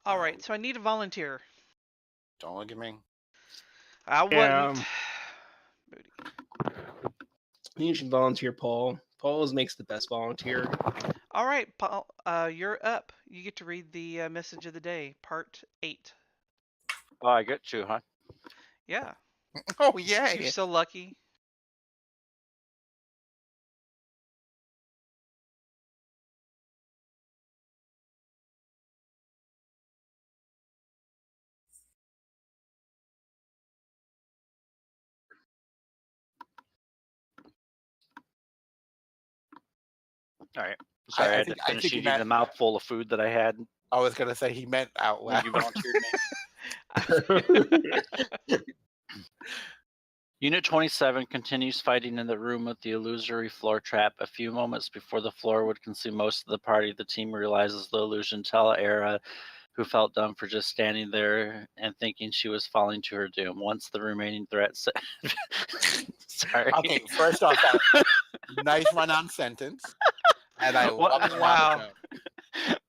All right, so I need a volunteer. Don't look at me. I wouldn't. Moody. You should volunteer Paul. Paul makes the best volunteer. All right, Paul, you're up. You get to read the message of the day, part 8. Oh, I get to, huh? Yeah. Oh, yeah. You're so lucky. All right. Sorry, I had to finish eating the mouthful of food that I had. I was going to say he meant out loud. You volunteered me. Unit 27 continues fighting in the room with the illusory floor trap. A few moments before the floor would consume most of the party, the team realizes the illusion tell Aera, who felt dumb for just standing there and thinking she was falling to her doom. Once the remaining threats... Sorry. Okay, first off, nice run-on sentence. And I love the Wow.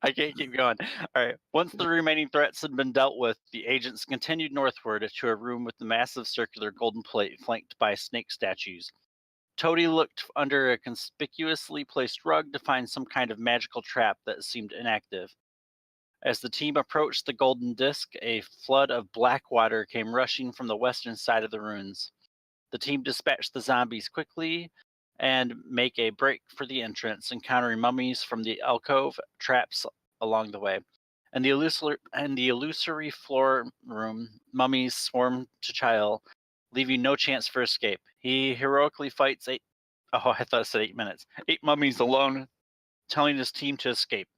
I can't keep going. All right. Once the remaining threats had been dealt with, the agents continued northward to a room with the massive circular golden plate flanked by snake statues. Toty looked under a conspicuously placed rug to find some kind of magical trap that seemed inactive. As the team approached the golden disc, a flood of black water came rushing from the western side of the ruins. The team dispatched the zombies quickly and make a break for the entrance, encountering mummies from the alcove traps along the way. And the illusory floor room, mummies swarm to Chile, leaving no chance for escape. He heroically fights 8 mummies alone, telling his team to escape.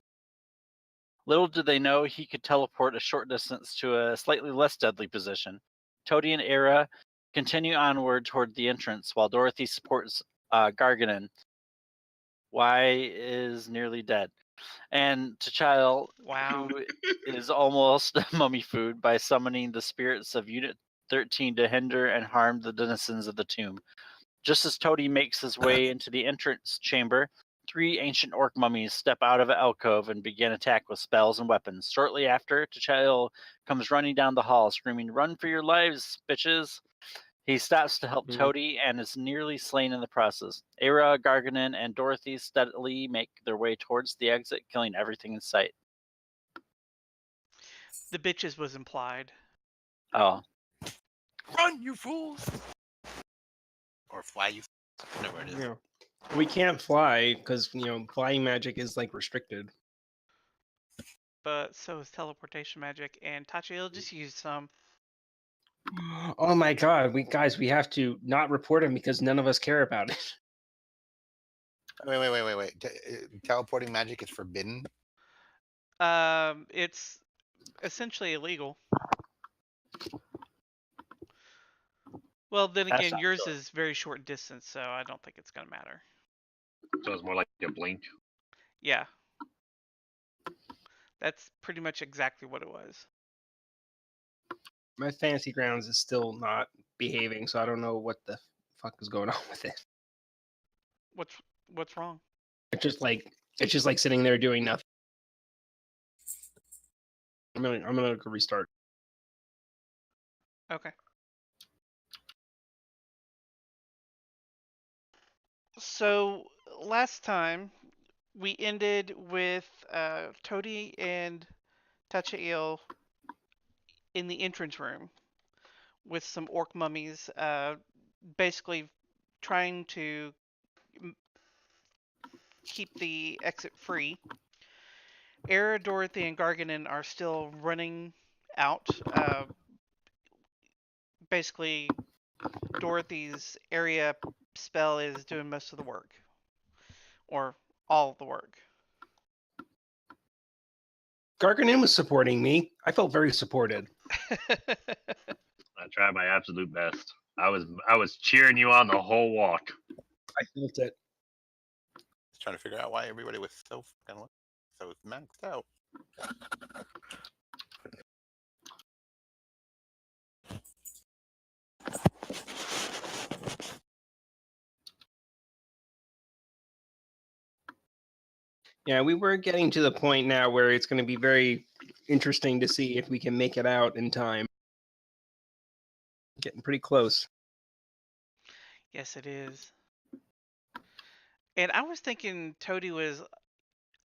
Little did they know he could teleport a short distance to a slightly less deadly position. Toty and Aera continue onward toward the entrance while Dorothy supports Gargenyn. Y is nearly dead. And T'Challa, Wow. who is almost mummy food, by summoning the spirits of Unit 13 to hinder and harm the denizens of the tomb. Just as Toty makes his way into the entrance chamber, 3 ancient orc mummies step out of an alcove and begin attack with spells and weapons. Shortly after, T'Challa comes running down the hall, screaming, "Run for your lives, bitches!" He stops to help Toty and is nearly slain in the process. Aera, Gargenyn, and Dorothy steadily make their way towards the exit, killing everything in sight. The bitches was implied. Oh. Run, you fools! Or fly, you fools. Whatever it is. Yeah. We can't fly because, flying magic is, restricted. But so is teleportation magic, and Tachiel just used some. Oh my god, we have to not report him because none of us care about it. Wait. Teleporting magic is forbidden? It's essentially illegal. Well, then again, yours is very short distance, so I don't think it's going to matter. So it's more like a blink? Yeah. That's pretty much exactly what it was. My fantasy grounds is still not behaving, so I don't know what the fuck is going on with it. What's wrong? It's just like sitting there doing nothing. I'm gonna restart. Okay. So last time we ended with Toty and Tachiel in the entrance room with some orc mummies, basically trying to keep the exit free. Aera, Dorothy, and Gargenyn are still running out. Basically, Dorothy's area spell is doing most of the work. Or all of the work. Gargenyn was supporting me. I felt very supported. I tried my absolute best. I was cheering you on the whole walk. I felt it. Just trying to figure out why everybody was so maxed out. Yeah, we were getting to the point now where it's going to be very interesting to see if we can make it out in time. Getting pretty close. Yes, it is. And I was thinking Toty was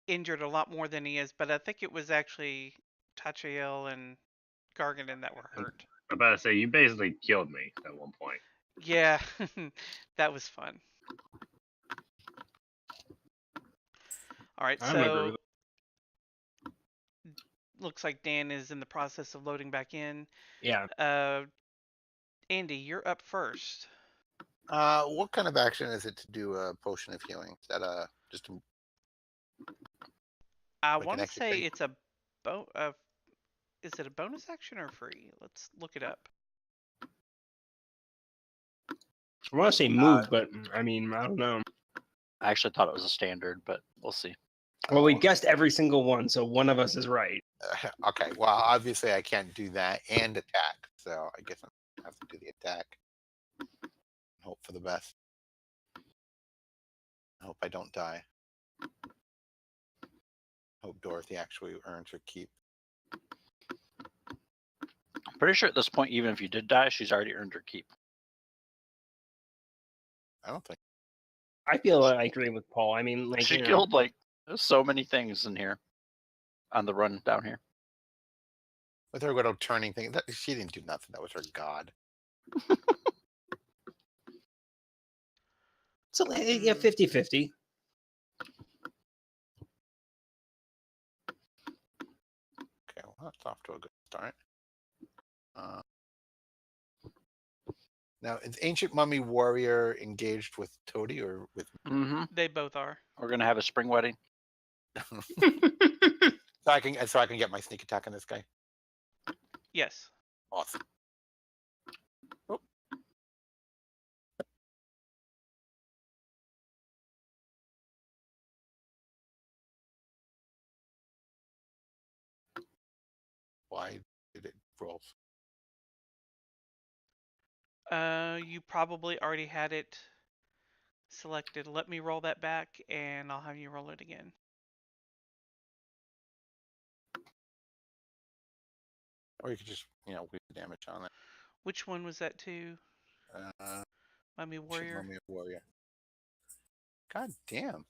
injured a lot more than he is, but I think it was actually Tachiel and Gargenyn that were hurt. I'm about to say you basically killed me at one point. Yeah, that was fun. All right, I remember. so looks like Dan is in the process of loading back in. Yeah. Andy, you're up first. What kind of action is it to do a potion of healing? Is that just a, I Like an want to extra say thing? it's a is it a bonus action or free? Let's look it up. I want to say move, but I mean, I don't know. I actually thought it was a standard, but we'll see. Well, we guessed every single one, so one of us is right. okay? Well, obviously I can't do that and attack, so I guess I have to do the attack. Hope for the best. I hope I don't die. Hope Dorothy actually earns her keep. I'm pretty sure at this point, even if you did die, she's already earned her keep. I don't think. I feel I agree with Paul. I mean, like, She you know, killed like so many things in here on the run down here. With her little turning thing, she didn't do nothing. That was her god. so yeah, 50-50. Okay, well, that's off to a good start. Now, is Ancient Mummy Warrior engaged with Toty or with me? Mm-hmm. They both are. We're gonna have a spring wedding. So I can get my sneak attack on this guy? Yes. Awesome. Oh. Why did it roll? You probably already had it selected. Let me roll that back, and I'll have you roll it again. Or you could just, leave the damage on it. Which one was that to? Mummy Ancient Warrior? Mummy Warrior. God damn.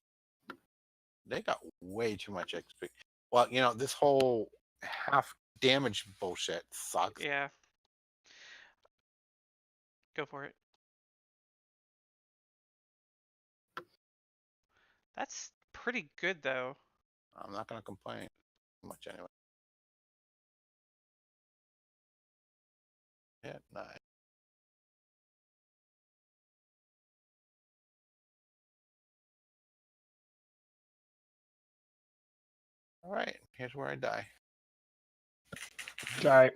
They got way too much XP. Well, this whole half damage bullshit sucks. Yeah. Go for it. That's pretty good, though. I'm not going to complain much anyway. Yeah, nice. All right, here's where I die. All right.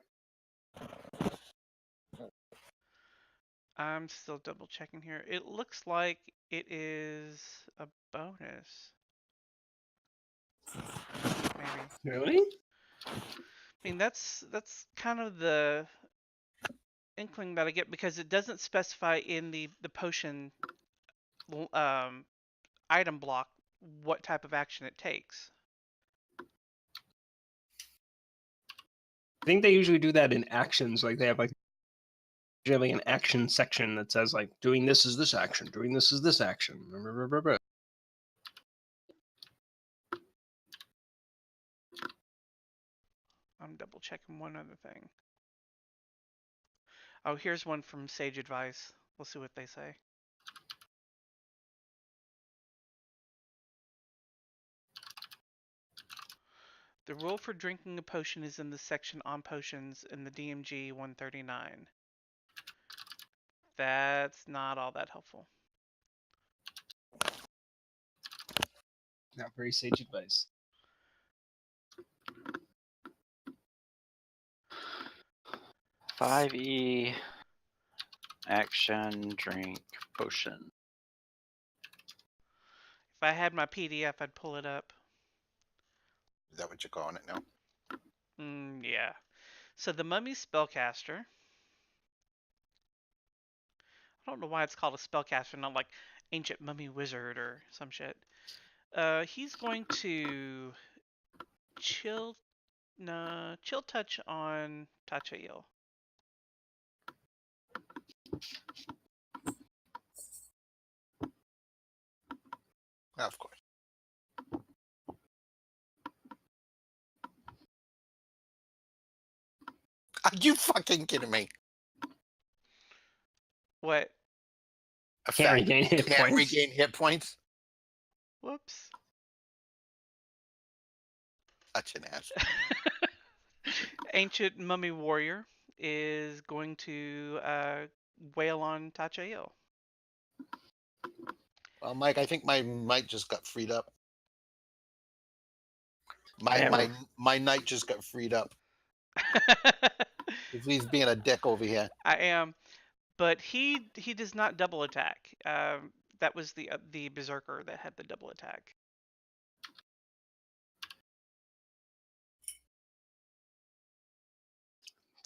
I'm still double checking here. It looks like it is a bonus. Maybe. Really? I mean, that's kind of the inkling that I get because it doesn't specify in the potion item block what type of action it takes. I think they usually do that in actions. Like they have usually an action section that says like doing this is this action, doing this is this action. I'm double checking one other thing. Oh, here's one from Sage Advice. We'll see what they say. The rule for drinking a potion is in the section on potions in the DMG 139. That's not all that helpful. Not very sage advice. (5E) action drink potion. If I had my PDF, I'd pull it up. Is that what you're calling it now? Yeah. So the Mummy Spellcaster. I don't know why it's called a Spellcaster, not like Ancient Mummy Wizard or some shit. He's going to chill No, chill touch on Tachael. Of course. Are you fucking kidding me? What? Can't Effect. regain hit Can't points. regain hit points. Whoops. Such an ass. Ancient Mummy Warrior is going to wail on Tachael. Well, Mike, I think my mic just got freed up. Whatever. My knight just got freed up. He's being a dick over here. I am, but he does not double attack. That was the berserker that had the double attack.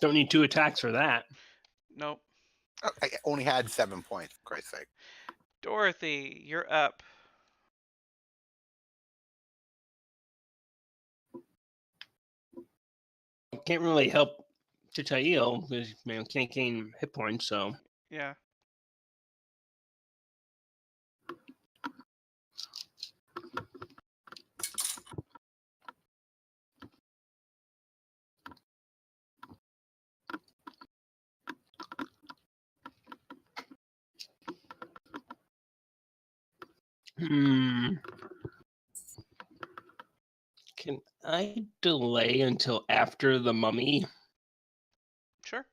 Don't need 2 attacks for that. Nope. Oh, I only had 7 points, for Christ's sake. Dorothy, you're up. Can't really help Tachael because can't gain hit points. So Yeah. Can I delay until after the mummy? Sure.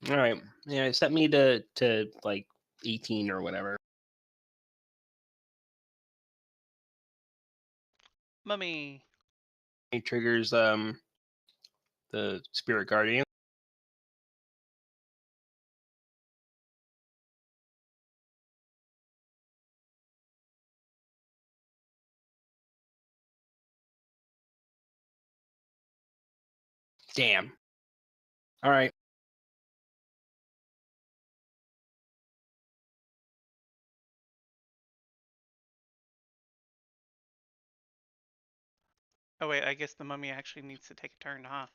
All right. Yeah, set me to like 18 or whatever. Mummy. It triggers the spirit guardian. Damn. All right. Oh wait, I guess the mummy actually needs to take a turn, huh?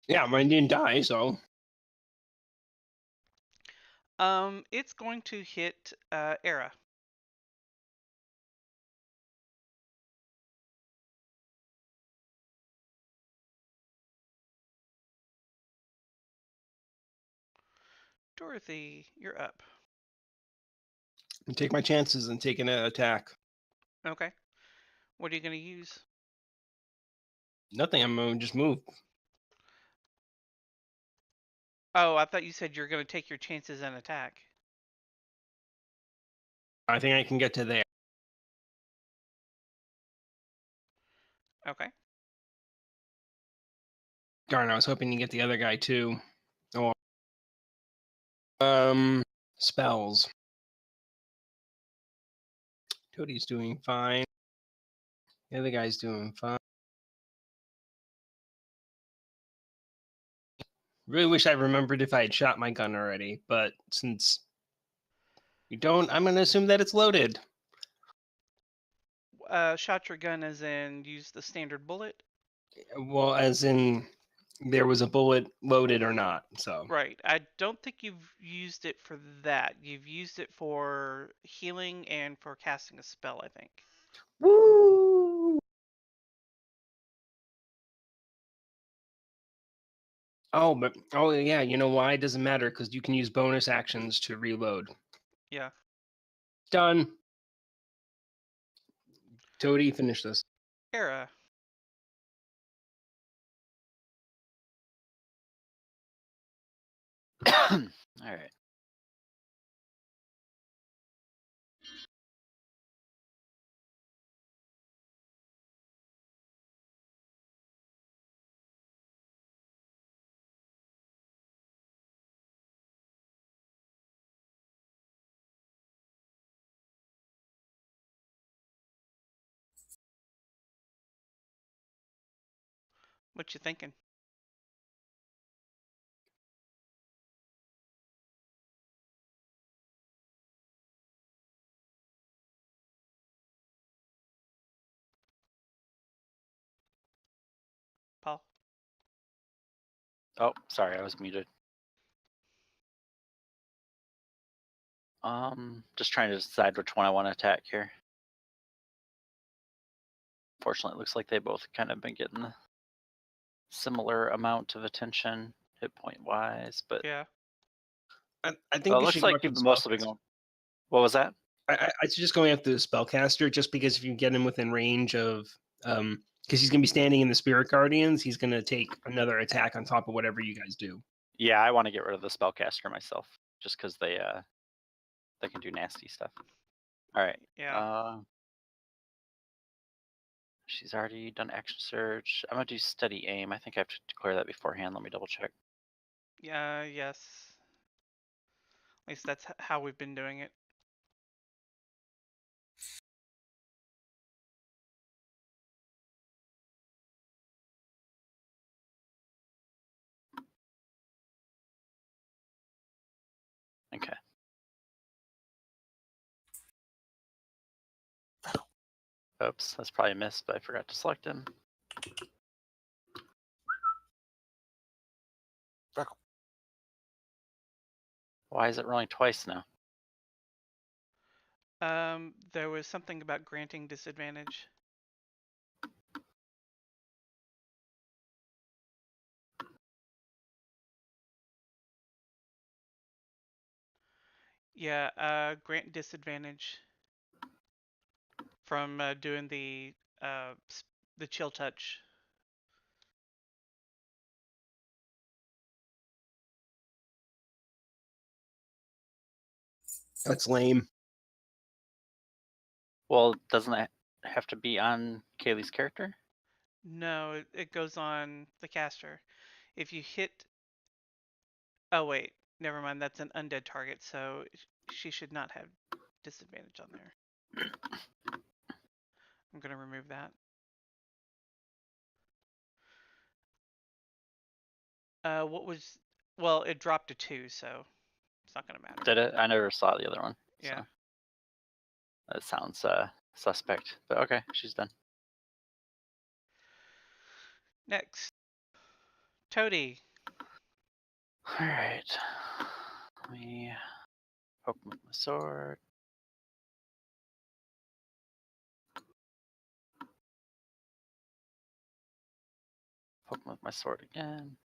Yeah, mine didn't die, so It's going to hit Aera. Dorothy, you're up. I take my chances and take an attack. Okay. What are you going to use? Nothing. I'm gonna just move. Oh, I thought you said you're going to take your chances and attack. I think I can get to there. Okay. Darn, I was hoping to get the other guy too. Oh. Spells. Toty's doing fine. The other guy's doing fine. Really wish I remembered if I had shot my gun already, but since you don't, I'm gonna assume that it's loaded. Shot your gun as in use the standard bullet? Well, as in there was a bullet loaded or not. So Right. I don't think you've used it for that. You've used it for healing and for casting a spell, I think. woo! Oh yeah, you know why? It doesn't matter because you can use bonus actions to reload. Yeah. Done. Toty, finish this. Aera. All right. What you thinking? Oh, sorry, I was muted. Just trying to decide which one I want to attack here. Fortunately, it looks like they both kind of been getting a similar amount of attention, hit point wise, but Yeah. I think well, it you looks should like go after you've the mostly been spellcaster. going. What was that? I suggest going after the spellcaster just because if you get him within range of because he's gonna be standing in the Spirit Guardians, he's gonna take another attack on top of whatever you guys do. Yeah, I want to get rid of the spellcaster myself, just because they can do nasty stuff. All right. Yeah. She's already done action surge. I'm gonna do steady aim. I think I have to declare that beforehand. Let me double check. Yeah. Yes. At least that's how we've been doing it. Okay. Oops, that's probably a miss, but I forgot to select him. Freckle. Why is it rolling twice now? There was something about granting disadvantage. Yeah, grant disadvantage from doing the chill touch. That's lame. Well, doesn't that have to be on Kaylee's character? No, it goes on the caster. If you hit. Oh wait, never mind. That's an undead target, so she should not have disadvantage on there. I'm gonna remove that. What was? Well, it dropped to 2, so it's not gonna matter. Did it? I never saw the other one. Yeah. So. That sounds suspect, but okay, she's done. Next, Toty. All right. Let me poke him with my sword. Poke him with my sword again.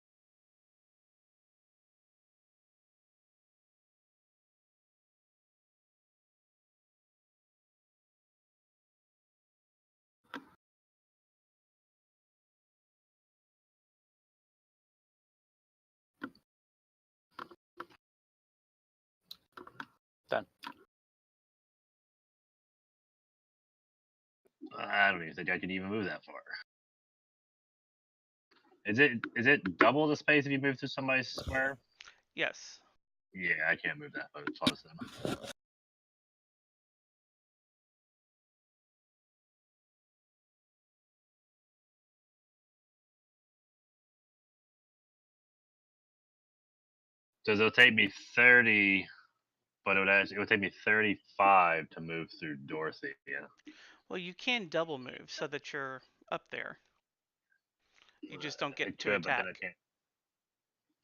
Done. I don't even think I could even move that far. Is it double the space if you move through somebody's square? Yes. Yeah, I can't move that close to them. So it'll take me 30, but it would take me 35 to move through Dorothy. Yeah. Well, you can double move so that you're up there. You just don't I get to could, but then attack.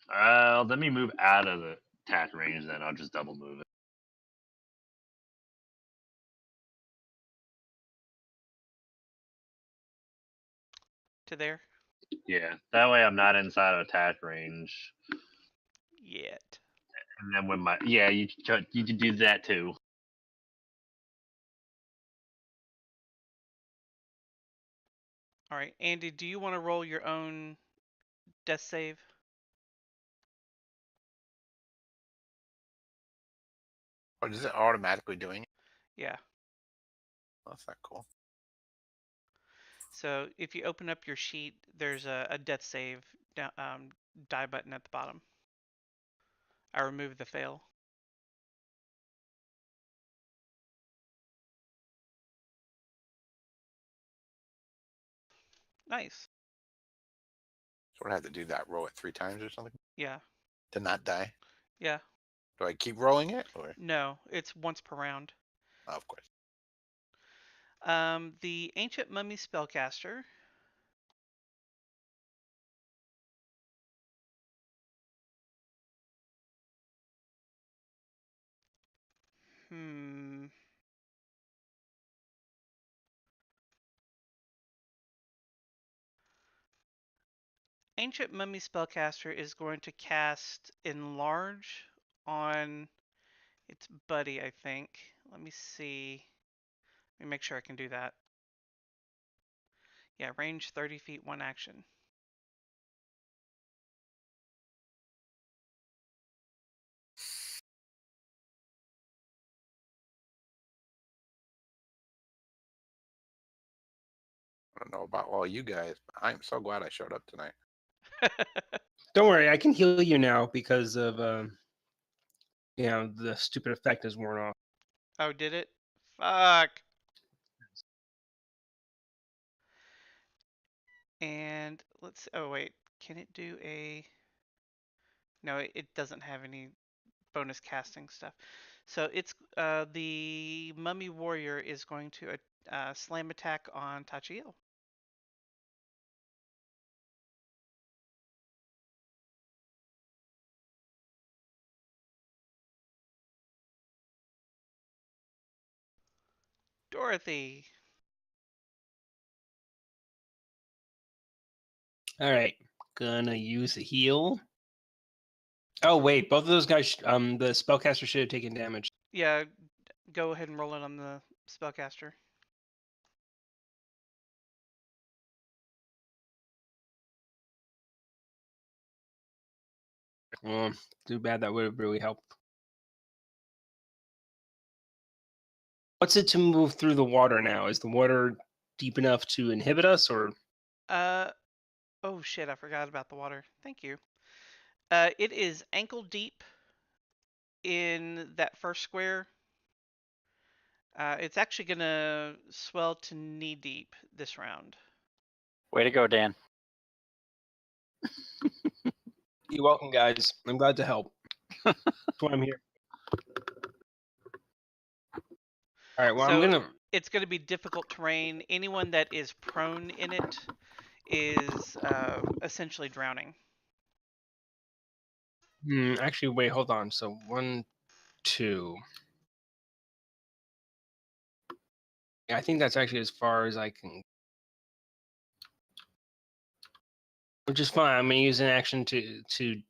I can't. Let me move out of the attack range. Then I'll just double move it. To there? Yeah, that way I'm not inside of attack range. Yet. And then when you can do that too. All right, Andy, do you want to roll your own death save? Or is it automatically doing it? Yeah. That's not cool. So if you open up your sheet, there's a death save die button at the bottom. I removed the fail. Nice. So I have to do that roll it 3 times or something Yeah. to not die. Yeah. Do I keep rolling it or? No, it's once per round. Oh, of course. The Ancient Mummy Spellcaster Ancient Mummy Spellcaster is going to cast Enlarge on its buddy, I think. Let me see. Let me make sure I can do that. Yeah, range 30 feet, 1 action. I don't know about all you guys, but I'm so glad I showed up tonight. Don't worry, I can heal you now because of the stupid effect is worn off. Oh, did it? Fuck. And let's. Oh wait, can it do a? No, it doesn't have any bonus casting stuff. So it's the Mummy Warrior is going to slam attack on Tachiel. Dorothy. All right, gonna use a heal. Oh wait, both of those guys, the spellcaster should have taken damage. Yeah, go ahead and roll it on the spellcaster. Too bad, that would have really helped. What's it to move through the water now? Is the water deep enough to inhibit us, or? Oh shit, I forgot about the water. Thank you. It is ankle deep in that first square. It's actually gonna swell to knee deep this round. Way to go, Dan. You're welcome, guys. I'm glad to help. That's why I'm here. All right, well, So I'm gonna. it's gonna be difficult terrain. Anyone that is prone in it is essentially drowning. Actually, wait, hold on. So 1, 2. Yeah, I think that's actually as far as I can. Which is fine. I'm gonna use an action to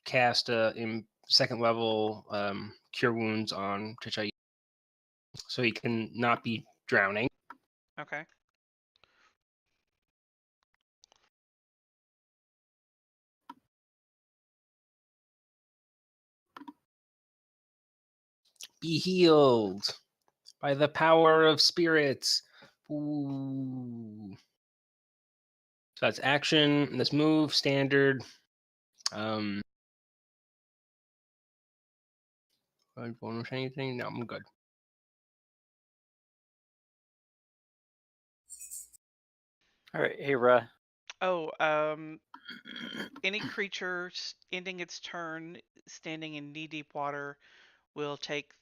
cast in second level cure wounds on T'Challa, so he can not be drowning. Okay. Be healed by the power of spirits. Ooh. So that's action. This move standard. Bonus anything? No, I'm good. All right, Aera. Oh, any creature ending its turn standing in knee-deep water will take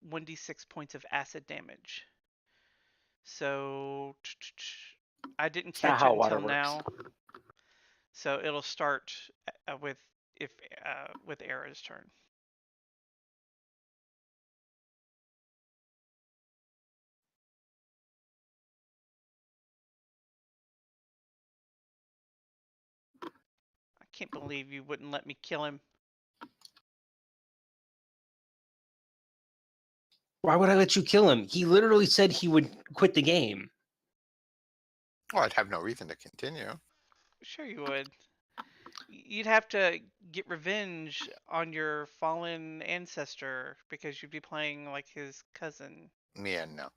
1d6 points of acid damage. So I didn't It's not catch it how water until works. now. So it'll start with Aera's turn. I can't believe you wouldn't let me kill him. Why would I let you kill him? He literally said he would quit the game. Well, I'd have no reason to continue. Sure you would. You'd have to get revenge on your fallen ancestor because you'd be playing like his cousin. Yeah, no.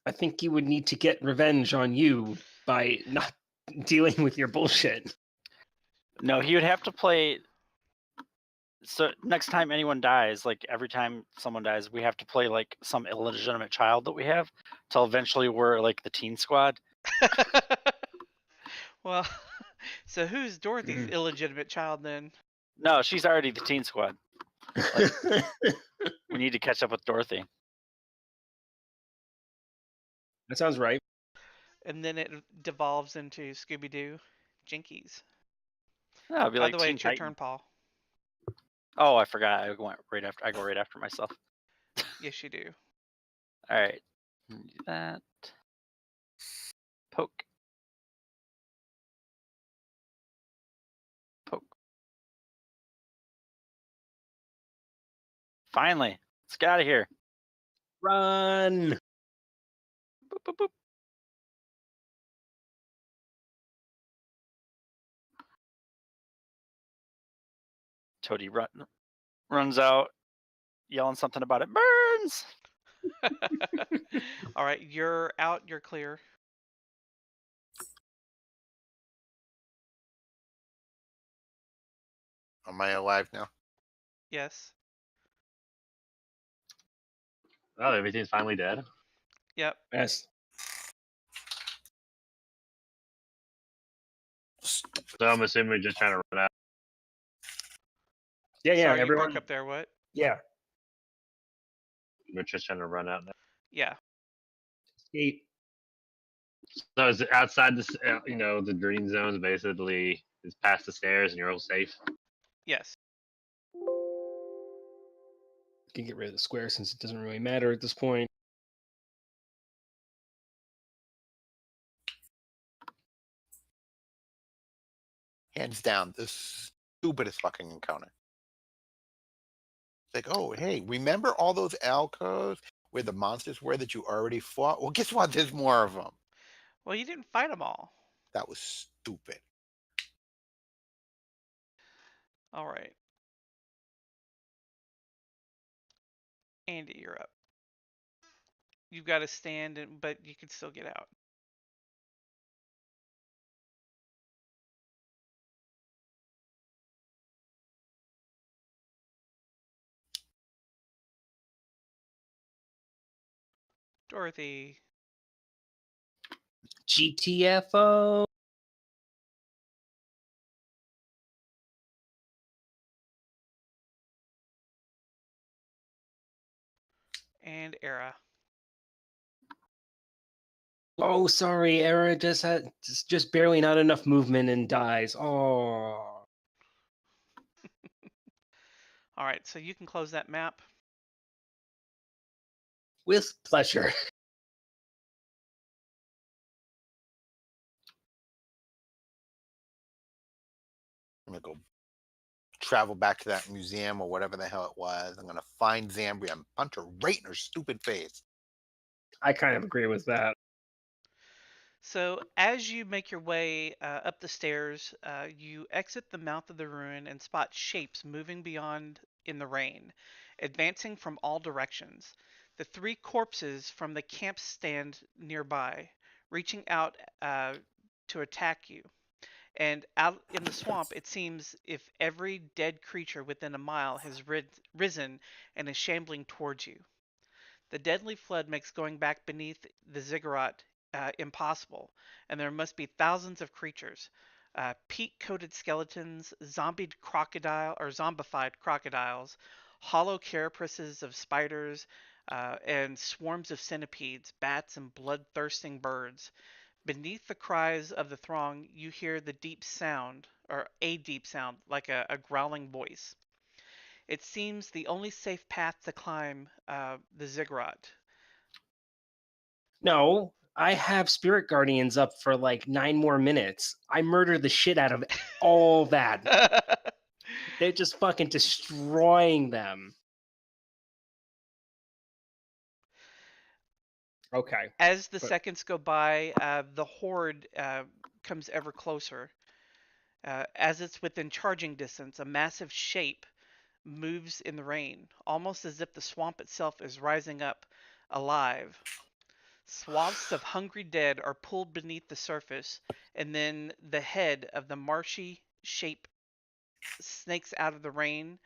I think he would need to get revenge on you by not dealing with your bullshit. No, he would have to play. So next time anyone dies, like every time someone dies, we have to play like some illegitimate child that we have, till eventually we're like the teen squad. Well, so who's Dorothy's illegitimate child then? No, she's already the teen squad. We need to catch up with Dorothy. That sounds right. And then it devolves into Scooby-Doo, Jinkies. No, it'll be By like the way, Teen it's your Titan. turn, Paul. Oh, I forgot. I go right after myself. Yes, you do. All right. Do that. Poke. Finally, let's get out of here. Run! Boop, boop, boop. Toty runs out, yelling something about it burns. All right, you're out. You're clear. Am I alive now? Yes. Oh, everything's finally dead. Yep. Yes. So I'm assuming we're just trying to run out. Yeah, yeah. Sorry, you Everyone. broke up there. What? Yeah. We're just trying to run out now. Yeah. Escape. So is it outside this? The green zones basically is past the stairs, and you're all safe. Yes. Can get rid of the square since it doesn't really matter at this point. Hands down, the stupidest fucking encounter. It's like, oh, hey, remember all those alcoves where the monsters were that you already fought? Well, guess what? There's more of them. Well, you didn't fight them all. That was stupid. All right. Andy, you're up. You've got to stand, but you can still get out. Dorothy. GTFO. And Aera. Oh, sorry, Aera just barely not enough movement and dies. Oh. All right, so you can close that map. With pleasure. I'm gonna go travel back to that museum or whatever the hell it was. I'm gonna find Zambria and punch her right in her stupid face. I kind of agree with that. So as you make your way up the stairs, you exit the mouth of the ruin and spot shapes moving beyond in the rain, advancing from all directions. The three corpses from the camp stand nearby, reaching out to attack you. And out in the swamp, it seems if every dead creature within a mile has risen and is shambling towards you. The deadly flood makes going back beneath the ziggurat impossible, and there must be thousands of creatures. Peat-coated skeletons, zombified crocodiles, hollow carapaces of spiders, and swarms of centipedes, bats, and bloodthirsting birds. Beneath the cries of the throng, you hear the deep sound, or a deep sound, like a growling voice. It seems the only safe path to climb the ziggurat. No, I have Spirit Guardians up for like 9 more minutes. I murder the shit out of all that. They're just fucking destroying them. Okay. As the seconds go by, the horde comes ever closer. As it's within charging distance, a massive shape moves in the rain, almost as if the swamp itself is rising up, alive. Swaths of hungry dead are pulled beneath the surface, and then the head of the marshy shape snakes out of the rain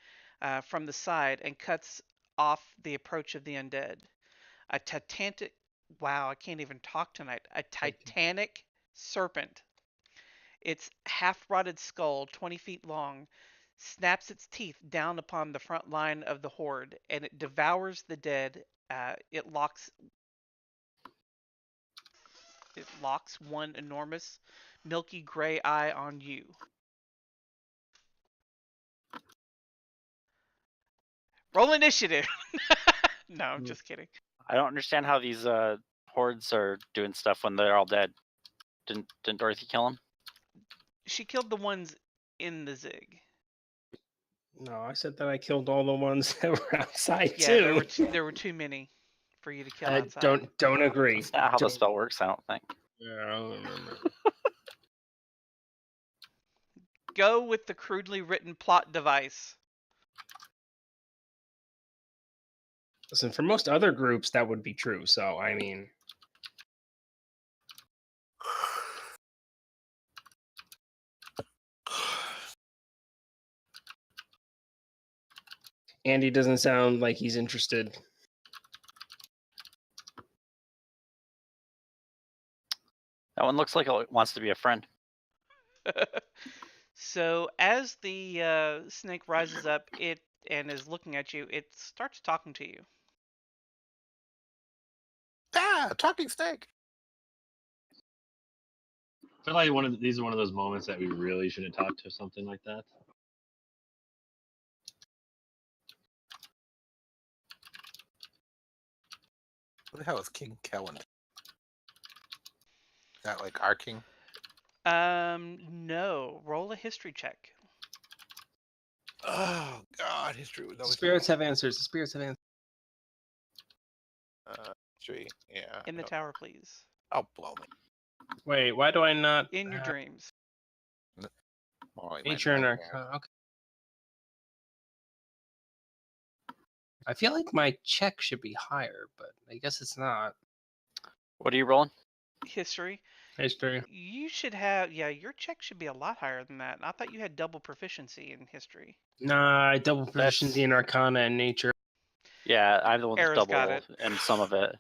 from the side and cuts off the approach of the undead. A titanic, wow, I can't even talk tonight. A titanic serpent. Its half-rotted skull, 20 feet long, snaps its teeth down upon the front line of the horde, and it devours the dead. It locks one enormous, milky gray eye on you. Roll initiative. No, I'm just kidding. I don't understand how these hordes are doing stuff when they're all dead. Didn't Dorothy kill them? She killed the ones in the zig. No, I said that I killed all the ones that were outside Yeah, too. there were too many for you to kill I outside. don't agree. That's not how the Don't- spell works, I don't think. Yeah, I don't remember. Go with the crudely written plot device. Listen, for most other groups, that would be true. So, I mean, Andy doesn't sound like he's interested. That one looks like it wants to be a friend. So as the snake rises up, and is looking at you, it starts talking to you. Ah, talking snake. I feel like these are one of those moments that we really shouldn't talk to something like that. What the hell is King Kellen? Is that like our king? No. Roll a history check. Oh God, history was The always spirits have answers. The spirits have answers. history. Yeah. In the tower, please. Oh, blow me. Wait, why do I not? In your dreams. More like my Nature and nightmare. Arcana. Okay. I feel like my check should be higher, but I guess it's not. What are you rolling? History. History. You should have, yeah, your check should be a lot higher than that. I thought you had double proficiency in history. Nah, I double proficiency in Arcana and Nature. Yeah, I'm the one that's Aera's got double it. and some of it.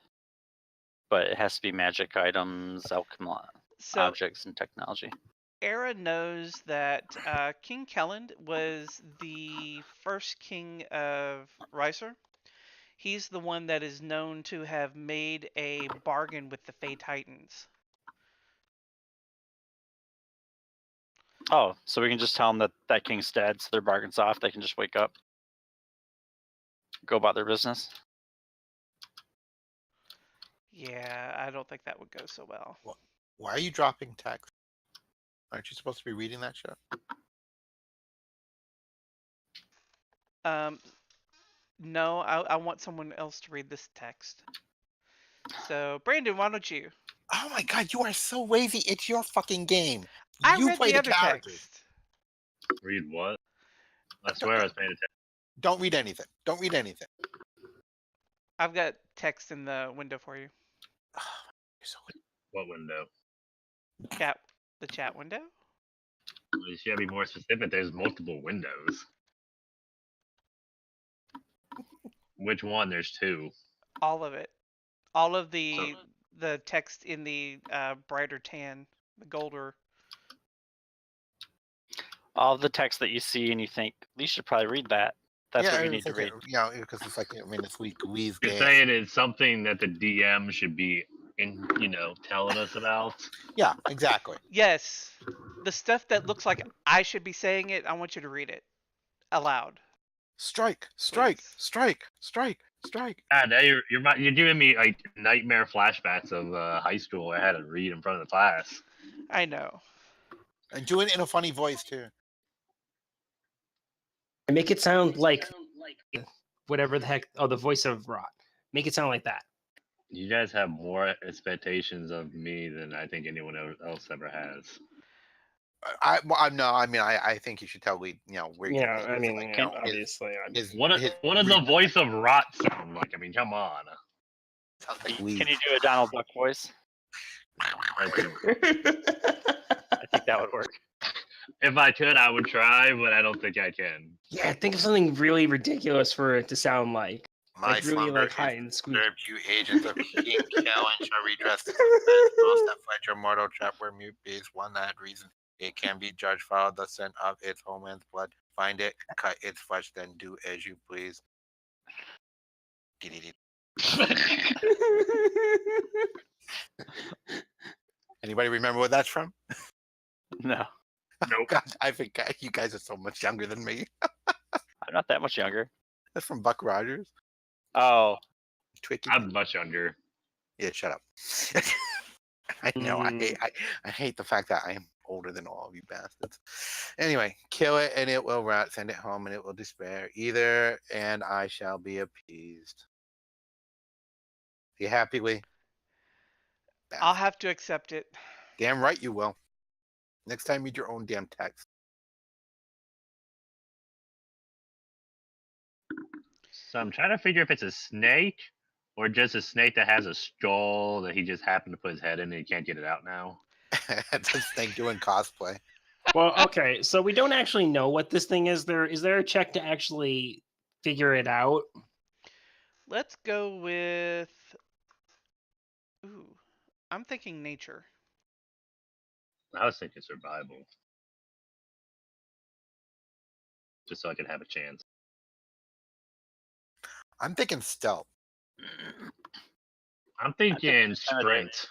But it has to be magic items, alchemy, So objects, and technology. Aera knows that King Kelland was the first king of Ricer. He's the one that is known to have made a bargain with the Fey Titans. Oh, so we can just tell them that king's dead, so their bargain's off. They can just wake up, go about their business. Yeah, I don't think that would go so well. Why are you dropping text? Aren't you supposed to be reading that shit? No, I want someone else to read this text. So, Brandon, why don't you? Oh my God, you are so lazy. It's your fucking game. I You read play the the other characters. text. Read what? I swear I was paying attention. Don't read anything. Don't read anything. I've got text in the window for you. You're so What window? The chat window? You should be more specific. There's multiple windows. Which one? There's two. All of it. All of the text in the brighter tan, the golder. All the text that you see and you think, Lee should probably read that. That's yeah, what you need to read. Yeah, because it's like, I mean, it's Lee's You're game. saying it's something that the DM should be, telling us about. Yeah, exactly. Yes. The stuff that looks like I should be saying it, I want you to read it aloud. Strike, strike, Please. strike, strike, strike. Now you're giving me like nightmare flashbacks of high school. I had to read in front of the class. I know. And do it in a funny voice too. And make it sound like whatever the heck. Oh, the voice of Rot. Make it sound like that. You guys have more expectations of me than I think anyone else ever has. I think you should tell Lee, where you Yeah, I mean, obviously. What does the voice of Rot sound like? I mean, come on. Sounds like Lee. Can you do a Donald Duck voice? I think that would work. If I could, I would try, but I don't think I can. Yeah, think of something really ridiculous for it to sound like. My Like really slumber like high and squeak. disturbed you, agents of King Kellen shall redress the most that fight your mortal trap where mute beast. One that reason it can be judged, follow the scent of its homeland's blood, find it, cut its flesh, then do as you please. Anybody remember what that's from? No, Nope. God, I think you guys are so much younger than me. I'm not that much younger. That's from Buck Rogers. Oh, Twiki. I'm much younger. Yeah, shut up. I know. I hate the fact that I am older than all of you bastards. Anyway, kill it and it will rot. Send it home and it will despair. Either and I shall be appeased. You happy, Lee? I'll have to accept it. Damn right you will. Next time, read your own damn text. So I'm trying to figure if it's a snake or just a snake that has a skull that he just happened to put his head in and he can't get it out now. It's a snake doing cosplay. Well, okay, so we don't actually know what this thing is. Is there a check to actually figure it out? Let's go with. Ooh, I'm thinking nature. I was thinking survival. Just so I could have a chance. I'm thinking stealth. I'm thinking strength.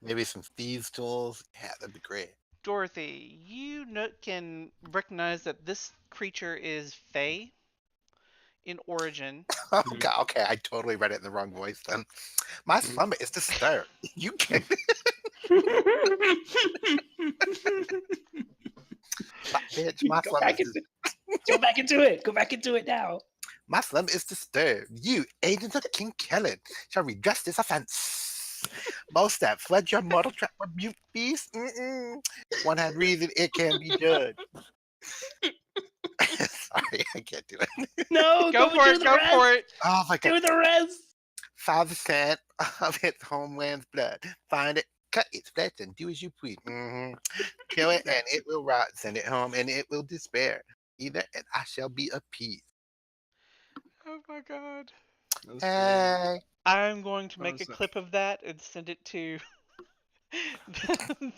Maybe some thieves' tools. Yeah, that'd be great. Dorothy, you can recognize that this creature is Fey in origin. Oh, God, okay, I totally read it in the wrong voice then. My stomach is disturbed. You can. Bitch, my Go slum back is go back into it. Go back into it now. my slum is disturbed. You, agents of King Kellen, shall redress this offense. Most that fled your mortal trap rebuke beast. One had reason it can be judged. Sorry, I can't do it. No, Go for it. Go for it. Oh my God. Do the rest. 5% of its homeland's blood. Find it, cut its flesh, and do as you please. Kill it, and it will rot. Send it home, and it will despair. Either, and I shall be appeased. Oh my God. Hey. I'm going to make a Awesome. clip of that and send it to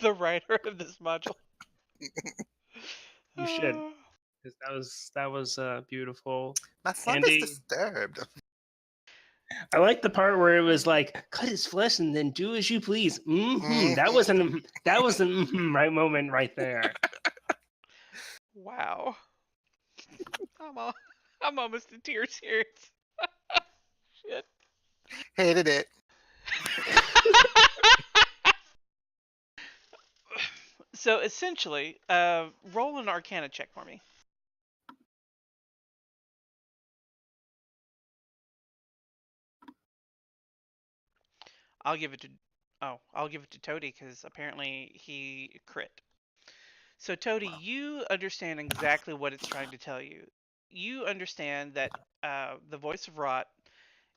the writer of this module. You should. 'Cause that was beautiful. My slum Andy? is disturbed. I like the part where it was like, cut his flesh and then do as you please. That was an right moment right there. Wow. I'm almost in tears here. Shit. Hated it. So essentially, roll an Arcana check for me. I'll give it to Toty because apparently he crit. So Toty, you understand exactly what it's trying to tell you. You understand that the voice of Rot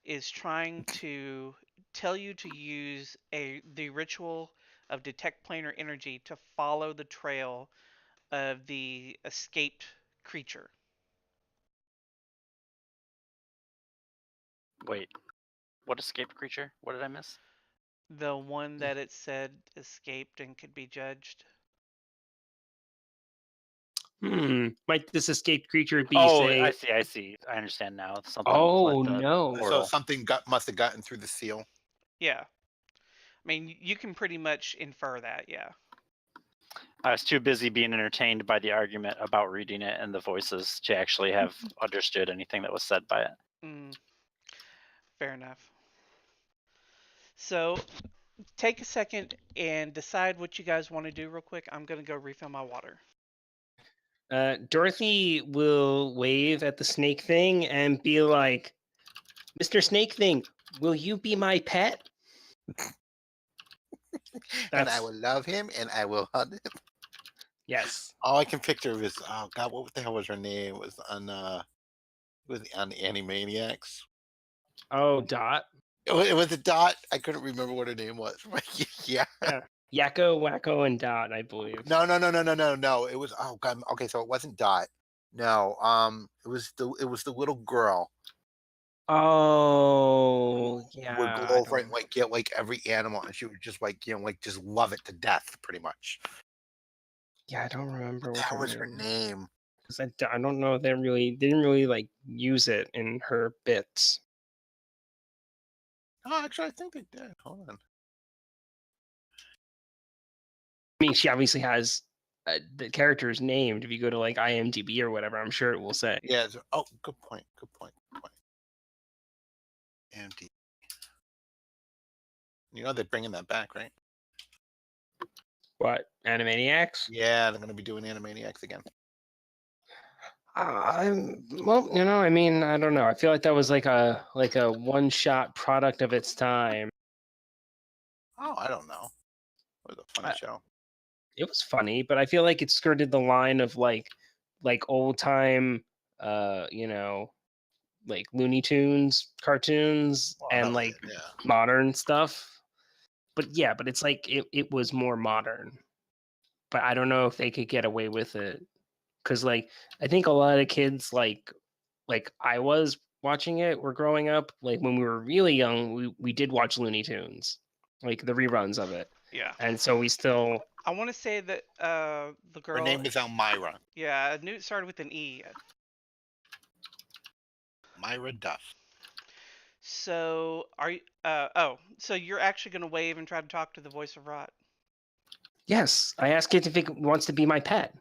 is trying to tell you to use the ritual of detect planar energy to follow the trail of the escaped creature. Wait, what escaped creature? What did I miss? The one that it said escaped and could be judged. Might this escaped creature be I say? see. I see. I understand now. Something. Oh like the no! portal. So something must have gotten through the seal. Yeah. I mean, you can pretty much infer that, yeah. I was too busy being entertained by the argument about reading it and the voices to actually have understood anything that was said by it. Fair enough. So, take a second and decide what you guys want to do real quick. I'm going to go refill my water. Dorothy will wave at the snake thing and be like, "Mr. Snake Thing, will you be my pet?" And I will love him, and I will hug him. Yes. All I can picture is, oh God, what the hell was her name? It was on the Animaniacs. Oh, Dot. It was a Dot. I couldn't remember what her name was. Yeah. Yakko, Wacko, and Dot, I believe. No. It was God. Okay, so it wasn't Dot. No. It was the little girl. Oh, yeah. Would go over and get like every animal, and she would just just love it to death, pretty much. Yeah, I don't remember what That was her name. Because I don't know. They didn't really like use it in her bits. Oh, actually, I think they did. Hold on. I mean, she obviously has the character's named. If you go to like IMDb or whatever, I'm sure it will say. Yeah. Good point. IMDb. You know they're bringing that back, right? What, Animaniacs? Yeah, they're gonna be doing Animaniacs again. Well, I mean, I don't know. I feel like that was like a one-shot product of its time. Oh, I don't know. It was a funny show. It was funny, but I feel like it skirted the line of like old time, like Looney Tunes cartoons and like modern stuff. But yeah, but it's like it was more modern. But I don't know if they could get away with it. Because like I think a lot of kids like I was watching it, were growing up, like when we were really young, we did watch Looney Tunes, like the reruns of it. Yeah. And so we still I want to say that the girl. Her name is Elmira. Yeah, I knew it started with an E. Myra Duff. So are you? So you're actually gonna wave and try to talk to the voice of Rot? Yes, I asked it if it wants to be my pet.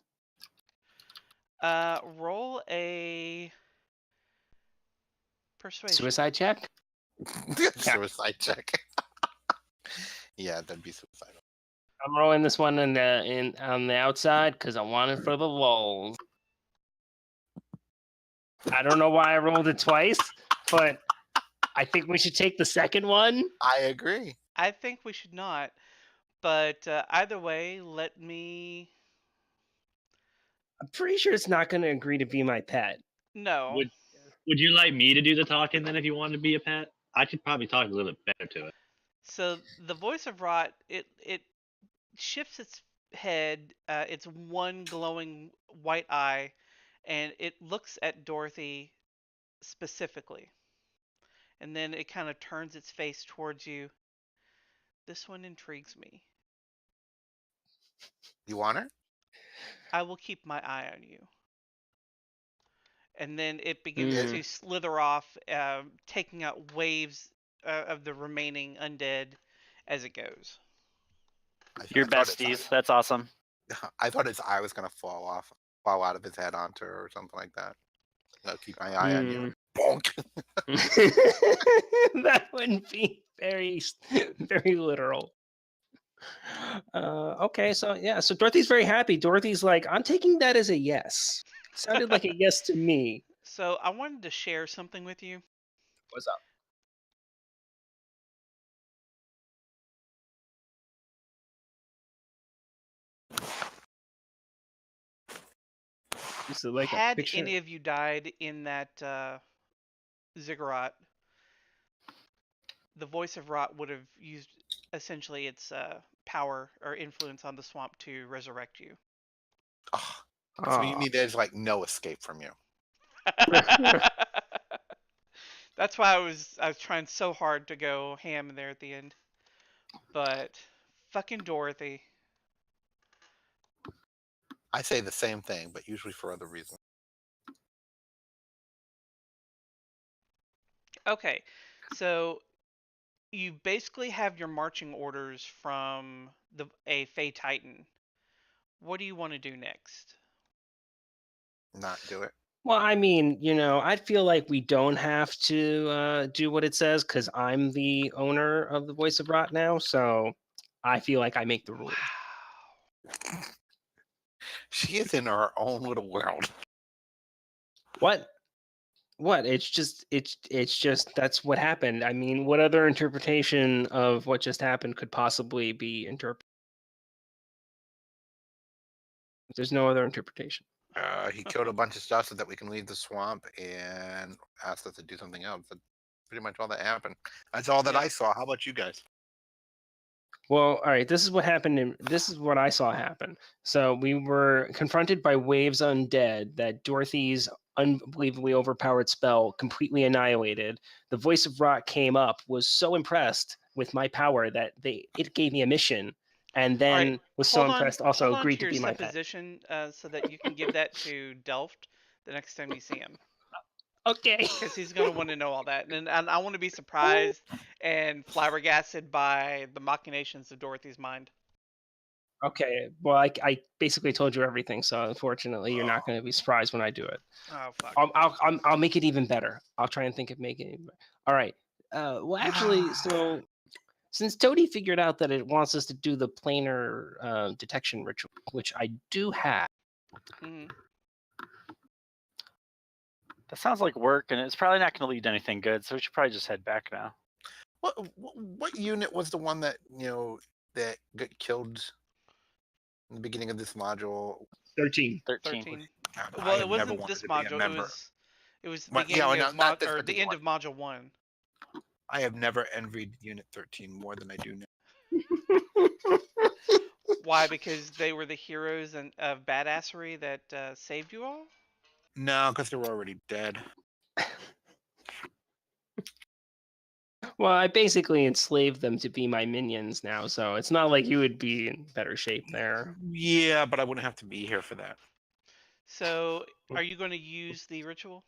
Roll a persuasion. Suicide check. Suicide check. Yeah, that'd be suicidal. I'm rolling this one on the outside because I want it for the lulz. I don't know why I rolled it twice, but I think we should take the second one. I agree. I think we should not, but either way, let me. I'm pretty sure it's not going to agree to be my pet. No. Would you like me to do the talking then if you wanted to be a pet? I could probably talk a little bit better to it. So the voice of Rot, it shifts its head, its one glowing white eye, and it looks at Dorothy specifically. And then it kind of turns its face towards you. This one intrigues me. You want her? I will keep my eye on you. And then it begins to slither off, taking out waves of the remaining undead as it goes. Your besties. That's awesome. I thought his eye was gonna fall out of his head onto her or something like that. I'll keep my eye on you. Bonk. That wouldn't be very, very literal. Okay, so yeah, so Dorothy's very happy. Dorothy's like, I'm taking that as a yes. Sounded like a yes to me. So I wanted to share something with you. What's up? So like had any of you died in that ziggurat, the voice of Rot would have used essentially its power or influence on the swamp to resurrect you. Oh, so you mean there's like no escape from you? That's why I was trying so hard to go ham there at the end. But fucking Dorothy. I say the same thing, but usually for other reasons. Okay, so you basically have your marching orders from a Fey Titan. What do you want to do next? Not do it. Well, I mean, I feel like we don't have to do what it says because I'm the owner of the Voice of Rot now, so I feel like I make the rules. Wow. She is in her own little world. What? It's just that's what happened. I mean, what other interpretation of what just happened could possibly be interpreted? There's no other interpretation. He killed a bunch of stuff so that we can leave the swamp and asked us to do something else. That's pretty much all that happened. That's all that I saw. How about you guys? Well, all right, this is what happened. This is what I saw happen. So we were confronted by waves undead that Dorothy's unbelievably overpowered spell completely annihilated. The Voice of Rot came up, was so impressed with my power that it gave me a mission, and then was so impressed also agreed to be my pet. So that you can give that to Delft the next time you see him. Okay. Because he's going to want to know all that. And I want to be surprised and flabbergasted by the machinations of Dorothy's mind. Okay. Well, I basically told you everything, so unfortunately you're not going to be surprised when I do it. Oh, fuck. I'll make it even better. I'll try and think of making it even better. All right. Well, actually, Since Toty figured out that it wants us to do the planar detection ritual, which I do have. Mhm. That sounds like work, and it's probably not going to lead to anything good. So we should probably just head back now. What unit was the one that that got killed in the beginning of this module? 13. 13. I Well, it have never wasn't wanted this to be a module. member. It was the Well, yeah, beginning well, of not this or the particular end of module 1. I have never envied Unit 13 more than I do now. Why? Because they were the heroes of badassery that saved you all? No, because they were already dead. Well, I basically enslaved them to be my minions now, so it's not like you would be in better shape there. Yeah, but I wouldn't have to be here for that. So, are you going to use the ritual?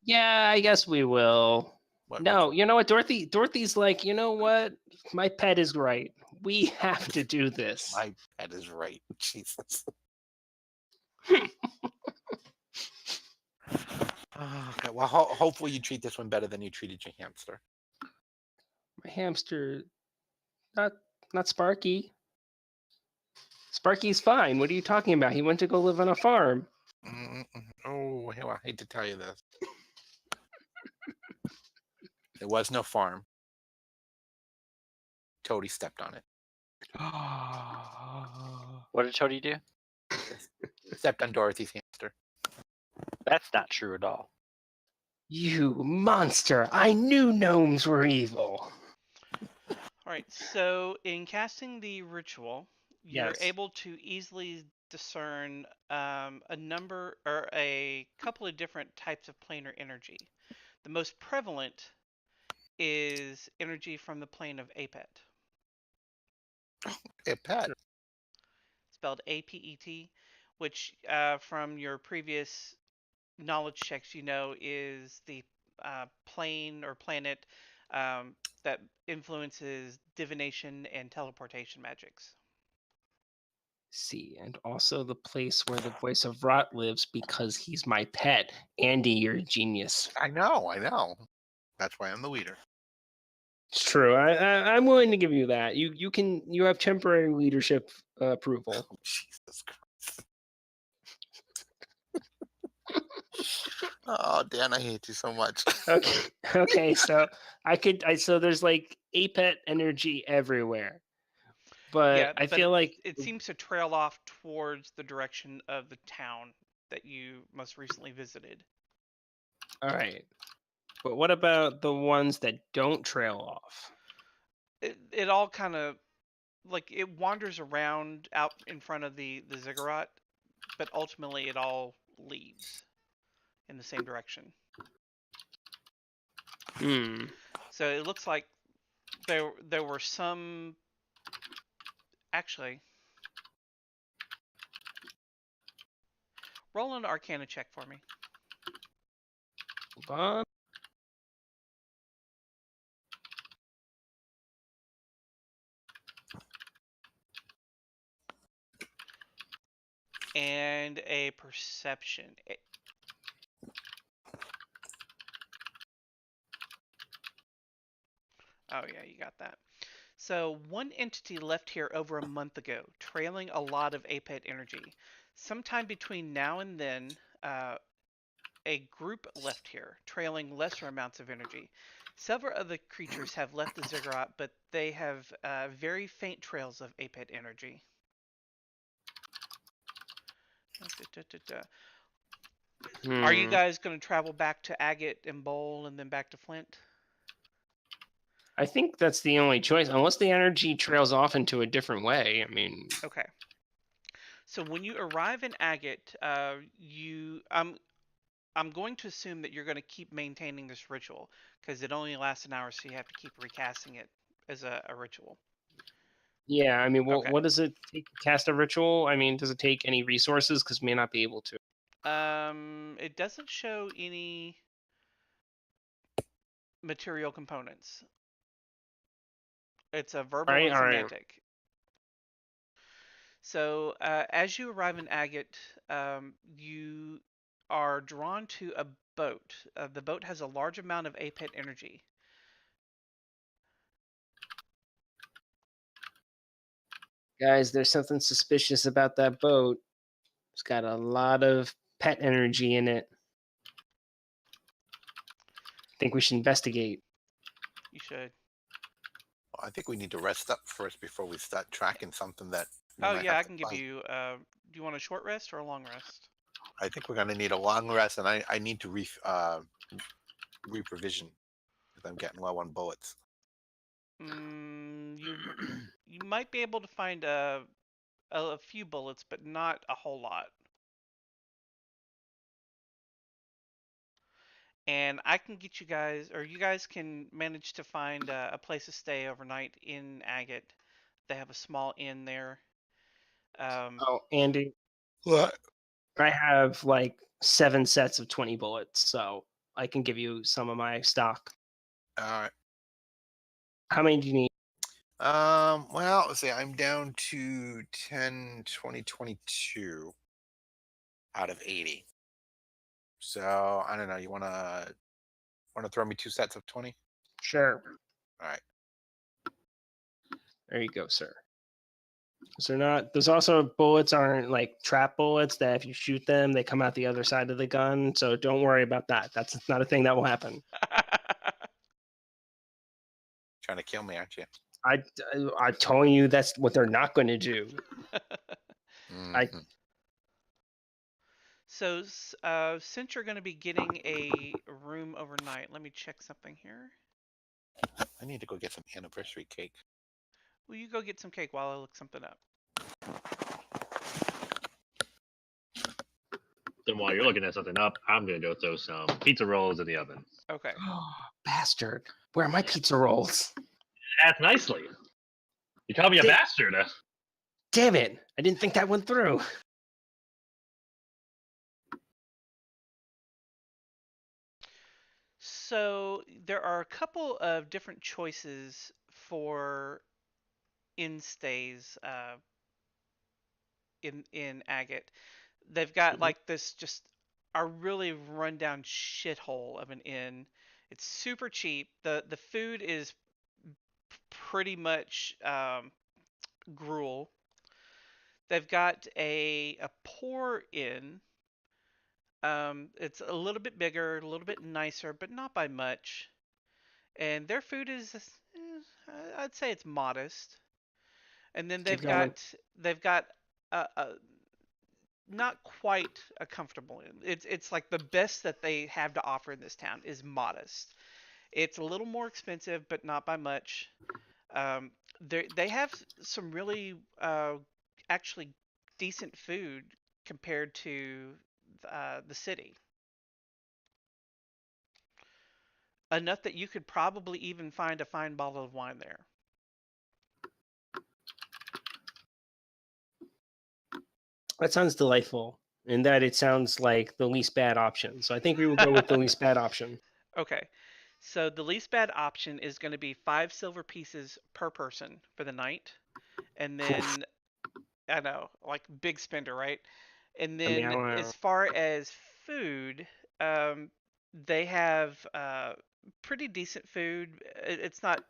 Yeah, I guess we will. What No, ritual? you know what, Dorothy? Dorothy's like, you know what? My pet is right. We have to do this. My pet is right. Jesus. Okay, well, hopefully you treat this one better than you treated your hamster. My hamster, not Sparky. Sparky's fine. What are you talking about? He went to go live on a farm. Oh, I hate to tell you this. There was no farm. Toty stepped on it. What did Toty do? Stepped on Dorothy's hamster. That's not true at all. You monster! I knew gnomes were evil. Alright, so in casting the ritual, you're Yes. able to easily discern a number or a couple of different types of planar energy. The most prevalent is energy from the plane of Apet, A pet. spelled APET, which from your previous knowledge checks you know is the plane or planet that influences divination and teleportation magics. See, and also the place where the voice of Rot lives because he's my pet. Andy, you're a genius. I know. That's why I'm the leader. It's true. I'm willing to give you that. You have temporary leadership approval. Oh, Jesus Christ. Oh, Dan, I hate you so much. Okay. So so there's like Apet energy everywhere, but Yeah, I but feel like it seems to trail off towards the direction of the town that you most recently visited. all right. But what about the ones that don't trail off? It all kind of like it wanders around out in front of the ziggurat, but ultimately it all leads in the same direction. So it looks like there were some actually. Roll an Arcana check for me. Hold on. And a perception. Oh yeah, you got that. So one entity left here over a month ago, trailing a lot of Apet energy. Sometime between now and then, a group left here, trailing lesser amounts of energy. Several other creatures have left the ziggurat, but they have very faint trails of Apet energy. Are you guys going to travel back to Agate and Bowl and then back to Flint? I think that's the only choice, unless the energy trails off into a different way. I mean, okay. So when you arrive in Agate, I'm going to assume that you're going to keep maintaining this ritual because it only lasts an hour, so you have to keep recasting it as a ritual. Yeah, I mean, Okay. what does it take to cast a ritual? I mean, does it take any resources? Because may not be able to. It doesn't show any material components. It's a verbal and semantic. So as you arrive in Agate, you are drawn to a boat. The boat has a large amount of Apet energy. Guys, there's something suspicious about that boat. It's got a lot of pet energy in it. I think we should investigate. You should. Well, I think we need to rest up first before we start tracking something that. We Oh might yeah, have I to can give find. you. Do you want a short rest or a long rest? I think we're gonna need a long rest, and I need to reprovision because I'm getting low on bullets. You might be able to find a few bullets, but not a whole lot. And I can get you guys, or you guys can manage to find a place to stay overnight in Agate. They have a small inn there. Oh, Andy, What? I have like 7 sets of 20 bullets, so I can give you some of my stock. All right. How many do you need? Well, let's see. I'm down to 10, 20, 22 out of 80. So I don't know. You wanna throw me 2 sets of 20? Sure. All right. There you go, sir. So not. Those also bullets aren't like trap bullets that if you shoot them, they come out the other side of the gun. So don't worry about that. That's not a thing that will happen. Trying to kill me, aren't you? I'm telling you that's what they're not going to do. Mhm. So, since you're going to be getting a room overnight, let me check something here. I need to go get some anniversary cake. Will you go get some cake while I look something up? Then while you're looking at something up, I'm gonna go throw some pizza rolls in the oven. Okay. Bastard. Where are my pizza rolls? Ask nicely. You call me a bastard. Damn it. I didn't think that went through. So there are a couple of different choices for inn stays in Agate. They've got like this just a really rundown shithole of an inn. It's super cheap. The food is pretty much gruel. They've got a poor inn. It's a little bit bigger, a little bit nicer, but not by much. And their food is, I'd say it's modest. And then Keep going. they've got a not quite a comfortable inn. It's like the best that they have to offer in this town is modest. It's a little more expensive, but not by much. Um, they have some really actually decent food compared to the city. Enough that you could probably even find a fine bottle of wine there. That sounds delightful. And that it sounds like the least bad option. So I think we will go with the least bad option. Okay. So the least bad option is going to be 5 silver pieces per person for the night. And then, I know, like big spender, right? And I mean, then I don't know. as far as food, they have pretty decent food. It's not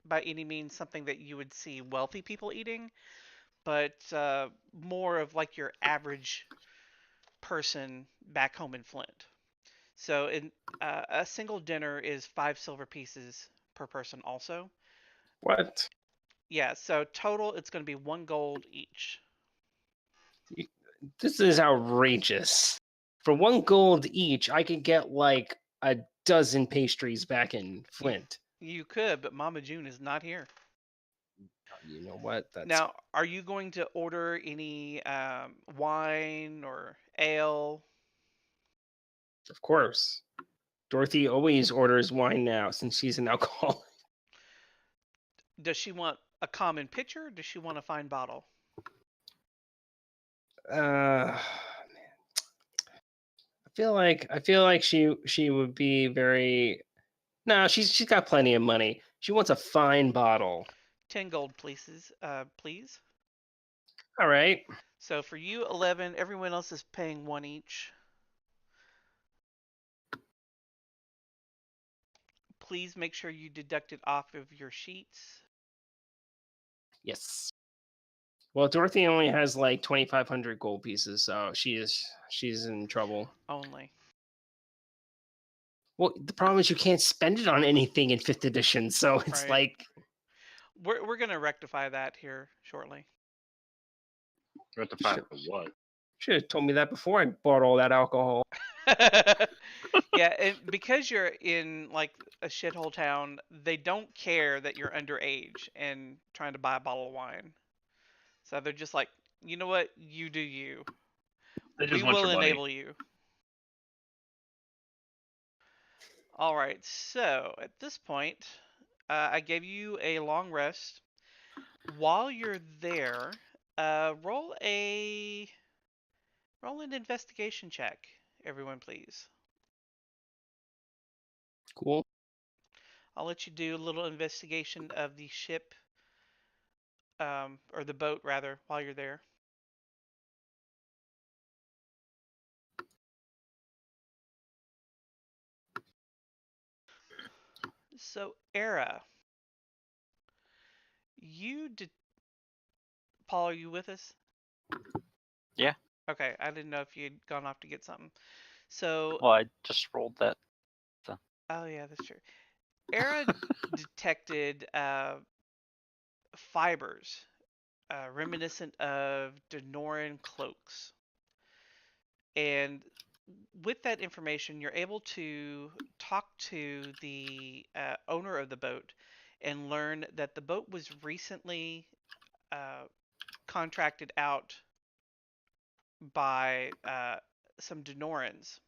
by any means something that you would see wealthy people eating, but more of like your average person back home in Flint. So in a single dinner is 5 silver pieces per person also. What? Yeah, so total it's going to be 1 gold each. This is outrageous. For 1 gold each, I could get like a dozen pastries back in Flint. You could, but Mama June is not here. You know what? That's Now, are you going to order any wine or ale? of course. Dorothy always orders wine now since she's an alcoholic. Does she want a common pitcher? Or does she want a fine bottle? Man. I feel like she would be very. No, she's got plenty of money. She wants a fine bottle. 10 gold, please. Please. All right. So for you, 11. Everyone else is paying 1 each. Please make sure you deduct it off of your sheets. Yes. Well, Dorothy only has like 2,500 gold pieces, so she's in trouble. Only. Well, the problem is you can't spend it on anything in 5th edition, so it's Right. like We're gonna rectify that here shortly. Rectify for what? should have told me that before I bought all that alcohol. Yeah, and because you're in like a shithole town, they don't care that you're underage and trying to buy a bottle of wine. So they're just like, you know what, you do you. They just We want will your money. enable you. All right, so at this point, I gave you a long rest. While you're there, roll an investigation check, everyone, please. Cool. I'll let you do a little investigation of the ship, or the boat rather, while you're there. So, Aera, you did. Paul, are you with us? Yeah. Okay, I didn't know if you'd gone off to get something. So, Well, I just rolled that. oh yeah, that's true. Aera detected fibers reminiscent of Denoran cloaks. And with that information, you're able to talk to the owner of the boat and learn that the boat was recently contracted out by some Denorans.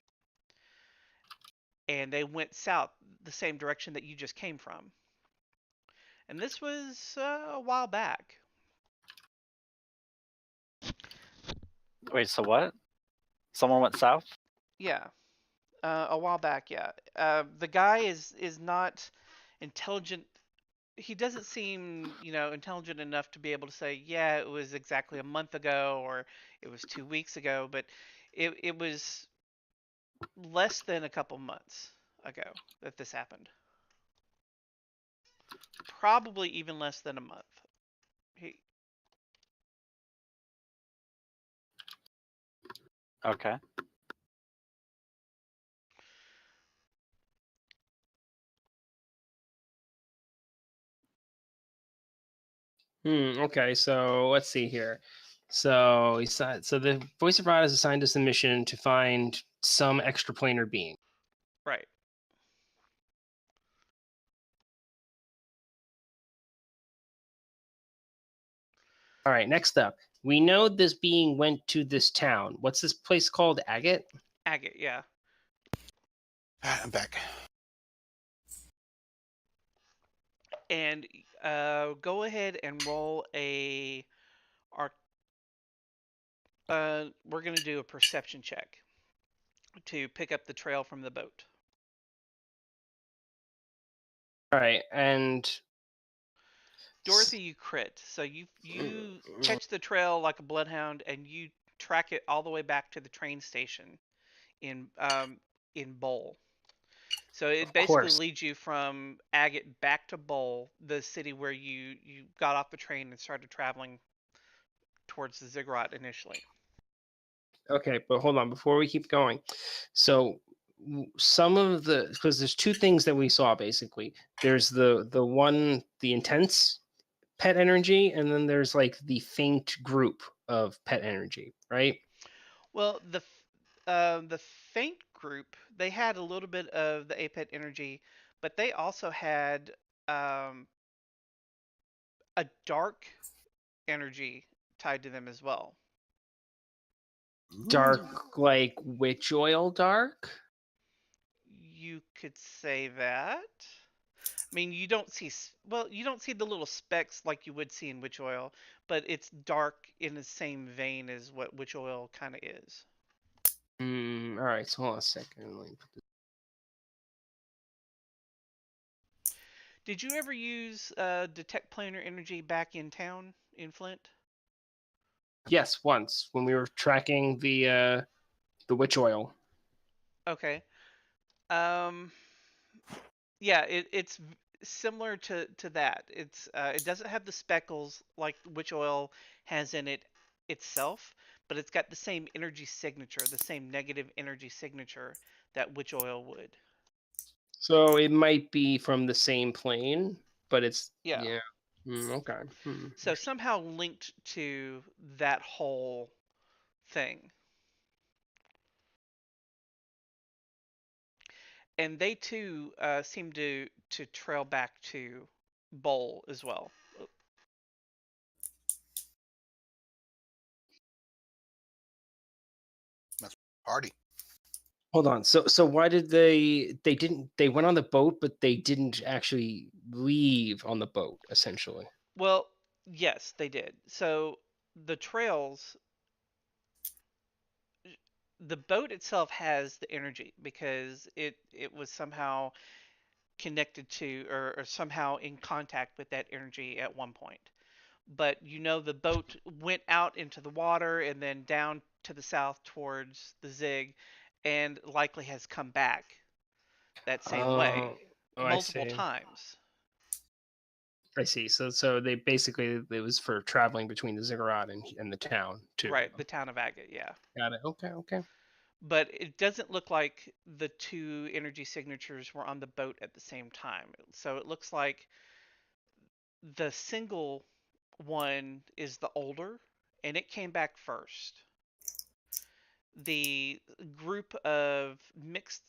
And they went south the same direction that you just came from. And this was a while back. Wait, so what? Someone went south? Yeah. A while back, yeah. The guy is not intelligent. He doesn't seem, intelligent enough to be able to say, yeah, it was exactly a month ago or it was 2 weeks ago, but it was less than a couple months ago that this happened. Probably even less than a month. Okay. Okay, so let's see here. So the Voice of Rod is assigned us the mission to find some extraplanar being. Right. All right, next up. We know this being went to this town. What's this place called? Agate? Agate, yeah. I'm back. And go ahead and roll a we're going to do a perception check to pick up the trail from the boat. All right, and Dorothy, you crit. So you catch the trail like a bloodhound and you track it all the way back to the train station in Bowl. So it basically leads you from Agate back to Bowl, the city where you got off the train and started traveling towards the ziggurat initially. Okay, but hold on before we keep going. So some of the, because there's two things that we saw basically. There's the one, the intense pet energy, and then there's like the faint group of pet energy, right? Well, the faint group, they had a little bit of the apet energy, but they also had a dark energy tied to them as well. Dark, like witch oil dark? You could say that. I mean, you don't see the little specks like you would see in witch oil, but it's dark in the same vein as what witch oil kind of is. All right, so hold on a second. Let me put this... Did you ever use detect planar energy back in town in Flint? Yes, once when we were tracking the witch oil. Okay. Yeah, similar to that. It doesn't have the speckles like witch oil has in it itself, but it's got the same energy signature, the same negative energy signature that witch oil would. So it might be from the same plane, but it's Yeah. okay. So somehow linked to that whole thing. And they too seem to trail back to Bowl as well. Party. Hold on. So why did they went on the boat, but they didn't actually leave on the boat, essentially. Well, yes, they did. So the trails, the boat itself has the energy because it was somehow connected to or somehow in contact with that energy at one point. But the boat went out into the water and then down to the south towards the Zig and likely has come back that same way I multiple see. times. I see. So they basically it was for traveling between the ziggurat and the town too. Right, the town of Agate, yeah. Got it. Okay. But it doesn't look like the two energy signatures were on the boat at the same time. So it looks like the single one is the older, and it came back first. The group of mixed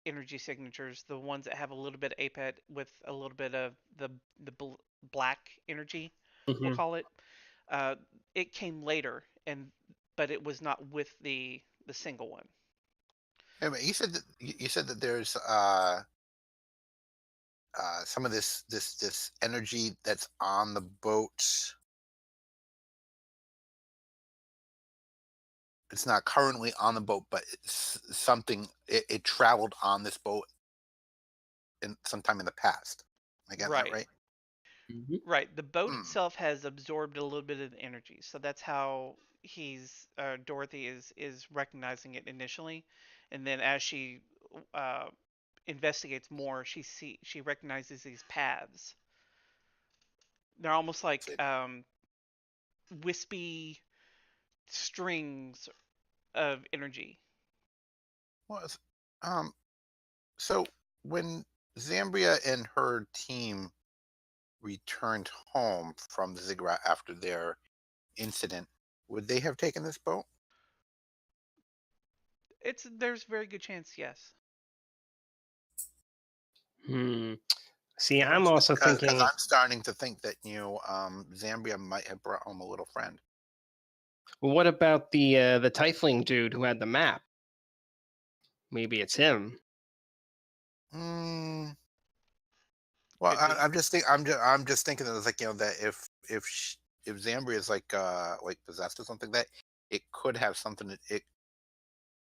energy signatures, the ones that have a little bit of APET with a little bit of the black energy, we'll call it, it came later, but it was not with the single one. Hey, but you said that there's some of this energy that's on the boat. It's not currently on the boat, but it's something. It traveled on this boat sometime in the past. Am I getting that right? Right. The boat itself has absorbed a little bit of the energy, so that's how Dorothy is recognizing it initially, and then as she investigates more, she recognizes these paths. They're almost like wispy strings of energy. Well, so when Zambria and her team returned home from the ziggurat after their incident, would they have taken this boat? There's a very good chance, yes. See, I'm also thinking. Because I'm starting to think that Zambria might have brought home a little friend. Well, what about the Tiefling dude who had the map? Maybe it's him. Well, I'm just thinking that it's like that if Zambria is like possessed or something, that it could have something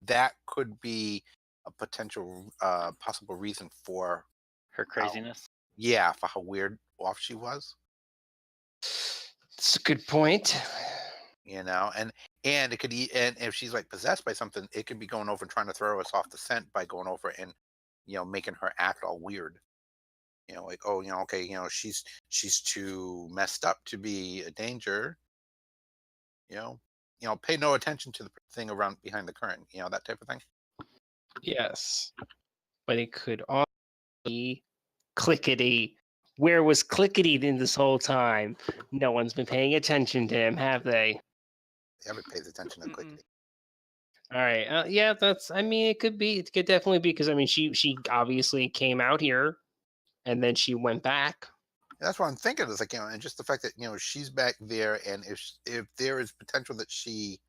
that could be a potential possible reason for her craziness. For how weird off she was. It's a good point. And it could and if she's like possessed by something, it could be going over and trying to throw us off the scent by going over and making her act all weird. Like, oh, okay, she's too messed up to be a danger. Pay no attention to the thing around behind the curtain. That type of thing. Yes, but it could also be Clickety. Where was Clickety in this whole time? No one's been paying attention to him, have they? They haven't paid attention to Clickety. All right. Yeah, that's. I mean, it could be. It could definitely be because I mean, she obviously came out here, and then she went back. That's what I'm thinking. Is like and just the fact that she's back there, and if there is potential that she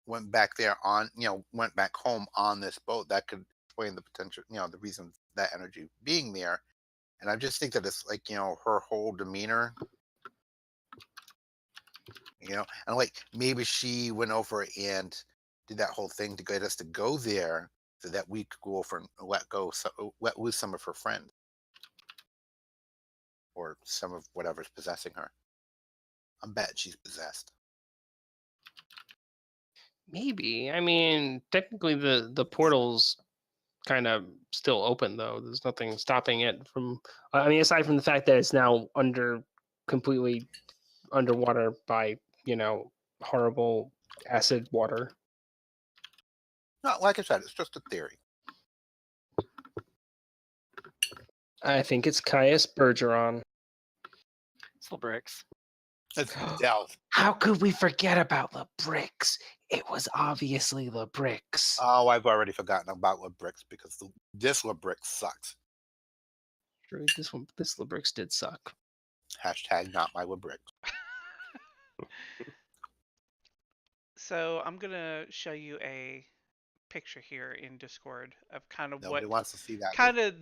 went back there on went back home on this boat, that could explain the potential the reason that energy being there. And I just think that it's like her whole demeanor. And like maybe she went over and did that whole thing to get us to go there so that we could go over and let loose some of her friends or some of whatever's possessing her. I'm betting she's possessed. Maybe. I mean, technically the portals kind of still open, though. There's nothing stopping it from. I mean, aside from the fact that it's now completely underwater by horrible acid water. No, like I said, it's just a theory. I think it's Caius Bergeron. It's the bricks. It's Delve. How could we forget about the bricks? It was obviously the bricks. Oh, I've already forgotten about Labrix because this Labrix sucks. True, this Labrix did suck. Hashtag not my Labrix. So I'm gonna show you a picture here in Discord of kind of Nobody wants to see that. kind of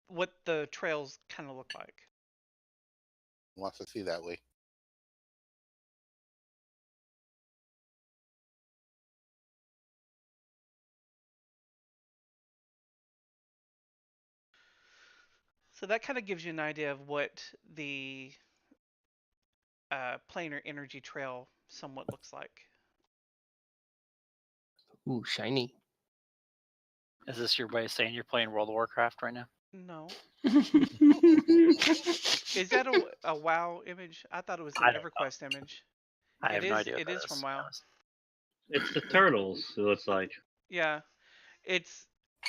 what the trails kind of look like. Wants to see that, Lee. So that kind of gives you an idea of what the planar energy trail somewhat looks like. Ooh, shiny. Is this your way of saying you're playing World of Warcraft right now? No. Is that a WoW image? I thought it was an EverQuest image. I have no idea. It is from WoW. It's the turtles, it looks like. Yeah,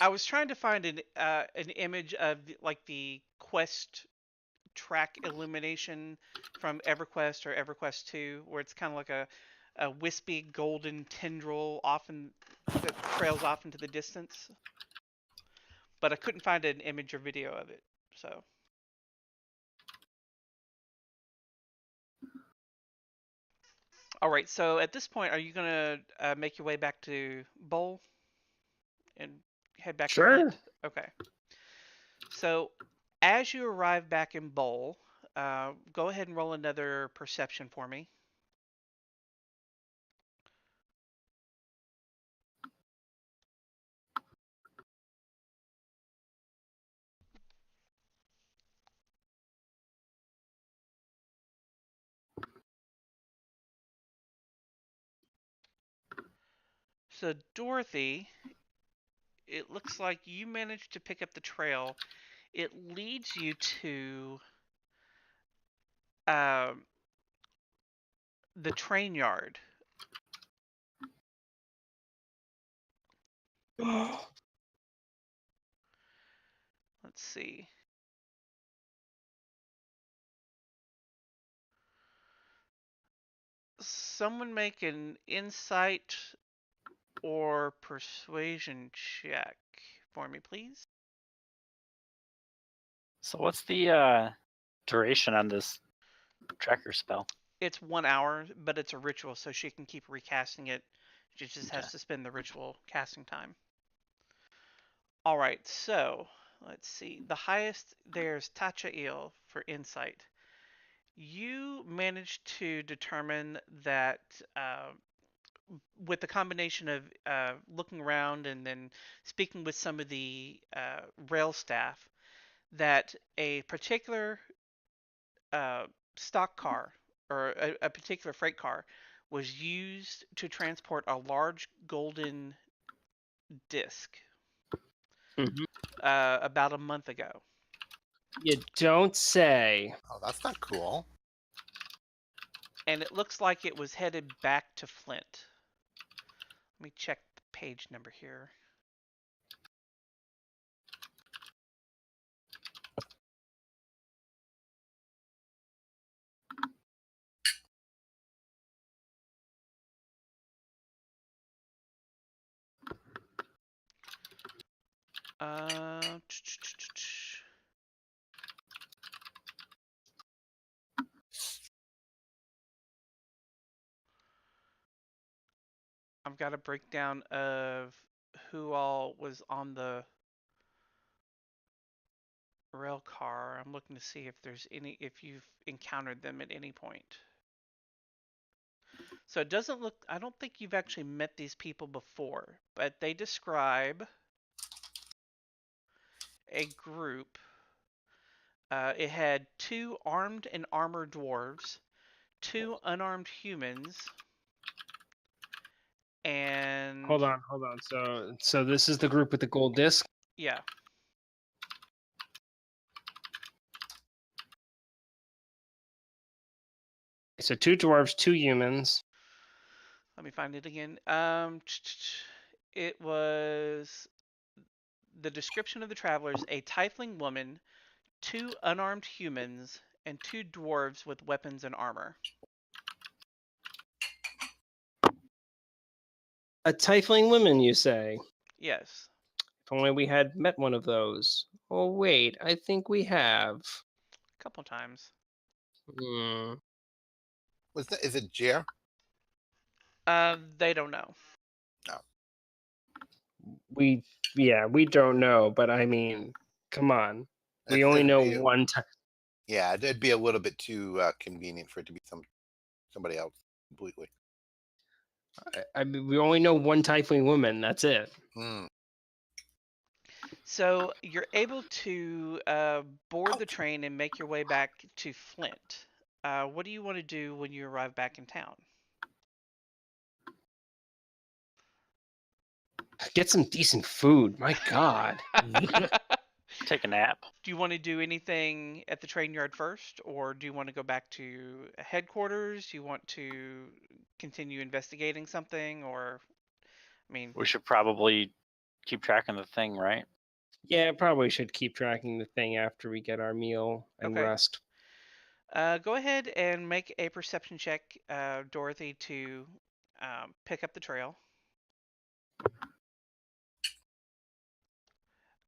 I was trying to find an image of like the quest track illumination from EverQuest or EverQuest 2, where it's kind of like a wispy golden tendril that trails off into the distance. But I couldn't find an image or video of it, so. All right, so at this point, are you gonna make your way back to Bowl and head back to Flint? Okay. So as you arrive back in Bowl, go ahead and roll another perception for me. So Dorothy, it looks like you managed to pick up the trail. It leads you to the train yard. Let's see. Someone make an insight or persuasion check for me, please. So what's the duration on this tracker spell? It's 1 hour, but it's a ritual, so she can keep recasting it. She just has to spend the ritual casting time. All right, so let's see. The highest, there's Tachail for insight. You managed to determine that with the combination of looking around and then speaking with some of the rail staff, that a particular stock car or a particular freight car was used to transport a large golden disc about a month ago. You don't say. Oh, that's not cool. And it looks like it was headed back to Flint. Let me check the page number here. I've got a breakdown of who all was on the rail car. I'm looking to see if you've encountered them at any point. So it doesn't look, I don't think you've actually met these people before, but they describe a group. It had 2 armed and armored dwarves, 2 unarmed humans, And Hold on. So this is the group with the gold disc. yeah. So 2 dwarves, 2 humans. Let me find it again. It was the description of the travelers: a tiefling woman, 2 unarmed humans, and 2 dwarves with weapons and armor. A tiefling woman, you say? Yes. If only we had met one of those. Oh wait, I think we have. A couple times. Hmm. Is it Jer? They don't know. We don't know, but I mean, come on. We That'd only know be- one time. Yeah, that'd be a little bit too convenient for it to be somebody else completely. I mean, we only know one tiefling woman. That's it. Hmm. So you're able to board the train and make your way back to Flint. What do you want to do when you arrive back in town? Get some decent food. My God. Take a nap. Do you want to do anything at the train yard first, or do you want to go back to headquarters? Do you want to continue investigating something, or, I mean, We should probably keep track of the thing, right? Yeah, probably should keep tracking the thing after we get our meal and Okay. rest. go ahead and make a perception check, Dorothy, to pick up the trail.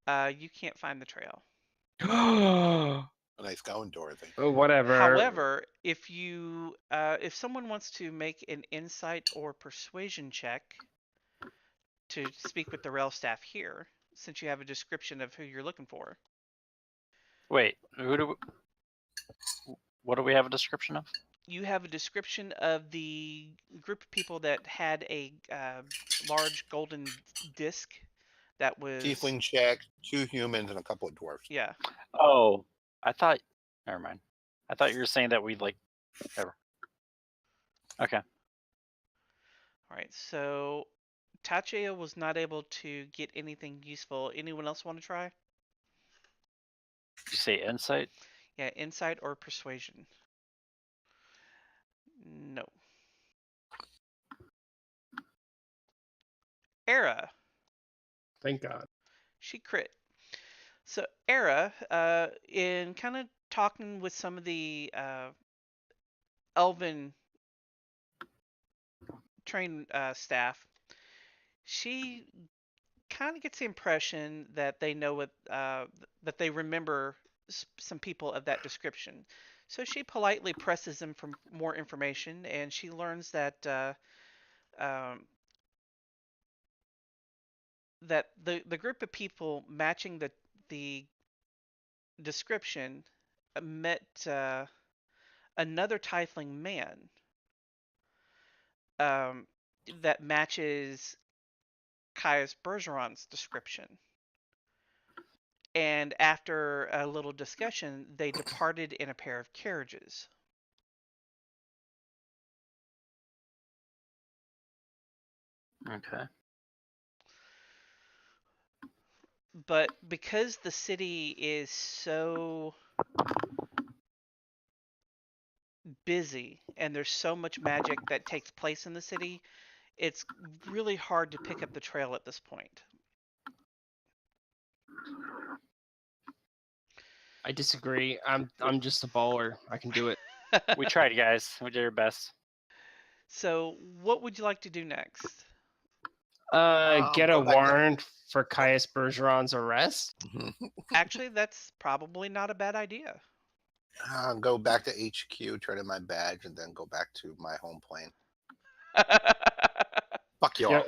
You can't find the trail. Nice going, Dorothy. Oh, whatever. However, if someone wants to make an insight or persuasion check to speak with the rail staff here, since you have a description of who you're looking for. Wait, what do we have a description of? You have a description of the group of people that had a large golden disc that was Tiefling check, 2 humans, and a couple of dwarves. Yeah. Oh, I thought. Never mind. I thought you were saying that we'd like. Ever. Okay. All right. So Tachia was not able to get anything useful. Anyone else want to try? Did you say insight? Yeah, insight or persuasion. No. Aera. Thank God. She crit. So Aera, in kind of talking with some of the elven train staff, she kind of gets the impression that they know what that they remember some people of that description. So she politely presses them for more information, and she learns that that the group of people matching the description met another tiefling man that matches Caius Bergeron's description. And after a little discussion, they departed in a pair of carriages. Okay. But because the city is so busy and there's so much magic that takes place in the city, it's really hard to pick up the trail at this point. I disagree. I'm just a baller. I can do it. We tried, guys. We did our best. So, what would you like to do next? Get a go back to- warrant for Caius Bergeron's arrest. Actually, that's probably not a bad idea. Go back to HQ, turn in my badge, and then go back to my home plane. Fuck you all.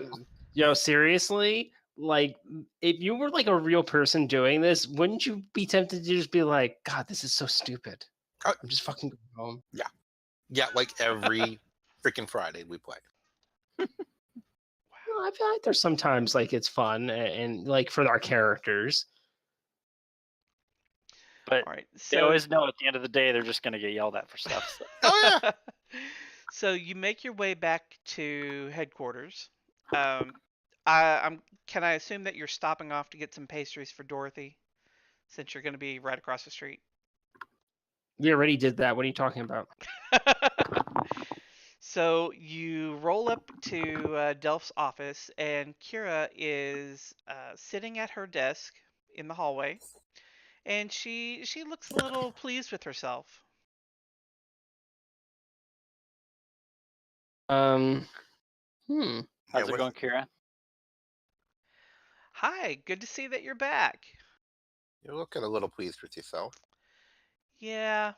Yo, seriously? Like, if you were like a real person doing this, wouldn't you be tempted to just be like, God, this is so stupid. Oh. I'm just fucking going home. Yeah, like every freaking Friday we play. Well, I feel like there's sometimes like it's fun and like for our characters. But All right. they So, always know at the end of the day they're just going to get yelled at for stuff. So. Oh yeah. so you make your way back to headquarters. Can I assume that you're stopping off to get some pastries for Dorothy, since you're going to be right across the street? We already did that. What are you talking about? So you roll up to Delph's office, and Kira is sitting at her desk in the hallway, and she looks a little pleased with herself. Hmm. How's Yeah, it going, Kira? Hi, good to see that you're back. You're looking a little pleased with yourself. Yeah,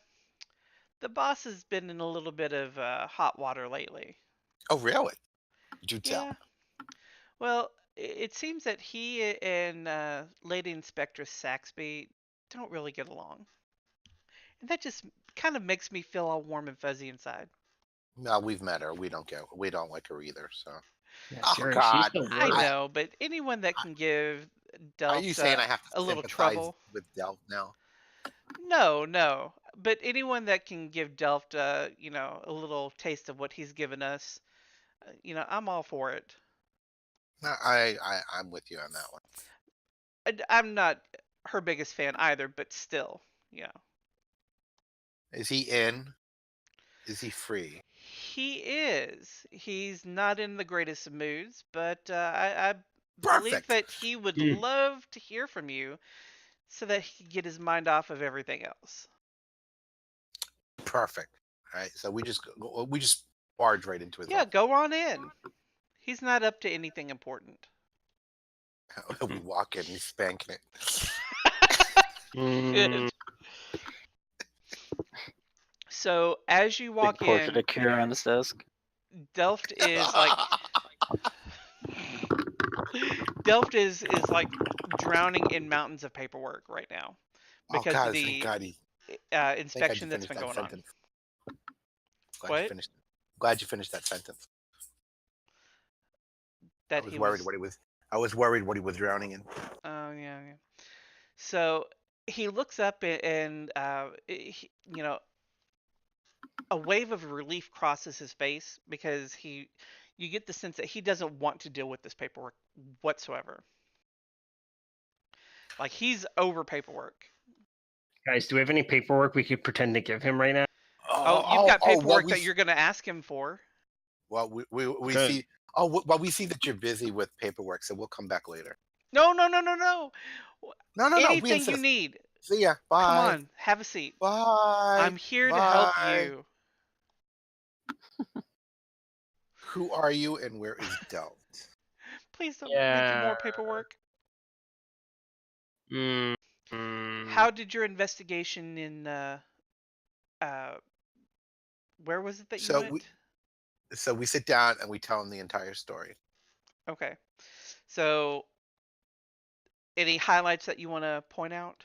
the boss has been in a little bit of hot water lately. Oh, really? Do tell. Yeah. Well, it seems that he and Lady Inspectress Saxby don't really get along. And that just kind of makes me feel all warm and fuzzy inside. No, we've met her. We don't like her either. So. Yeah, Oh Jerry, God! she's the I worst. know, but anyone that can give Are you Delft saying I have to a little sympathize trouble. with Delph now? No. But anyone that can give Delft, a little taste of what he's given us, I'm all for it. No, I'm with you on that one. I'm not her biggest fan either, but still, yeah. Is he in? Is he free? He is. He's not in the greatest of moods, but I believe Perfect. that he would love to hear from you so that he can get his mind off of everything else. Perfect. All right. So we just barge right into his Yeah, office. go on in. He's not up to anything important. We walk in, he's spanking it. Good. So as you walk Big portrait in, of Kira on his desk. Delft is like drowning in mountains of paperwork right now Oh because God! of Thank the God he. inspection that's been going on. What? Glad you finished that sentence. That I was he worried was. what he was. I was worried what he was drowning in. Oh yeah. So he looks up and a wave of relief crosses his face because you get the sense that he doesn't want to deal with this paperwork whatsoever. Like he's over paperwork. Guys, do we have any paperwork we could pretend to give him right now? Oh, you've got paperwork that you're going to ask him for. Well, we Okay. see. Oh, well, we see that you're busy with paperwork, so we'll come back later. No. No. We Anything you insist. need. See ya. Bye. Come on, have a seat. Bye. I'm here to help you. Who are you and where is Delft? Please don't make you more paperwork. How did your investigation in where was it that you went? So we sit down and we tell him the entire story. Okay. So any highlights that you want to point out?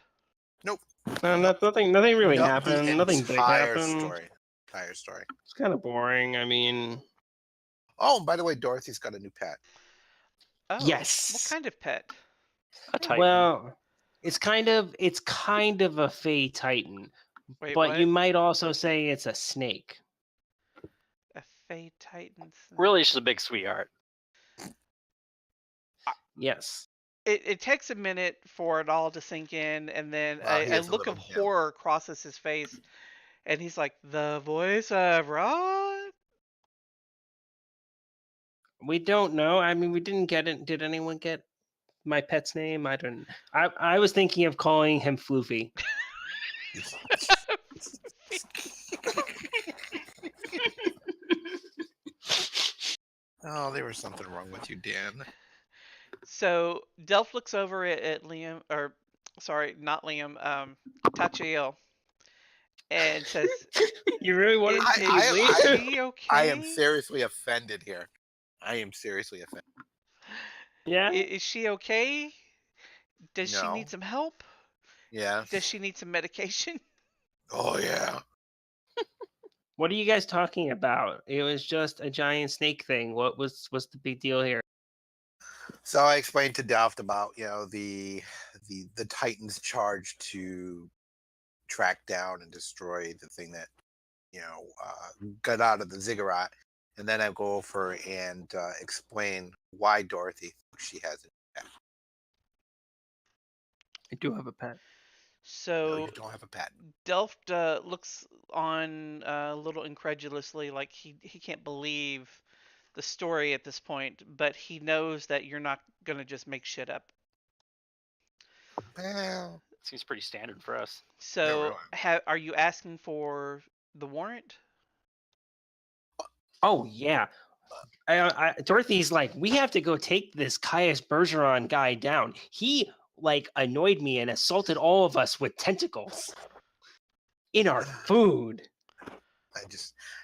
Nope. No, nothing really happened. Nothing big happened. Entire story. It's kind of boring. I mean. Oh, and by the way, Dorothy's got a new pet. Oh, yes. What kind of pet? A Titan. Well, it's kind of a Fey Titan. Wait, but what? You might also say it's a snake. A Fey Titan. Really, she's a big sweetheart. Yes. It takes a minute for it all to sink in, and then a look of horror crosses his face, and he's like, "The voice of Rod." We don't know. I mean, we didn't get it. Did anyone get my pet's name? I don't. I was thinking of calling him Floofy. Oh, there was something wrong with you, Dan. So Delph looks over at Liam, or sorry, not Liam, Tachiel, and says, "You really want to is she okay? I am seriously offended here. I am seriously offended. Yeah. Is she okay? Does she No. need some help? Yeah. Does she need some medication? Oh yeah. What are you guys talking about? It was just a giant snake thing. What's the big deal here? So I explained to Delft about the Titans charged to track down and destroy the thing that got out of the ziggurat, and then I go over and explain why Dorothy thinks she has it. I do have a pet. No, So you don't have a pet. Delft looks on a little incredulously, like he can't believe the story at this point, but he knows that you're not gonna just make shit up. Well, Seems pretty standard for us. So, are you asking for the warrant? Oh yeah. Dorothy's like, we have to go take this Caius Bergeron guy down. He like annoyed me and assaulted all of us with tentacles in our food.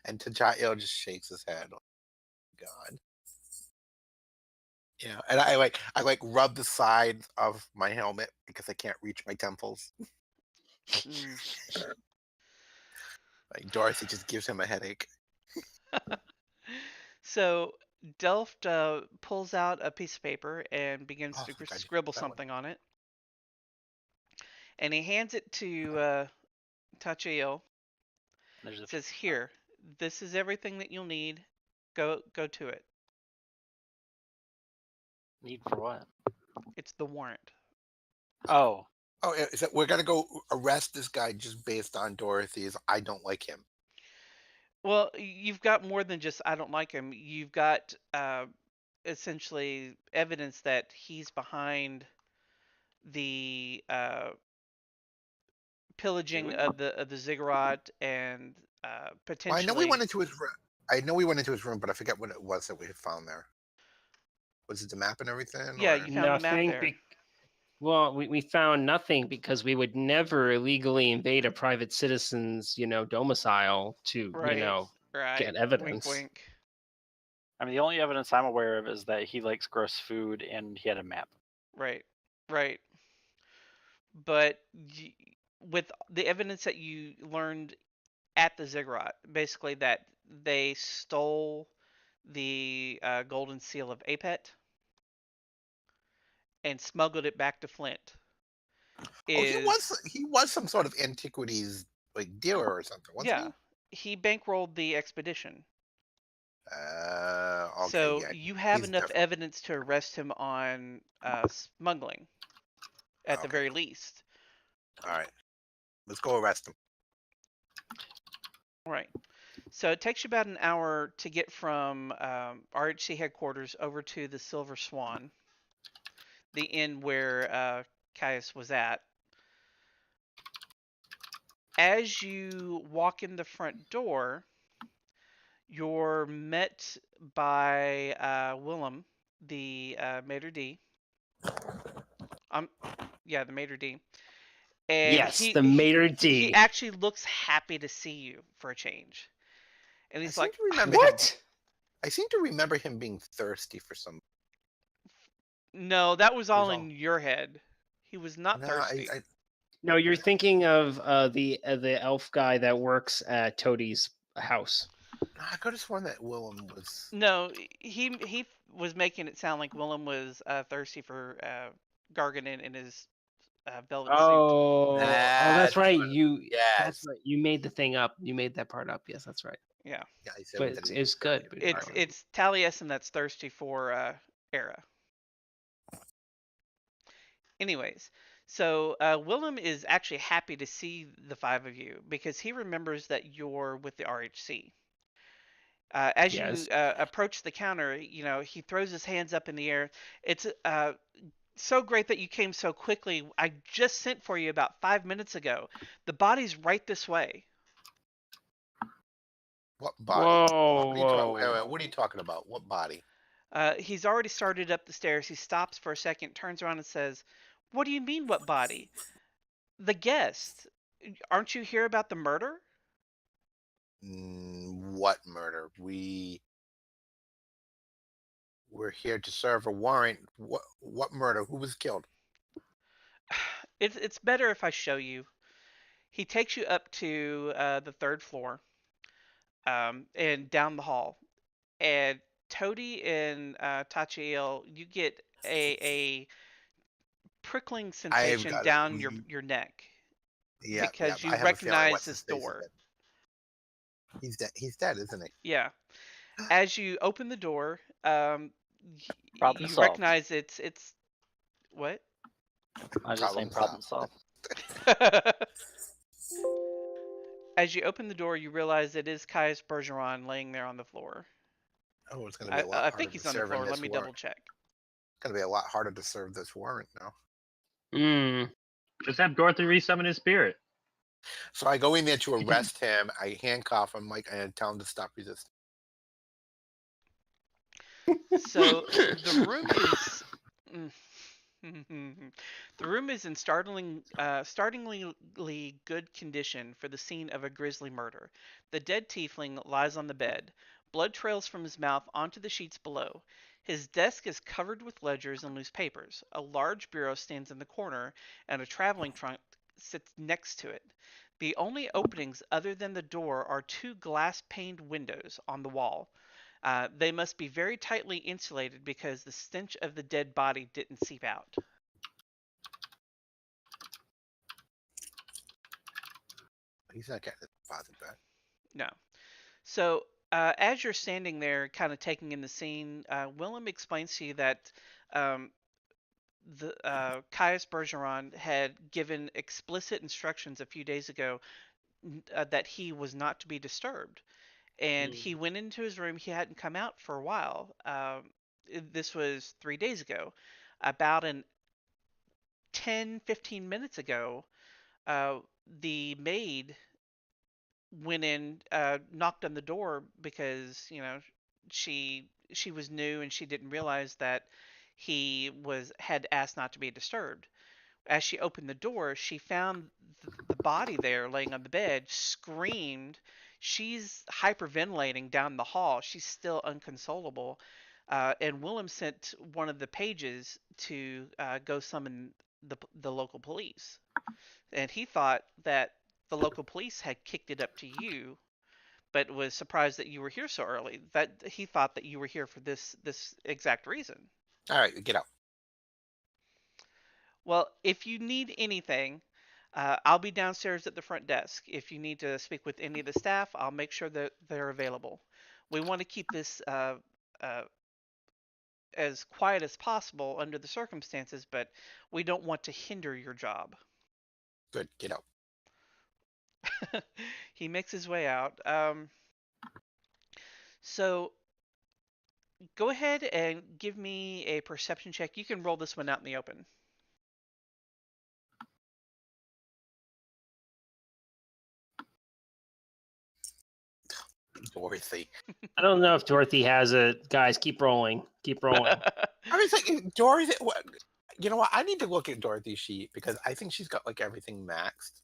And Tajayo just shakes his head. Oh, God. Yeah, and I rub the sides of my helmet because I can't reach my temples. Like Dorothy just gives him a headache. So Delft pulls out a piece of paper and begins Oh, to thank God you scribble took that one. something on it, and he hands it to Tachiel. Says, "Here, this is everything that you'll need. Go to it." Need for what? It's the warrant. Oh, Oh, is that we're gonna go arrest this guy just based on Dorothy's I don't like him. Well, you've got more than just I don't like him. You've got essentially evidence that he's behind the pillaging of the ziggurat and Well, potentially. I know we went into his room. But I forget what it was that we had found there. Was it the map and everything? Yeah, or- you found the map Nothing. there. Well, we found nothing because we would never illegally invade a private citizen's, domicile to, Right. get evidence. Wink, wink. I mean, the only evidence I'm aware of is that he likes gross food and he had a map. Right. But with the evidence that you learned at the ziggurat, basically that they stole the golden seal of Apet and smuggled it back to Flint. Oh, he was some sort of antiquities like dealer or something, wasn't he bankrolled the expedition. he? Okay, So yeah. you have he's enough definitely- evidence to arrest him on smuggling, at the Okay. very least. All right, let's go arrest him. All right. So it takes you about an hour to get from RHC headquarters over to the Silver Swan, the inn where Caius was at. As you walk in the front door, you're met by Willem, the maitre d'. The maitre d'. And Yes, the maitre d'. He actually looks happy to see you for a change. And he's like, what? I seem to remember him being thirsty for some. No, that was all He's in your head. He was not thirsty. No, you're thinking of the elf guy that works at Toty's house. I could have sworn that Willem was. No, he was making it sound like Willem was thirsty for Gargenyn in his velvet suit. That's right. Yes. That's right. You made the thing up. You made that part up. Yes, that's right. Yeah. Yeah, he said But it's good. It's Taliesin that's thirsty for Aera. Anyways, so Willem is actually happy to see the five of you because he remembers that you're with the RHC. As you approach the counter, he throws his hands up in the air. It's so great that you came so quickly. I just sent for you about 5 minutes ago. The body's right this way. What body? Whoa. What are you talking about? What body? He's already started up the stairs. He stops for a second, turns around and says, "What do you mean, what body? The guest. Aren't you here about the murder?" What murder? We're here to serve a warrant. What murder? Who was killed? It's better if I show you. He takes you up to the third floor and down the hall. And Toty and Tachiel, you get a prickling sensation down your neck. Yeah, because you I have a feeling recognize what's this his face is door. dead. He's dead, isn't he? Yeah. As you open the door, Problem you solved. recognize it's what? I was just saying Problem problem solved. solved. As you open the door, you realize it is Caius Bergeron laying there on the floor. Oh, it's going to be a lot I harder think to he's on the serve in floor. Let this me warrant. double check. It's going to be a lot harder to serve this warrant now. Just have Dorothy resummon his spirit. So I go in there to arrest him. I handcuff him, like, and tell him to stop resisting. So the room is. The room is in startlingly good condition for the scene of a grisly murder. The dead tiefling lies on the bed. Blood trails from his mouth onto the sheets below. His desk is covered with ledgers and loose papers. A large bureau stands in the corner, and a traveling trunk sits next to it. The only openings other than the door are two glass-paned windows on the wall. They must be very tightly insulated because the stench of the dead body didn't seep out. He's not getting his deposit back. No. So, as you're standing there, kind of taking in the scene, Willem explains to you that Caius Bergeron had given explicit instructions a few days ago that he was not to be disturbed. And he went into his room. He hadn't come out for a while. This was 3 days ago. About 10-15 minutes ago, the maid went in, knocked on the door because she was new and she didn't realize that he had asked not to be disturbed. As she opened the door, she found the body there laying on the bed, screamed. She's hyperventilating down the hall. She's still unconsolable. And Willem sent one of the pages to go summon the local police. And he thought that the local police had kicked it up to you, but was surprised that you were here so early. That he thought that you were here for this exact reason. All right, get out. Well, if you need anything, I'll be downstairs at the front desk. If you need to speak with any of the staff, I'll make sure that they're available. We want to keep this as quiet as possible under the circumstances, but we don't want to hinder your job. Good, get out. He makes his way out. So go ahead and give me a perception check. You can roll this one out in the open. Dorothy. I don't know if Dorothy has it. Guys, keep rolling. Keep rolling. I was like, Dorothy. What? You know what? I need to look at Dorothy's sheet because I think she's got like everything maxed.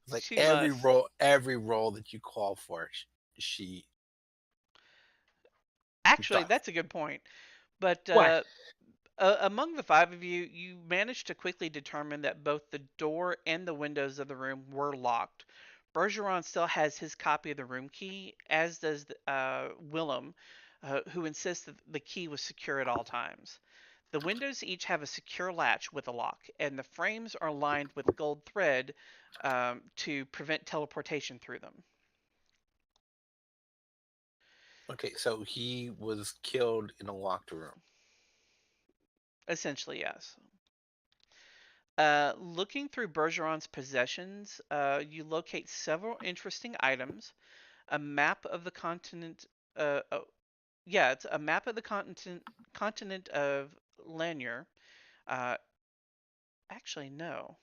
Like She every must. every roll that you call for, she. Actually, does. that's a good point. But What? among the five of you, you managed to quickly determine that both the door and the windows of the room were locked. Bergeron still has his copy of the room key, as does Willem, who insists that the key was secure at all times. The windows each have a secure latch with a lock, and the frames are lined with gold thread to prevent teleportation through them. Okay, so he was killed in a locked room. Essentially, yes. Looking through Bergeron's possessions, you locate several interesting items. A map of the continent. It's a map of the continent of Lanier. Uh, Actually, no,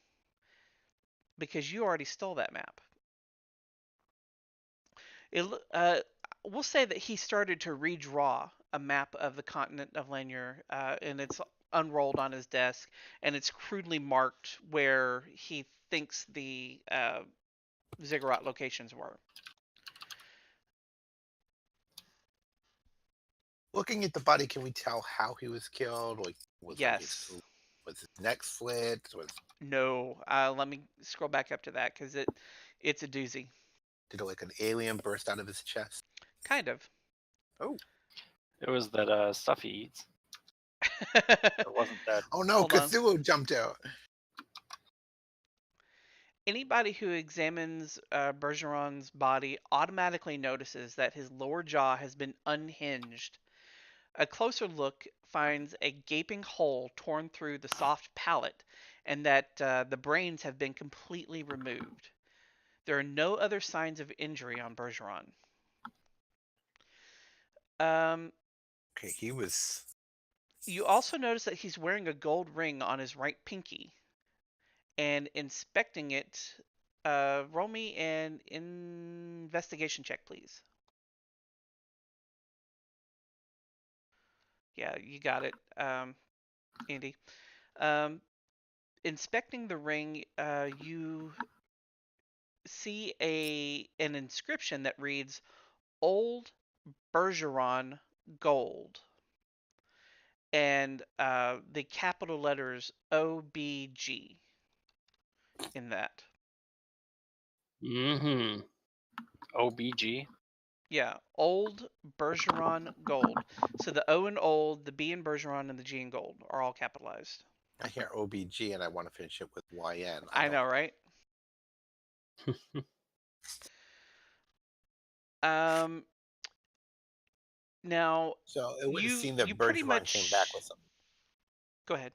because you already stole that map. We'll say that he started to redraw a map of the continent of Lanier, and it's unrolled on his desk, and it's crudely marked where he thinks the ziggurat locations were. Looking at the body, can we tell how he was killed? Like, Yes. Was his neck slit? No. Let me scroll back up to that because it's a doozy. Did like an alien burst out of his chest? Kind of. Oh. It was that stuff he eats. It wasn't that. Oh no, Hold on. Cthulhu jumped out. Anybody who examines Bergeron's body automatically notices that his lower jaw has been unhinged. A closer look finds a gaping hole torn through the soft palate, and that the brains have been completely removed. There are no other signs of injury on Bergeron. Okay, he was. You also notice that he's wearing a gold ring on his right pinky. And inspecting it, roll me an investigation check, please. Yeah, you got it, Andy. Inspecting the ring, you see an inscription that reads Old Bergeron Gold. And the capital letters OBG in that. Mm-hmm. OBG. Yeah, Old Bergeron Gold. So the O in old, the B in Bergeron, and the G in gold are all capitalized. I hear OBG and I want to finish it with YN. I know, right? Now So it would you seem that pretty Bergeron much came back with something. Go ahead.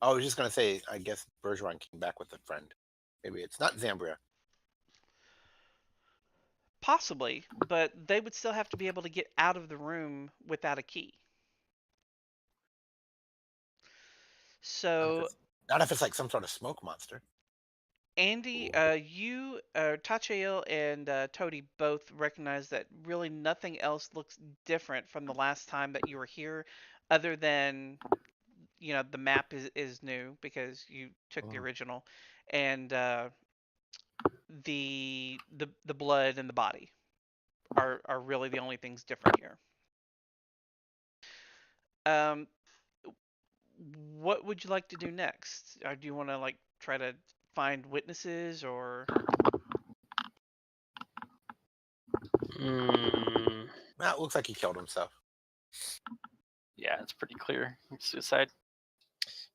I was just going to say, I guess Bergeron came back with a friend. Maybe it's not Zambria. Possibly, but they would still have to be able to get out of the room without a key. So Not if it's like some sort of smoke monster. Andy, you, Tachiel, and Toty both recognize that really nothing else looks different from the last time that you were here, other than, you know, the map is new because you took the original, and the blood and the body are really the only things different here. What would you like to do next? Or do you want to like try to find witnesses or? Well, it looks like he killed himself. Yeah, it's pretty clear. Suicide.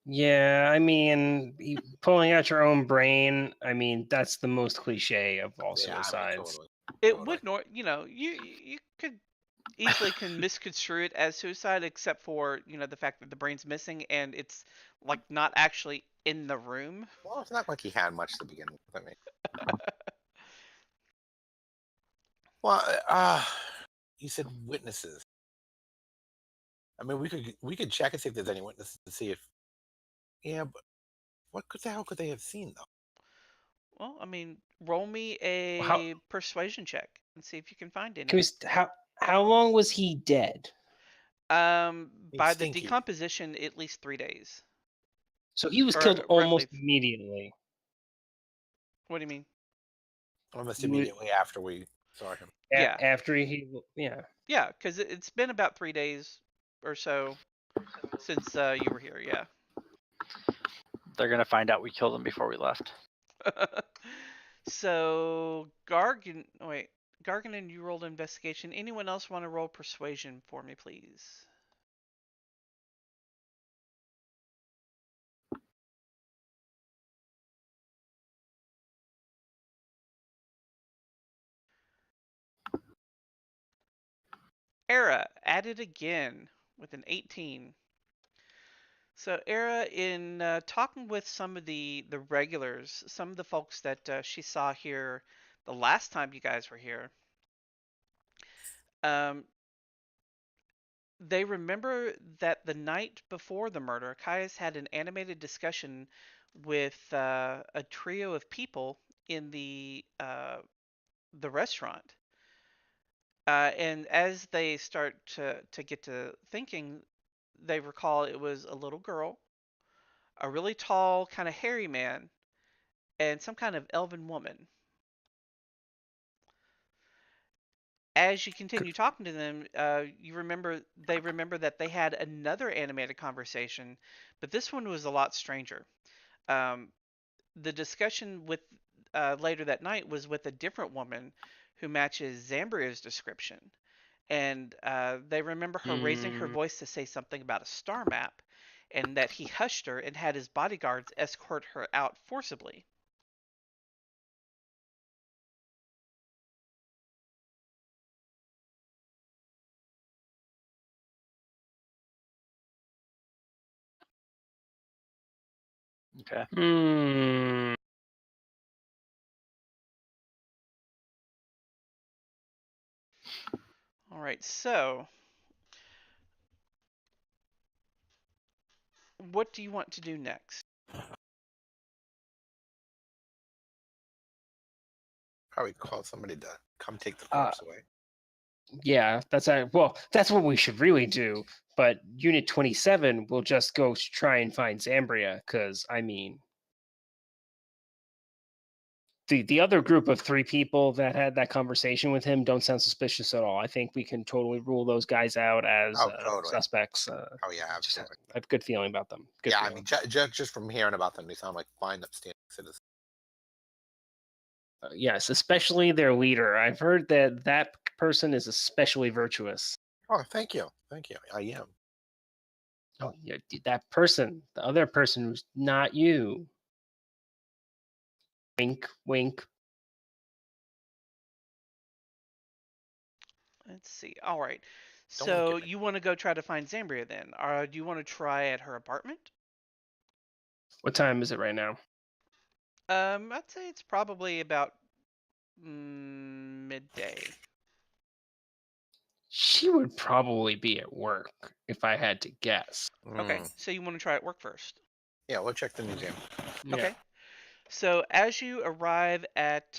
Yeah, I mean, pulling out your own brain, I mean, that's the most cliche of all suicides. I mean, totally. It would, you know, you could easily can misconstrue it as suicide, except for, you know, the fact that the brain's missing and it's like not actually in the room. Well, it's not like he had much to begin with. I mean, well, you said witnesses. I mean, we could check and see if there's any witnesses to see if. Yeah, but what the hell could they have seen though? Well, I mean, roll me a How- persuasion check and see if you can find any. Can we, how long was he dead? By the stinky. decomposition, at least 3 days. So he was Or killed almost roughly. immediately. What do you mean? Almost immediately after we saw him. Yeah. After he, yeah. Yeah, because it's been about 3 days or so since you were here. Yeah. They're gonna find out we killed him before we left. So Gargenyn, you rolled investigation. Anyone else want to roll persuasion for me, please? Aera at it again with an 18. So Aera, in talking with some of the regulars, some of the folks that she saw here the last time you guys were here, they remember that the night before the murder, Caius had an animated discussion with a trio of people in the restaurant. And as they start to get to thinking, they recall it was a little girl, a really tall, kind of hairy man, and some kind of elven woman. As you continue talking to them, they remember that they had another animated conversation, but this one was a lot stranger. The discussion with later that night was with a different woman who matches Zambria's description, and they remember her raising her voice to say something about a star map, and that he hushed her and had his bodyguards escort her out forcibly. Okay. All right, so what do you want to do next? Probably call somebody to come take the corpse away. Yeah, that's what we should really do. But Unit 27 will just go try and find Zambria, because I mean, the other group of 3 people that had that conversation with him don't sound suspicious at all. I think we can totally rule those guys out as Totally. suspects. Oh yeah, Just absolutely. I have a good feeling about them. Good Yeah, feeling. I mean, just from hearing about them, they sound like fine, upstanding citizens. Yes, especially their leader. I've heard that person is especially virtuous. Oh, thank you. I am. Oh, yeah, that person, the other person who's not you. Wink, wink. Let's see. All right. Don't look So at me. you want to go try to find Zambria then? Or do you want to try at her apartment? What time is it right now? I'd say it's probably about midday. She would probably be at work, if I had to guess. Okay, so you want to try at work first. Yeah, we'll check the museum. Yeah. Okay. So as you arrive at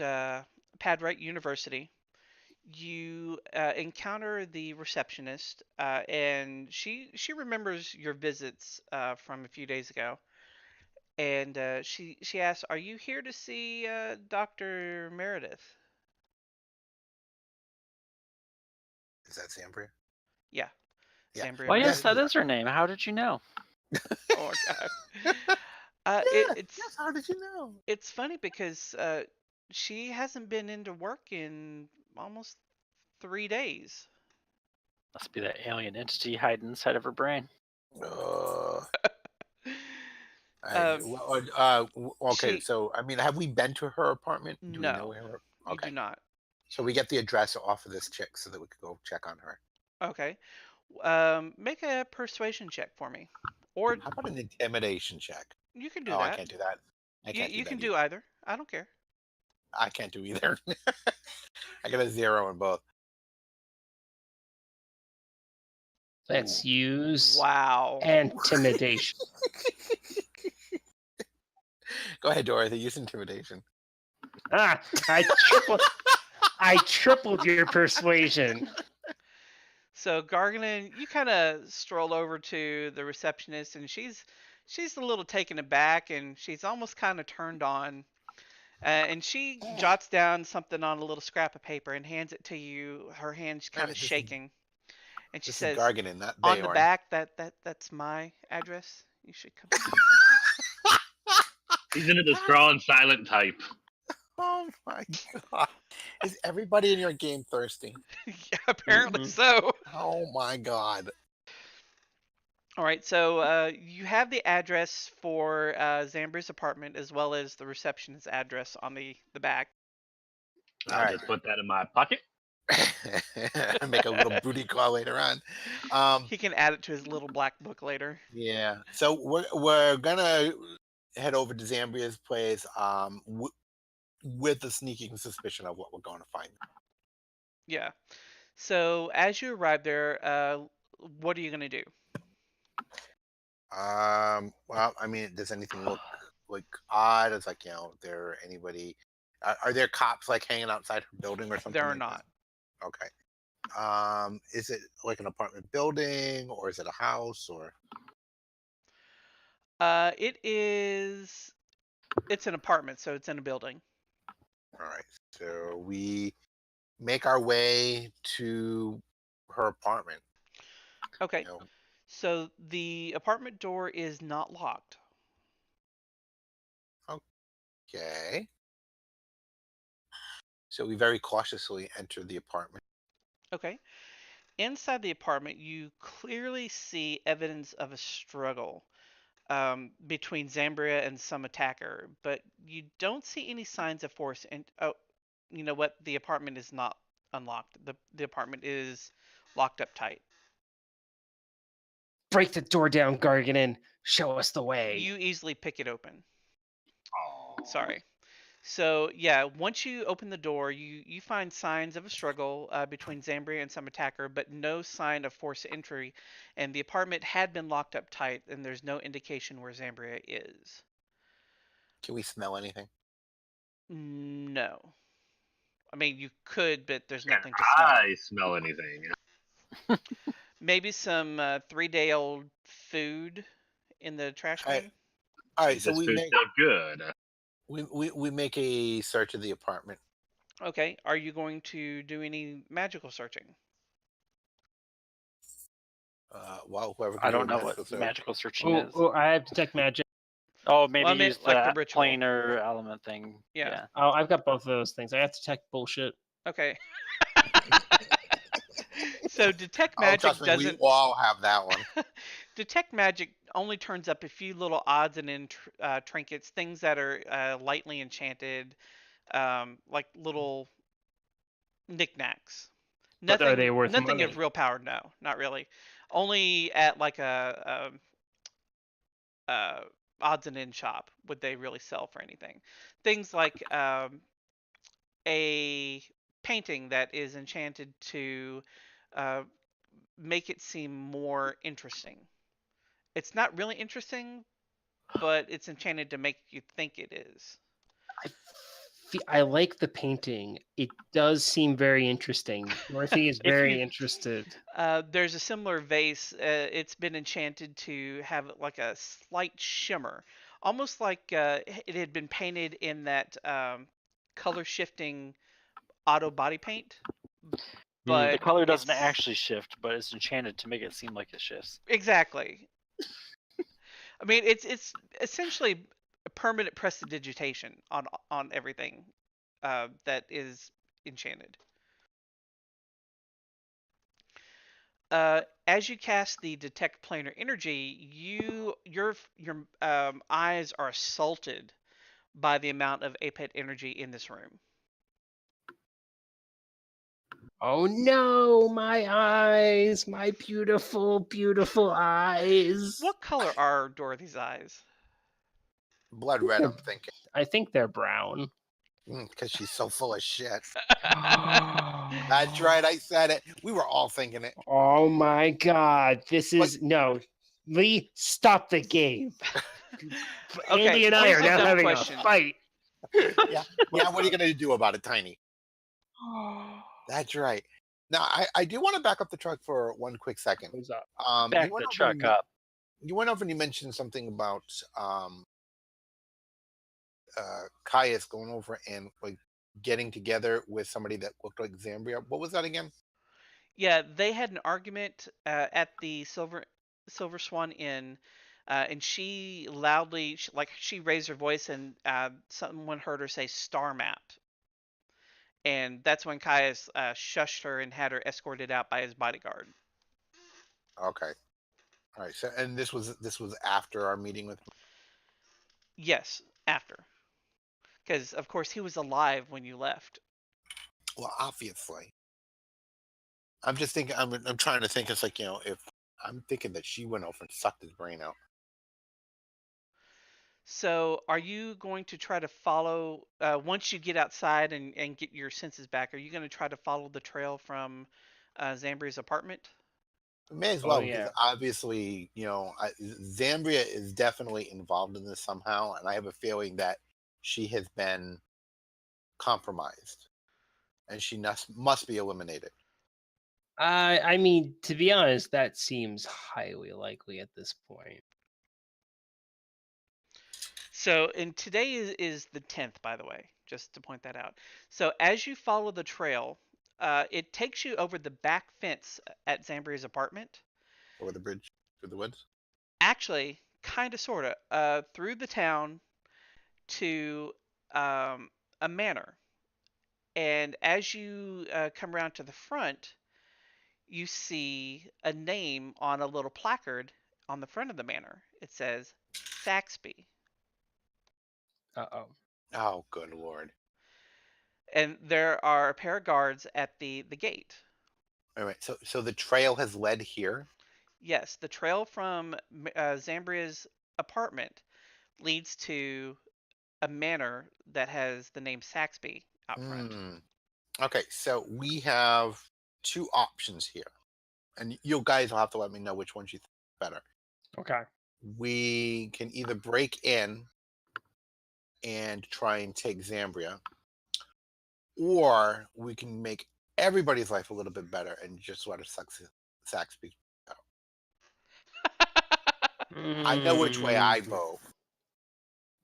Padright University, you encounter the receptionist, and she remembers your visits from a few days ago, and she asks, "Are you here to see Dr. Meredith?" Is that Zambria? Yeah. Yeah. Zambria Well, Meredith. yes, that is her name. How did you know? Oh my god. It's Yes, how did you know? It's funny because she hasn't been into work in almost 3 days. Must be that alien entity hiding inside of her brain. Okay, She- so I mean, have we been to her apartment? Do we know No, where her? you Okay, do not. so we get the address off of this chick so that we could go check on her. Okay. Make a persuasion check for me. Or How about an intimidation check? you can do Oh, that. I can't do that. I can't do You that. can either. do either. I don't care. I can't do either. I got a 0 in both. Let's use Wow. intimidation. Go ahead, Dorothy. Use intimidation. I tripled your persuasion. So Gargenyn, you kind of stroll over to the receptionist, and she's a little taken aback, and she's almost kind of turned on. And she jots down something on a little scrap of paper and hands it to you. Her hand's kind of shaking, and she says, Gargenyn, not "On the Bayorn. back, that's my address. You should come." He's into the scrawling silent type. Oh my god! Is everybody in your game thirsty? Yeah, apparently so. Oh my god! All right, so you have the address for Zambria's apartment as well as the receptionist's address on the back. I'll just put that in my pocket. Make a little booty call later on. He can add it to his little black book later. Yeah. So we're gonna head over to Zambria's place with the sneaking suspicion of what we're going to find. Yeah. So as you arrive there, what are you gonna do? Well, I mean, does anything look like odd? It's like, there anybody? Are there cops like hanging outside her building or something? There are like not. that? Okay. Is it like an apartment building or is it a house or? It's an apartment, so it's in a building. All right. So we make our way to her apartment. Okay. So the apartment door is not locked. Okay. So we very cautiously enter the apartment. Okay. Inside the apartment, you clearly see evidence of a struggle between Zambria and some attacker, but you don't see any signs of force. And you know what? The apartment is not unlocked. The apartment is locked up tight. Break the door down, Gargenyn. Show us the way. You easily pick it open. Sorry. So yeah, once you open the door, you find signs of a struggle between Zambria and some attacker, but no sign of forced entry, and the apartment had been locked up tight, and there's no indication where Zambria is. Can we smell anything? No. I mean, you could, but there's Can nothing to smell. I smell anything? Maybe some 3-day-old food in the trash All right. bin. All right, Is so this we food make still good? we make a search of the apartment. Okay. Are you going to do any magical searching? Well, whoever can I do don't a know magical what search. magical searching is. Oh, I have detect magic. Oh, maybe I meant use like the that ritual. planar element thing. Yeah. Oh, I've got both of those things. I have detect bullshit. Okay. So detect Oh, magic trust me, doesn't. we all have that one. Detect magic only turns up a few little odds and trinkets, things that are lightly enchanted, like little knickknacks. But are they worth Nothing money? of real power. No, not really. Only at like a odds and end shop would they really sell for anything. Things like a painting that is enchanted to uh, make it seem more interesting. It's not really interesting, but it's enchanted to make you think it is. I like the painting. It does seem very interesting. Dorothy is If very you- interested. There's a similar vase. It's been enchanted to have like a slight shimmer, almost like it had been painted in that color shifting auto body paint. But the color doesn't it's- actually shift, but it's enchanted to make it seem like it shifts. Exactly. I mean, it's essentially a permanent prestidigitation on everything that is enchanted. As you cast the detect planar energy, your eyes are assaulted by the amount of apet energy in this room. Oh no, my eyes, my beautiful, beautiful eyes. What color are Dorothy's eyes? Blood red, I'm thinking. I think they're brown. Because she's so full of shit. That's right, I said it. We were all thinking it. Oh my god, this is no. Lee, stop the game. Okay, Andy and I here's are a now dumb having question. a fight. Yeah, what are you going to do about it, Tiny? That's right. Now, I do want to back up the truck for one quick second. Who's up? Back the truck up. You went over and you mentioned something about Caius going over and like getting together with somebody that looked like Zambria. What was that again? Yeah, they had an argument at the Silver Swan Inn, and she loudly, she raised her voice, and someone heard her say "star map," and that's when Caius shushed her and had her escorted out by his bodyguard. Okay. All right. So, and this was after our meeting with. Yes, after, because of course he was alive when you left. Well, obviously. I'm just thinking. I'm trying to think. It's like, if I'm thinking that she went over and sucked his brain out. So, are you going to try to follow once you get outside and get your senses back? Are you going to try to follow the trail from Zambria's apartment? May as Oh, well, yeah. because obviously, Zambria is definitely involved in this somehow, and I have a feeling that she has been compromised, and she must be eliminated. I mean, to be honest, that seems highly likely at this point. So, and today is the 10th, by the way, just to point that out. So, as you follow the trail, it takes you over the back fence at Zambria's apartment. Over the bridge through the woods. Actually, kind of, sort of, through the town to a manor. And as you come around to the front, you see a name on a little placard on the front of the manor. It says Saxby. Uh-oh. Oh, good lord! And there are a pair of guards at the gate. All right, so the trail has led here. Yes, the trail from Zambria's apartment leads to a manor that has the name Saxby out front. Okay, so we have 2 options here, and you guys will have to let me know which ones you think better. Okay. We can either break in and try and take Zambria, or we can make everybody's life a little bit better and just let Saxby out. I know which way I vote.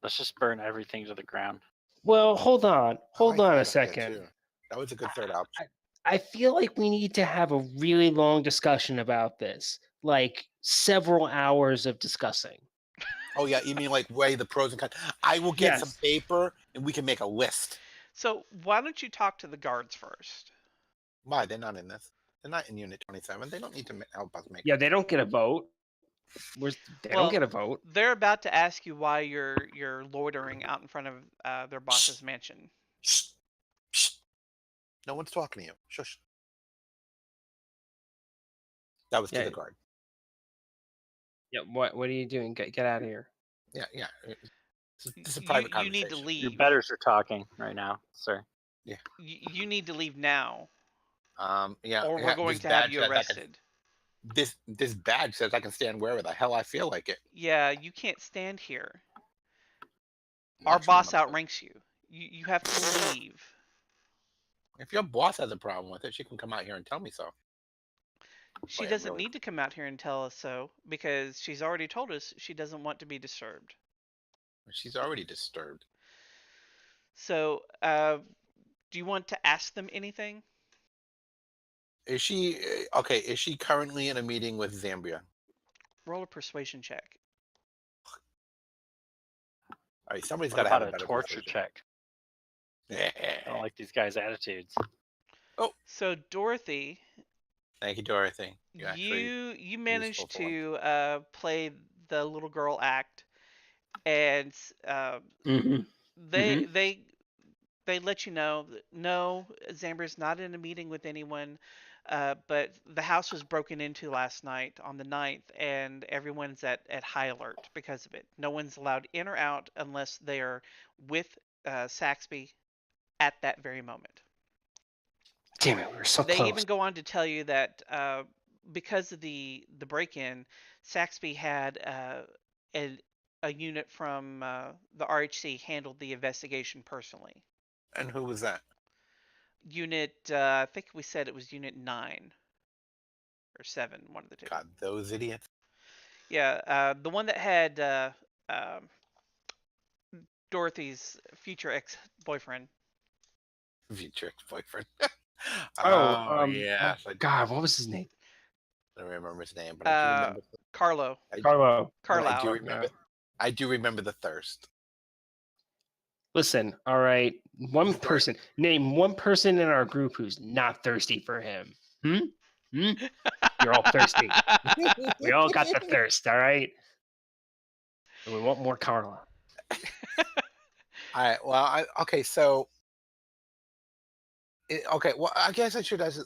Let's just burn everything to the ground. Well, hold on. Hold I on a like that second. too. That was a good third option. I feel like we need to have a really long discussion about this. Like several hours of discussing. Oh yeah, you mean like weigh the pros and cons? I will get some Yes. paper and we can make a list. So why don't you talk to the guards first? Why? They're not in this. They're not in Unit 27. They don't need to help us make. Yeah, they don't get a vote. They don't get a vote. They're about to ask you why you're loitering out in front of their boss's mansion. Shh. Shh. No one's talking to you. Shush. That was to the guard. Yeah. What are you doing? Get out of here. Yeah. This is a private conversation. You need to leave. Your betters are talking right now, sir. Yeah. You need to leave now. Yeah. Or we're going to have you arrested. This badge says I can stand wherever the hell I feel like it. Yeah, you can't stand here. Our boss outranks you. You have to leave. If your boss has a problem with it, she can come out here and tell me so. She doesn't need to come out here and tell us so, because she's already told us she doesn't want to be disturbed. She's already disturbed. So, do you want to ask them anything? Is she okay? Is she currently in a meeting with Zambria? Roll a persuasion check. All right, somebody's What got to have about a better torture persuasion. check? I don't like these guys' attitudes. Oh, so Dorothy. Thank you, Dorothy. You managed to play the little girl act, and they let you know that no, Zambra's not in a meeting with anyone, but the house was broken into last night on the 9th, and everyone's at high alert because of it. No one's allowed in or out unless they are with Saxby at that very moment. Damn it, we're so close. They even go on to tell you that because of the break-in, Saxby had a unit from the RHC handled the investigation personally. And who was that? Unit, I think we said it was Unit 9 or 7, one of the two. God, those idiots. Yeah, the one that had Dorothy's future ex-boyfriend. Future ex-boyfriend. yeah. God, what was his name? I don't remember his name, but I do remember. Carlo. Carlisle. I do remember the thirst. Listen, all right. One person. Name one person in our group who's not thirsty for him. You're all thirsty. We all got the thirst, all right? And we want more Carla. All right. Well, okay. So, okay. Well, I guess I should ask.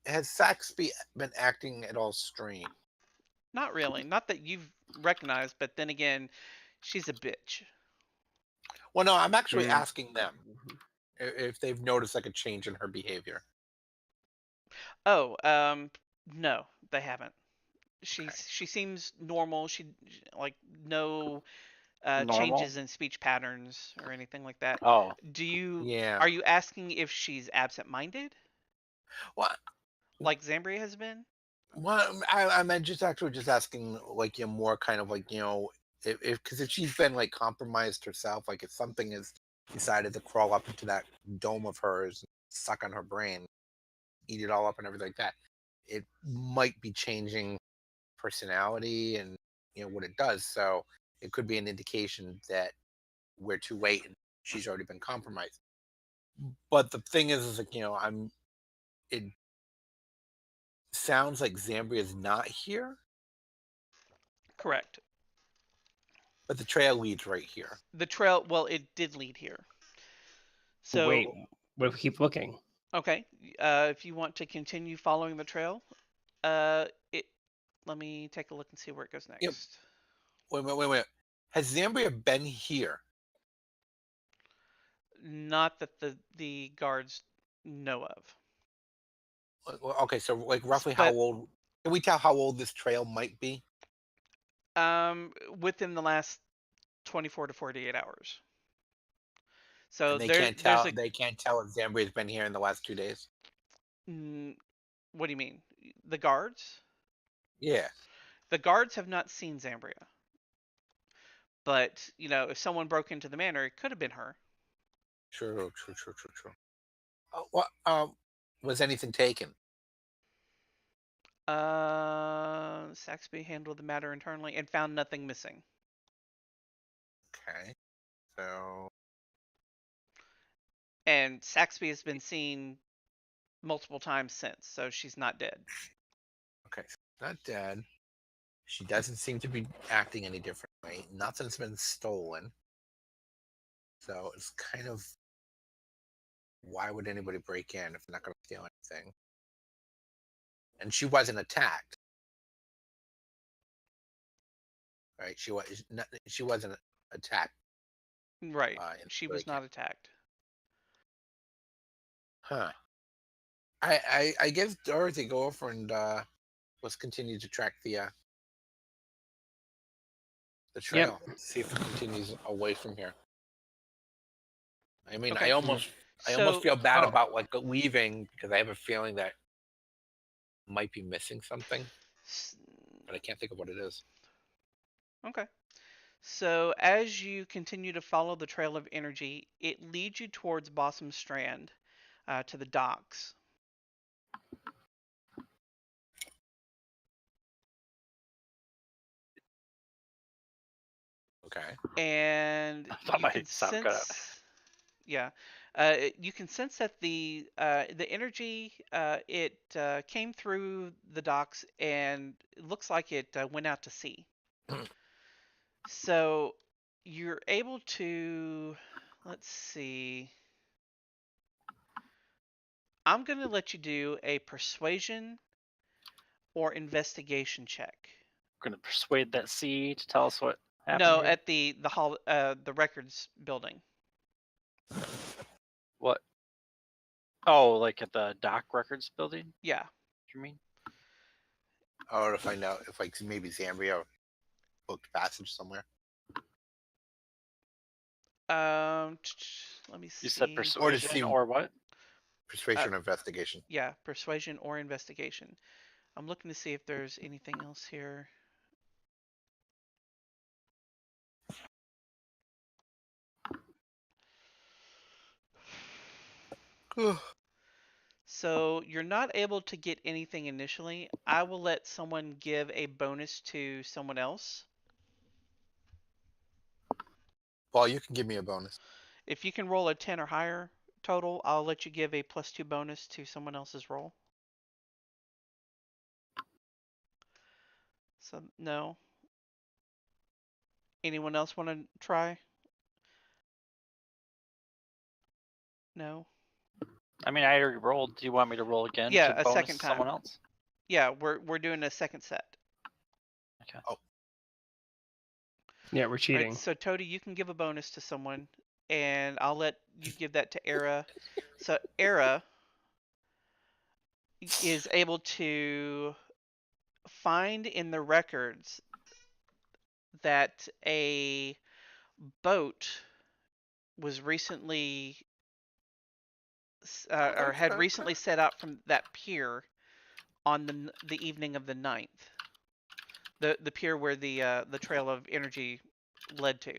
Has Saxby been acting at all strange? Not really. Not that you've recognized, but then again, she's a bitch. Well, no, I'm actually asking them if they've noticed like a change in her behavior. Oh, no, they haven't. She seems normal. She like no changes in speech patterns or anything like that. Oh, Are you asking if she's absent-minded? What? Like Zambria has been? Well, I'm just asking like more kind of like because if she's been like compromised herself, like if something has decided to crawl up into that dome of hers, suck on her brain, eat it all up and everything like that, it might be changing personality and what it does. So it could be an indication that we're too late and she's already been compromised. But the thing is like it sounds like Zambria is not here. Correct. But the trail leads right here. The trail, well, it did lead here. So wait, what if we keep looking? Okay. If you want to continue following the trail, let me take a look and see where it goes next. Yep. Wait. Has Zambria been here? Not that the guards know of. Okay, so like roughly how But- old? Can we tell how old this trail might be? Within the last 24 to 48 hours. So And they there, can't tell. there's a. They can't tell if Zambria's been here in the last 2 days. What do you mean? The guards? Yeah. The guards have not seen Zambria. But, if someone broke into the manor, it could have been her. True. What? Was anything taken? Saxby handled the matter internally and found nothing missing. Okay. So. And Saxby has been seen multiple times since, so she's not dead. Okay. Not dead. She doesn't seem to be acting any differently. Nothing's been stolen. So it's kind of, why would anybody break in if they're not going to steal anything? And she wasn't attacked. Right? She wasn't attacked. Right. in She was break-in. not attacked. Huh. I guess Dorothy go over and let's continue to track the trail. See if it continues away from here. I mean, Okay. I almost So, feel bad about like leaving because I have a feeling that I might be missing something, but I can't think of what it is. Okay. So as you continue to follow the trail of energy, it leads you towards Blossom Strand, to the docks. Okay. And I thought you my can sound cut out. sense, yeah, you can sense that the energy it came through the docks and it looks like it went out to sea. So you're able to, let's see. I'm going to let you do a persuasion or investigation check. We're gonna persuade that sea to tell us what happened. No, here? at the records building. What? Oh, like at the dock records building? Yeah. You mean? Or to find out if like maybe Zambria booked passage somewhere. Let me see. You said Or to persuasion see- or what? Persuasion or investigation. Yeah, persuasion or investigation. I'm looking to see if there's anything else here. So you're not able to get anything initially. I will let someone give a bonus to someone else. Paul, you can give me a bonus. If you can roll a 10 or higher total, I'll let you give a +2 bonus to someone else's roll. So, no. Anyone else want to try? No? I mean, I already rolled. Do you want me to roll again? Yeah, to a bonus second time. someone else? Yeah, we're doing a second set. Okay. Oh. Yeah, we're cheating. Right, so Toty, you can give a bonus to someone, and I'll let you give that to Aera. So Aera is able to find in the records that a boat was recently or had recently set out from that pier on the evening of the 9th. The pier where the trail of energy led to.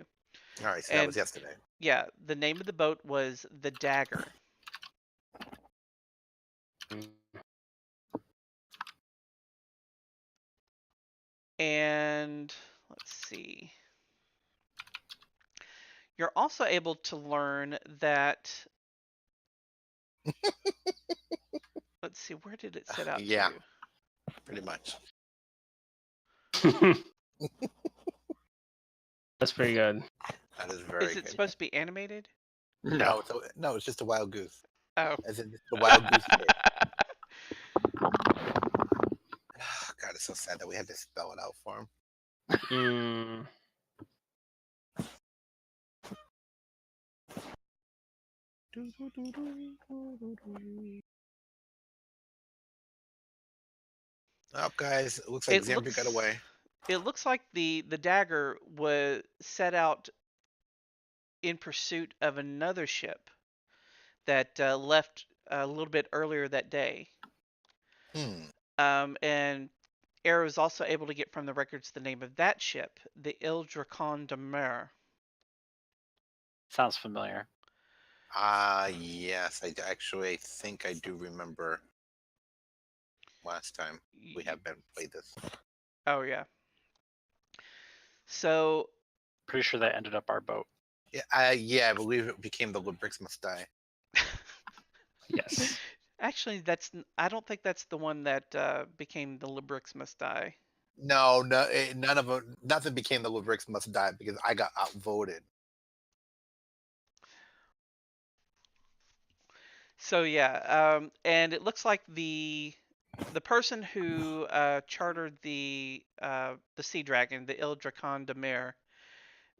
All right, so that was yesterday. Yeah, the name of the boat was the Dagger. And let's see. You're also able to learn that. Let's see, where did it set out Yeah. to? Pretty much. That's pretty good. That is very Is it good. supposed to be animated? No, it's just a wild goose. Oh. As in the wild goose chase. God, it's so sad that we had to spell it out for him. Mm. Oh, guys, it looks like Zambia got away. It looks like the dagger was set out in pursuit of another ship that left a little bit earlier that day. And Aera was also able to get from the records the name of that ship, the Ildrakon de Mer. Sounds familiar. Yes, I actually think I do remember last time we have been played this. Oh yeah. So Pretty sure that ended up our boat. Yeah, I believe it became the Lubrix Must Die. Yes. Actually, I don't think that's the one that became the Lubrix Must Die. No, none of them. Nothing became the Lubrix Must Die because I got outvoted. So yeah, and it looks like the person who chartered the Sea Dragon, the Ildrakon de Mer,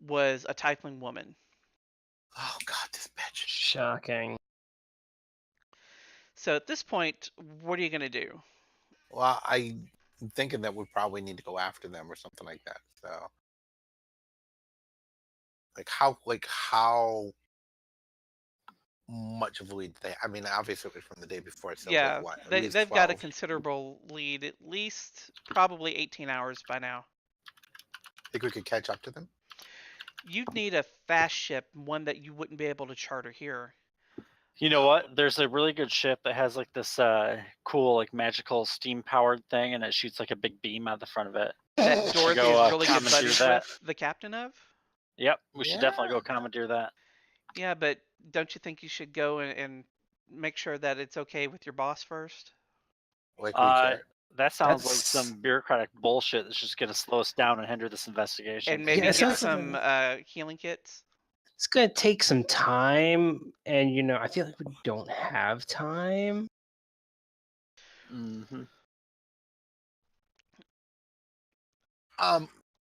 was a Tiefling woman. Oh God, this bitch! Shocking. So at this point, what are you gonna do? Well, I'm thinking that we probably need to go after them or something like that. So, like how much of a lead they? I mean, obviously it was from the day before. So Yeah, like what? At least they've 12. got a considerable lead, at least probably 18 hours by now. Think we could catch up to them? You'd need a fast ship, one that you wouldn't be able to charter here. You know what? There's a really good ship that has like this cool like magical steam powered thing, and it shoots like a big beam out the front of it. That Dorothy go, is really good commandeer buddies that. with the captain of. Yep, we should definitely go commandeer that. Yeah, but don't you think you should go and make sure that it's okay with your boss first? Like we care. That sounds like That's- some bureaucratic bullshit that's just going to slow us down and hinder this investigation. And maybe Yeah, it get sounds like some healing kits. It's gonna take some time, and I feel like we don't have time. Mm-hmm.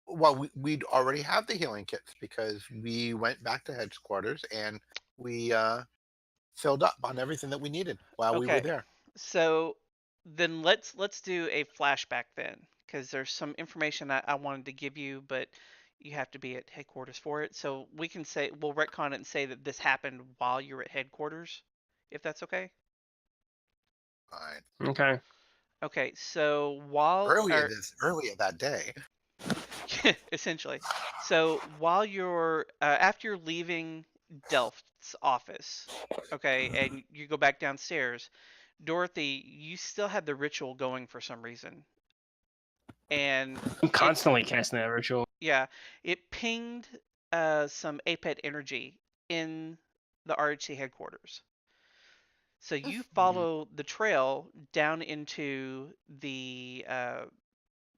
Well, we'd already have the healing kits because we went back to headquarters and we filled up on everything that we needed while we were there. So then let's do a flashback then, because there's some information I wanted to give you, but you have to be at headquarters for it. So we'll retcon it and say that this happened while you were at headquarters, if that's okay. Fine. Okay. Okay, so while Earlier that day. essentially, so while you're after you're leaving Delft's office, okay, and you go back downstairs, Dorothy, you still had the ritual going for some reason, and I'm constantly casting that ritual. yeah, it pinged some APET energy in the RHC headquarters. So you follow the trail down into the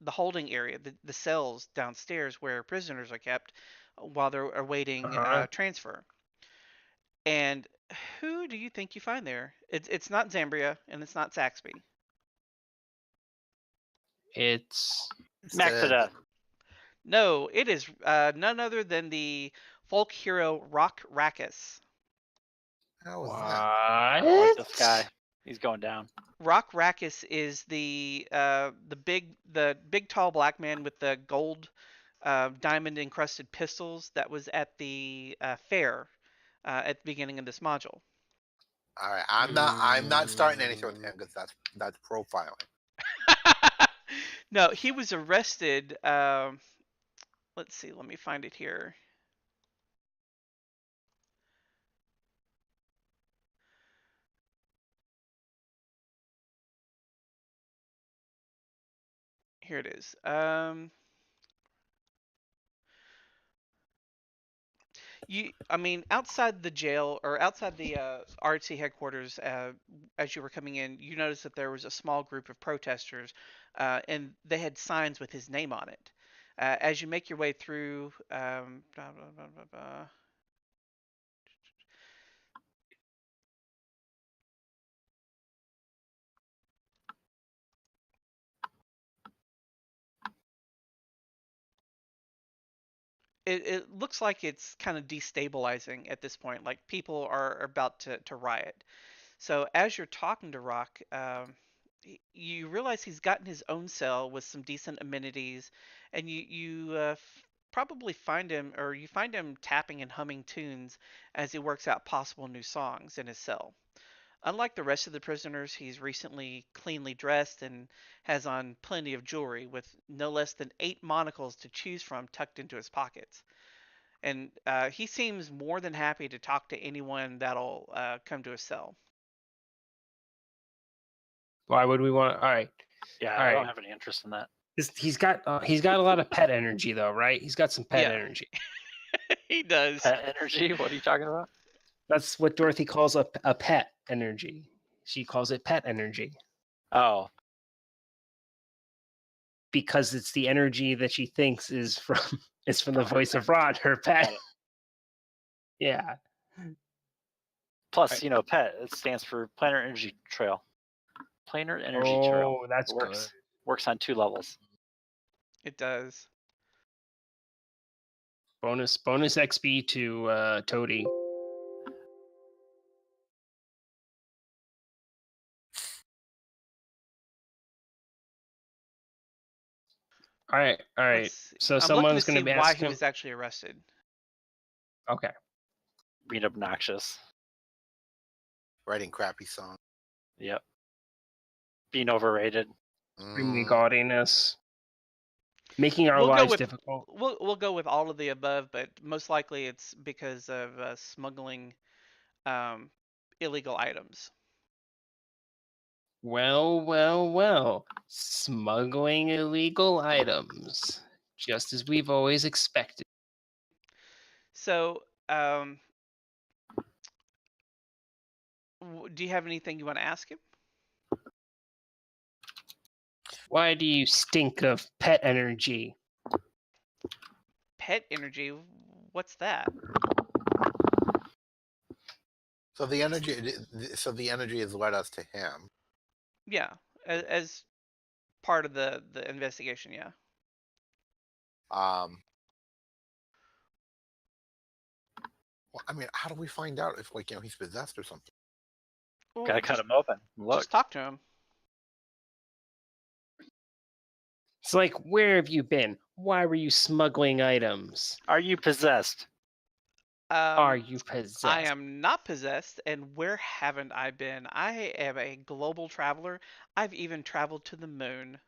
holding area, the cells downstairs where prisoners are kept while they're awaiting transfer. And who do you think you find there? It's not Zambria and it's not Saxby. It's Maxida. No, it is none other than the folk hero Rock Rackus. How was that? I don't like this guy. He's going down. Rock Rackus is the big tall black man with the gold diamond encrusted pistols that was at the fair at the beginning of this module. All right, I'm not starting anything with him because that's profiling. No, he was arrested. Let's see. Let me find it here. Here it is. I mean, outside the jail or outside the RHC headquarters, as you were coming in, you noticed that there was a small group of protesters, and they had signs with his name on it. As you make your way through, blah, blah, blah, blah, blah. it looks like it's kind of destabilizing at this point. Like people are about to riot. So as you're talking to Rock, you realize he's gotten his own cell with some decent amenities, and you probably find him, or you find him tapping and humming tunes as he works out possible new songs in his cell. Unlike the rest of the prisoners, he's recently cleanly dressed and has on plenty of jewelry, with no less than 8 monocles to choose from tucked into his pockets. And he seems more than happy to talk to anyone that'll come to his cell. Why would we want? All right. Yeah, All I don't right. have any interest in that. He's got a lot of pet energy though, right? He's got some pet Yeah. energy. He does. Pet energy? What are you talking about? That's what Dorothy calls a pet energy. She calls it pet energy Oh, because it's the energy that she thinks is from the voice of Rod, her pet. got it. Yeah. Plus, Right. you know, PET, it stands for Planar Energy Trail. Planar Energy Trail. Oh, that's good. Works on 2 levels. It does. Bonus XP to Toty. All right. Let's So I'm looking someone's to going see to be why asking he him. was actually arrested. Okay. Being obnoxious. Writing crappy songs. Yep. Being overrated. Bringing Mm. gaudiness. Making our We'll go lives with difficult. we'll go with all of the above, but most likely it's because of smuggling illegal items. Well. Smuggling illegal items. Just as we've always expected. So, do you have anything you want to ask him? Why do you stink of pet energy? Pet energy? What's that? So the energy has led us to him. Yeah, as part of the investigation. Yeah. Well, I mean, how do we find out if he's possessed or something? Well, Gotta cut him open. Look. Just talk to him. It's like, where have you been? Why were you smuggling items? Are you possessed? Are you possessed? I am not possessed, and where haven't I been? I am a global traveler. I've even traveled to the moon.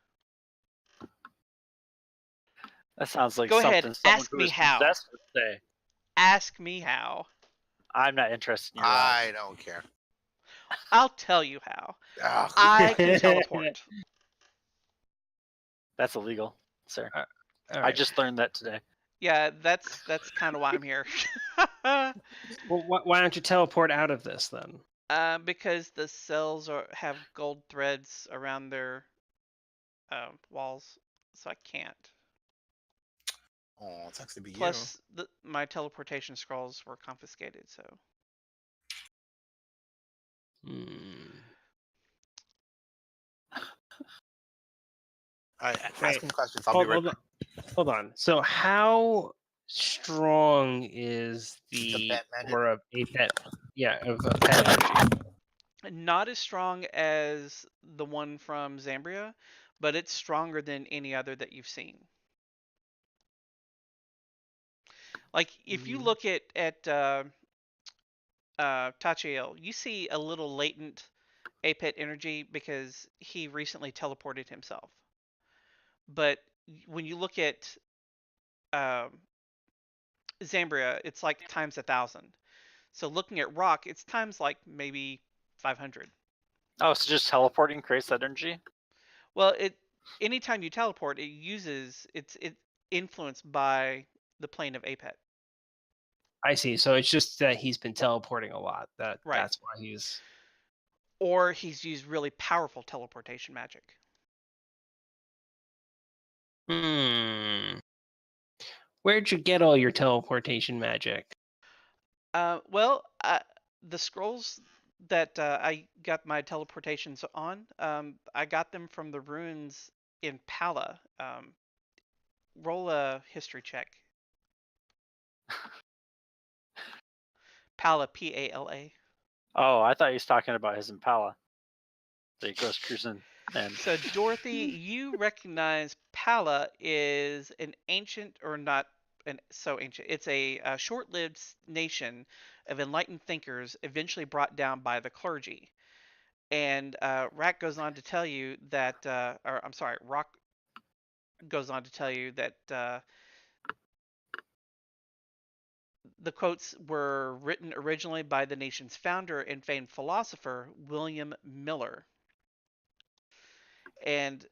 That sounds like Go ahead, something someone ask who me is how. possessed would say. Ask me how. I'm not interested in your I don't care. I'll tell you how. Ugh. I can teleport. That's illegal, sir. All I right. just learned that today. Yeah, that's kind of why I'm here. Well, why don't you teleport out of this then? Because the cells have gold threads around their walls, so I can't. Oh, it sucks to be Plus, my teleportation scrolls were confiscated, so. All right, Wait, asking questions. I'll be right back. Hold on. So how strong is the pet magic? aura of a pet? Yeah, of a pet energy. Not as strong as the one from Zambria, but it's stronger than any other that you've seen. Like if you look at Tachiel, you see a little latent Apet energy because he recently teleported himself. But when you look at Zambria, it's like times 1,000. So looking at Rock, it's times like maybe 500. Oh, so just teleporting creates that energy? Well, anytime you teleport, it's influenced by the plane of Apet. I see. So it's just that he's been teleporting a lot. Right. That's why he's. Or he's used really powerful teleportation magic. Where'd you get all your teleportation magic? Well, the scrolls that I got my teleportations on, I got them from the ruins in Pala. Roll a history check. Pala, P-A-L-A. Oh, I thought he was talking about his Impala. That he goes cruising. And So Dorothy, you recognize Pala is an ancient, or not so ancient. It's a short-lived nation of enlightened thinkers, eventually brought down by the clergy. And Rock goes on to tell you that the quotes were written originally by the nation's founder and famed philosopher, William Miller. And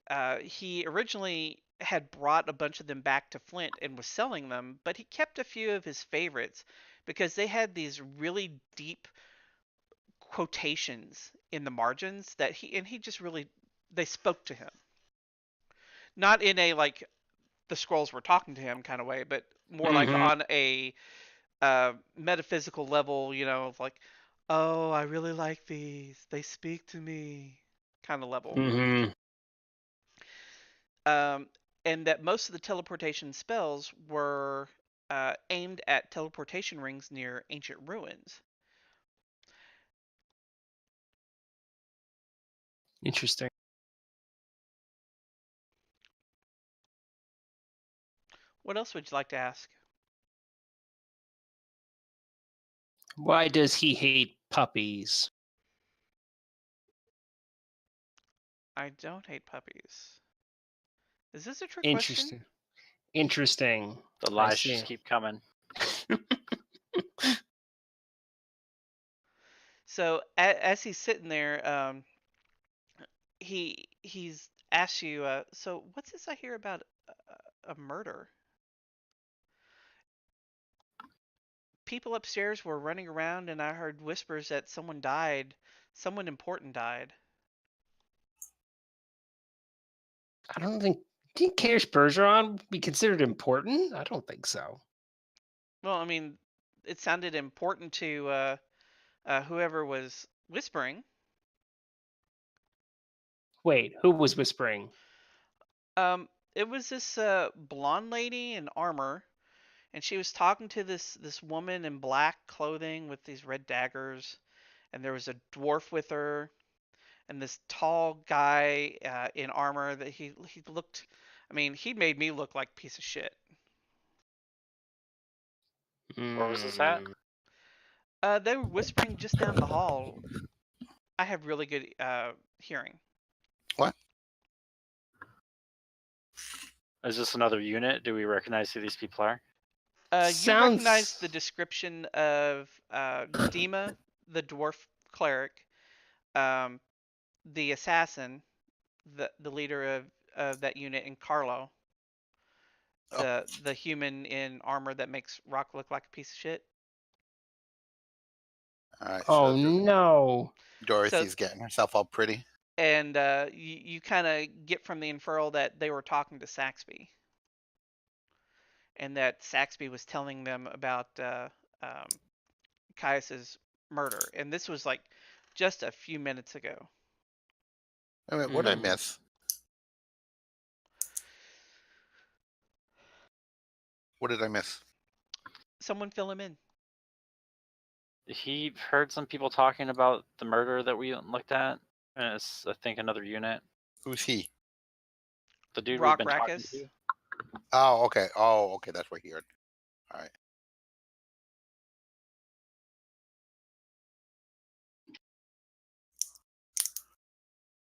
he originally had brought a bunch of them back to Flint and was selling them, but he kept a few of his favorites because they had these really deep quotations in the margins that he just really, they spoke to him. Not in a like the scrolls were talking to him kind of way, but more like on a metaphysical level, of like, oh, I really like these. They speak to me kind of level. And that most of the teleportation spells were aimed at teleportation rings near ancient ruins. Interesting. What else would you like to ask? Why does he hate puppies? I don't hate puppies. Is this a trick Interesting. question? Interesting. the lies just keep coming. So as he's sitting there, he's asked you, so what's this I hear about a murder? People upstairs were running around and I heard whispers that someone died. Someone important died. I don't think. Do you think Karis Bergeron be considered important? I don't think so. Well, I mean, it sounded important to whoever was whispering. Wait, who was whispering? It was this blonde lady in armor, and she was talking to this woman in black clothing with these red daggers, and there was a dwarf with her, and this tall guy in armor that he looked. I mean, he made me look like a piece of shit. Where was this at? They were whispering just down the hall. I have really good hearing. What? Is this another unit? Do we recognize who these people are? You recognize the description of Dima, the dwarf cleric, the assassin, the leader of that unit, and Carlo, the human in armor that makes Rock look like a piece of shit. All right. Oh no. Dorothy's getting herself all pretty. And you kind of get from the inferral that they were talking to Saxby, and that Saxby was telling them about Caius's murder, and this was like just a few minutes ago. Wait a minute, what did I miss? What did I miss? Someone fill him in. He heard some people talking about the murder that we looked at. And it's, I think, another unit. Who's he? The dude Rock we've been talking Rackus. to. Oh, okay. Oh, okay. That's what he heard. All right.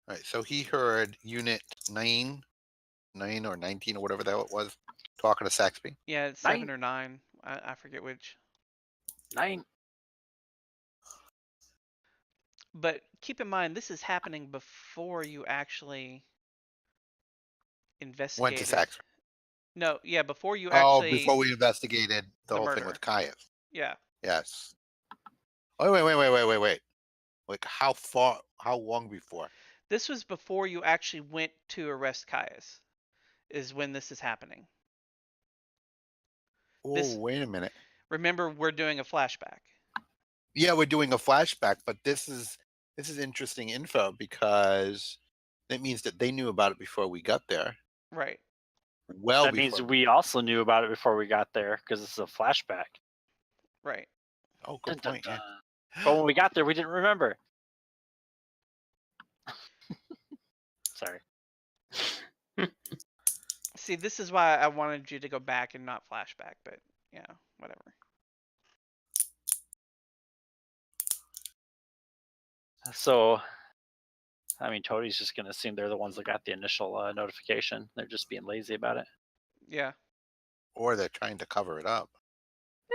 All right. So he heard Unit 9 or 19 or whatever that was, talking to Saxby. Yeah, it's 7 or 9. I forget which. 9. But keep in mind, this is happening before you actually investigated. Went to Saxby. No, yeah, before you actually. Oh, before we investigated the whole murder. thing with Caius. Yeah. Yes. Oh, wait. Like how long before? This was before you actually went to arrest Caius, is when this is happening. Oh, wait a minute. Remember, we're doing a flashback. Yeah, we're doing a flashback, but this is interesting info because that means that they knew about it before we got there. Right. Well That means before. we also knew about it before we got there because it's a flashback. Right. Oh, good Dun, point. dun, Yeah. dun. But when we got there, we didn't remember. Sorry. See, this is why I wanted you to go back and not flashback, but yeah, whatever. So, I mean, Toty's just going to assume they're the ones that got the initial notification. They're just being lazy about it. Yeah. Or they're trying to cover it up.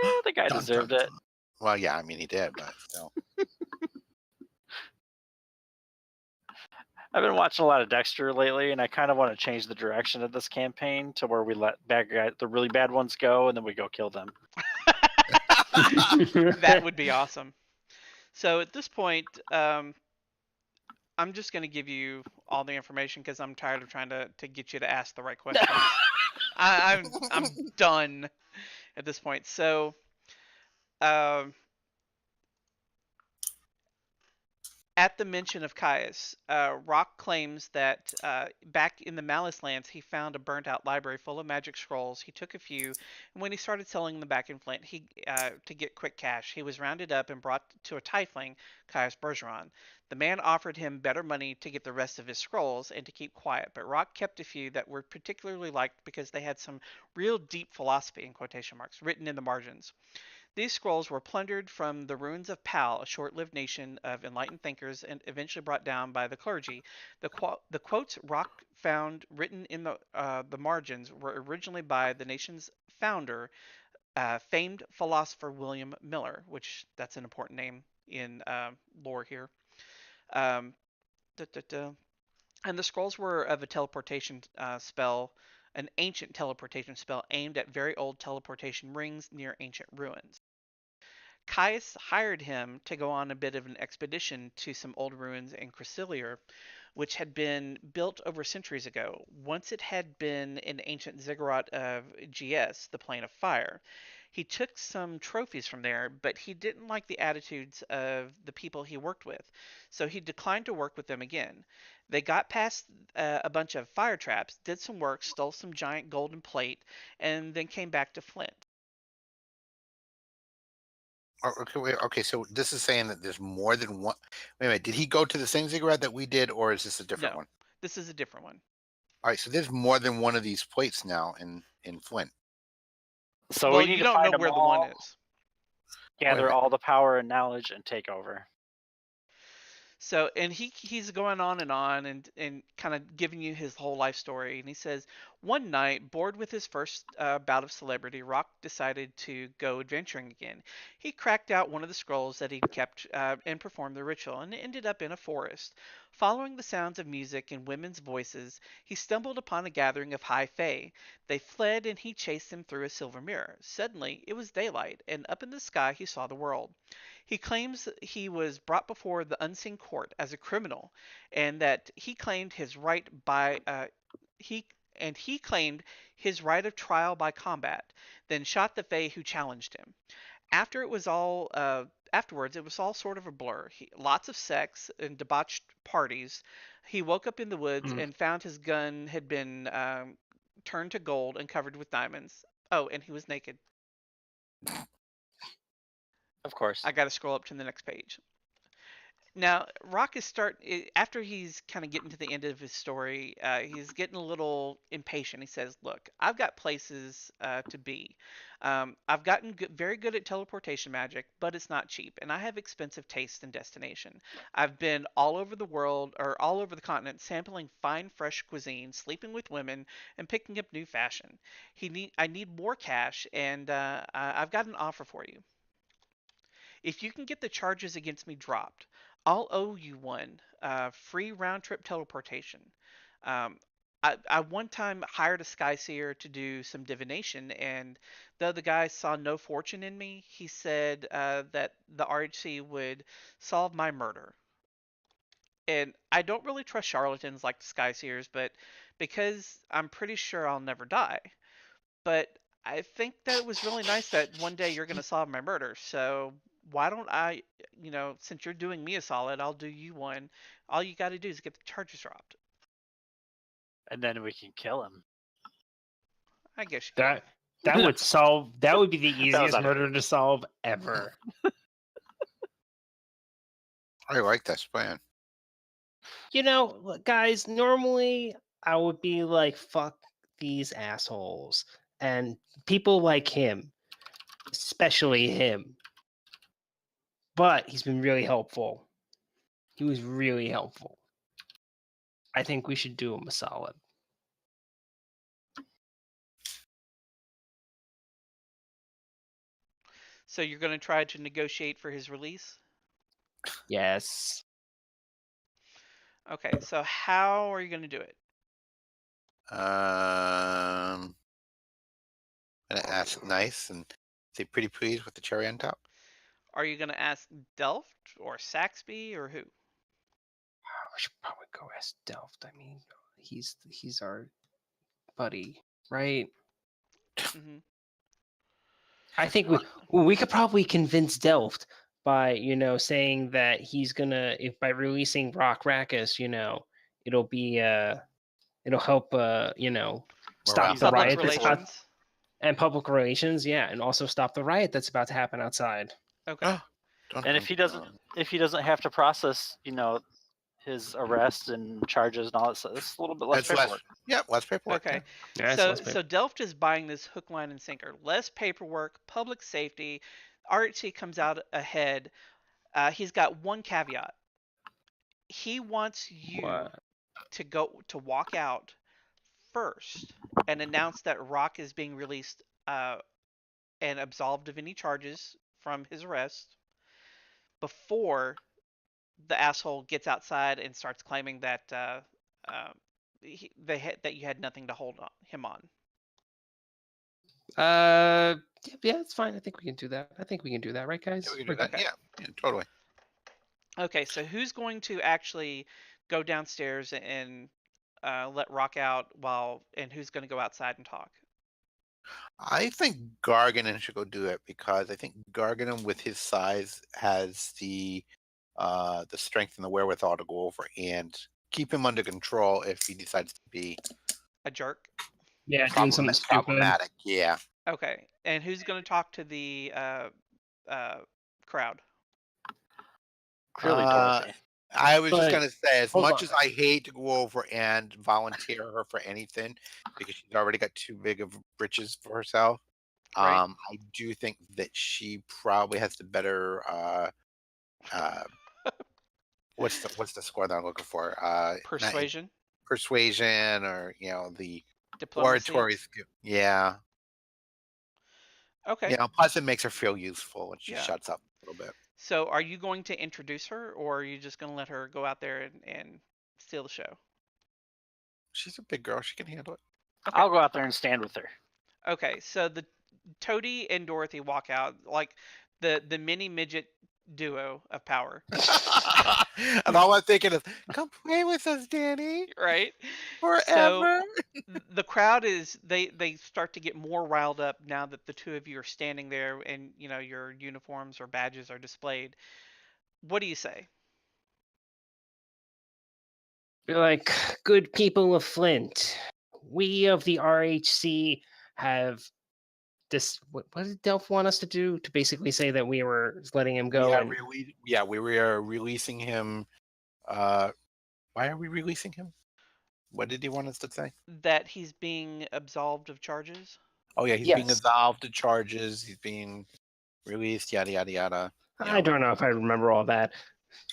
Yeah, the guy Dun, deserved dun, it. dun. Well, yeah, I mean he did, but still. I've been watching a lot of Dexter lately, and I kind of want to change the direction of this campaign to where we let the really bad ones go, and then we go kill them. That would be awesome. So at this point, I'm just going to give you all the information because I'm tired of trying to get you to ask the right questions. I'm done at this point. So, at the mention of Caius, Rock claims that back in the Malice Lands, he found a burnt-out library full of magic scrolls. He took a few, and when he started selling them back in Flint, to get quick cash, he was rounded up and brought to a tiefling, Caius Bergeron. The man offered him better money to get the rest of his scrolls and to keep quiet, but Rock kept a few that were particularly liked because they had some real deep philosophy, in quotation marks, written in the margins. These scrolls were plundered from the ruins of Pal, a short-lived nation of enlightened thinkers, and eventually brought down by the clergy. The quotes Rock found written in the margins were originally by the nation's founder, famed philosopher William Miller, which that's an important name in lore here. Um, da, da, da. And the scrolls were of a teleportation spell, an ancient teleportation spell aimed at very old teleportation rings near ancient ruins. Caius hired him to go on a bit of an expedition to some old ruins in Crisilia, which had been built over centuries ago. Once it had been an ancient ziggurat of GS, the Plane of Fire. He took some trophies from there, but he didn't like the attitudes of the people he worked with, so he declined to work with them again. They got past a bunch of fire traps, did some work, stole some giant golden plate, and then came back to Flint. Okay, wait, okay, so this is saying that there's more than one. Wait a minute, did he go to the same ziggurat that we did, or is this a different No, one? this is a different one. All right, so there's more than one of these plates now in Flint. So Well, we need you to don't find know them where the all, one is. gather all the power and knowledge, and take over. So, and he's going on and kind of giving you his whole life story. And he says, one night, bored with his first bout of celebrity, Rock decided to go adventuring again. He cracked out one of the scrolls that he'd kept and performed the ritual, and ended up in a forest. Following the sounds of music and women's voices, he stumbled upon a gathering of high fae. They fled, and he chased them through a silver mirror. Suddenly, it was daylight, and up in the sky he saw the world. He claims he was brought before the unseen court as a criminal, and that he claimed his right by he claimed his right of trial by combat, then shot the Fae who challenged him. Afterwards, it was all sort of a blur. Lots of sex and debauched parties. He woke up in the woods and found his gun had been turned to gold and covered with diamonds. Oh, and he was naked. Of course. I got to scroll up to the next page. Now, Rock is after he's kind of getting to the end of his story, he's getting a little impatient. He says, "Look, I've got places to be. I've gotten very good at teleportation magic, but it's not cheap, and I have expensive tastes and destination. I've been all over the world, or all over the continent, sampling fine, fresh cuisine, sleeping with women, and picking up new fashion. I need more cash, and I've got an offer for you. If you can get the charges against me dropped, I'll owe you one free round trip teleportation. Um, I one time hired a Skyseer to do some divination, and though the guy saw no fortune in me, he said that the RHC would solve my murder. And I don't really trust charlatans like the Skyseers, but because I'm pretty sure I'll never die. But I think that it was really nice that one day you're going to solve my murder. So why don't I, since you're doing me a solid, I'll do you one. All you got to do is get the charges dropped. And then we can kill him. I guess you That would solve. That would be the That was easiest out of murder to solve ever. I like this plan. You know, look, guys, normally I would be like, fuck these assholes. And people like him, especially him. But he's been really helpful. He was really helpful. I think we should do him a solid. So you're going to try to negotiate for his release? Yes. Okay, so how are you going to do it? I'm gonna ask nice and say pretty pleased with the cherry on top. Are you going to ask Delft or Saxby or who? I should probably go ask Delft. I mean, he's our buddy, right? Hmm. I think we could probably convince Delft by, you know, saying that he's gonna, if by releasing Rock Rackus, you know, it'll be it'll help you know, stop Morale. the Public riot that's about, relations? and public relations, yeah, and also stop the riot that's about to happen outside. Okay. Oh, don't And if he doesn't have to process, you know, his arrest and charges and all that stuff, it's a little bit less That's less. paperwork. Yeah, less paperwork. Okay. Yeah, it's So less paper. so Delft is buying this hook, line, and sinker. Less paperwork, public safety. RHC comes out ahead. He's got one caveat. He wants you What? to walk out first and announce that Rock is being released and absolved of any charges from his arrest before the asshole gets outside and starts claiming that that you had nothing to hold him on. Yeah, it's fine. I think we can do that. I think we can do that, right, guys? Yeah, we can do We're that. good. Yeah, totally. Okay, so who's going to actually go downstairs and let Rock out and who's going to go outside and talk? I think Gargenyn should go do it because I think Gargenyn, with his size, has the strength and the wherewithal to go over and keep him under control if he decides to be A jerk? Yeah, doing something stupid. problematic. Yeah. Okay, and who's going to talk to the crowd? Clearly, Uh, Dorothy. I was just But- gonna say, as hold much on. as I hate to go over and volunteer her for anything, because she's already got too big of britches for herself. Right. I do think that she probably has the better what's the score that I'm looking for? Not Persuasion? persuasion, or the Diplomacy? oratory skill. Yeah. Okay. Plus it makes her feel useful and she Yeah. shuts up a little bit. So are you going to introduce her, or are you just going to let her go out there and steal the show? She's a big girl, she can handle it. Okay. I'll go out there and stand with her. Okay, so the Toty and Dorothy walk out like the mini midget duo of power, And all I'm thinking is, come play with us, Danny. right? Forever. The crowd they start to get more riled up now that the two of you are standing there and your uniforms or badges are displayed. What do you say? We're like, good people of Flint. We of the RHC have this. What did Delph want us to do? To basically say that we were letting him go. We were releasing him. Why are we releasing him? What did he want us to say? That he's being absolved of charges? Oh yeah, he's being Yes. absolved of charges. He's being released. Yada yada yada. I don't know if I remember all that.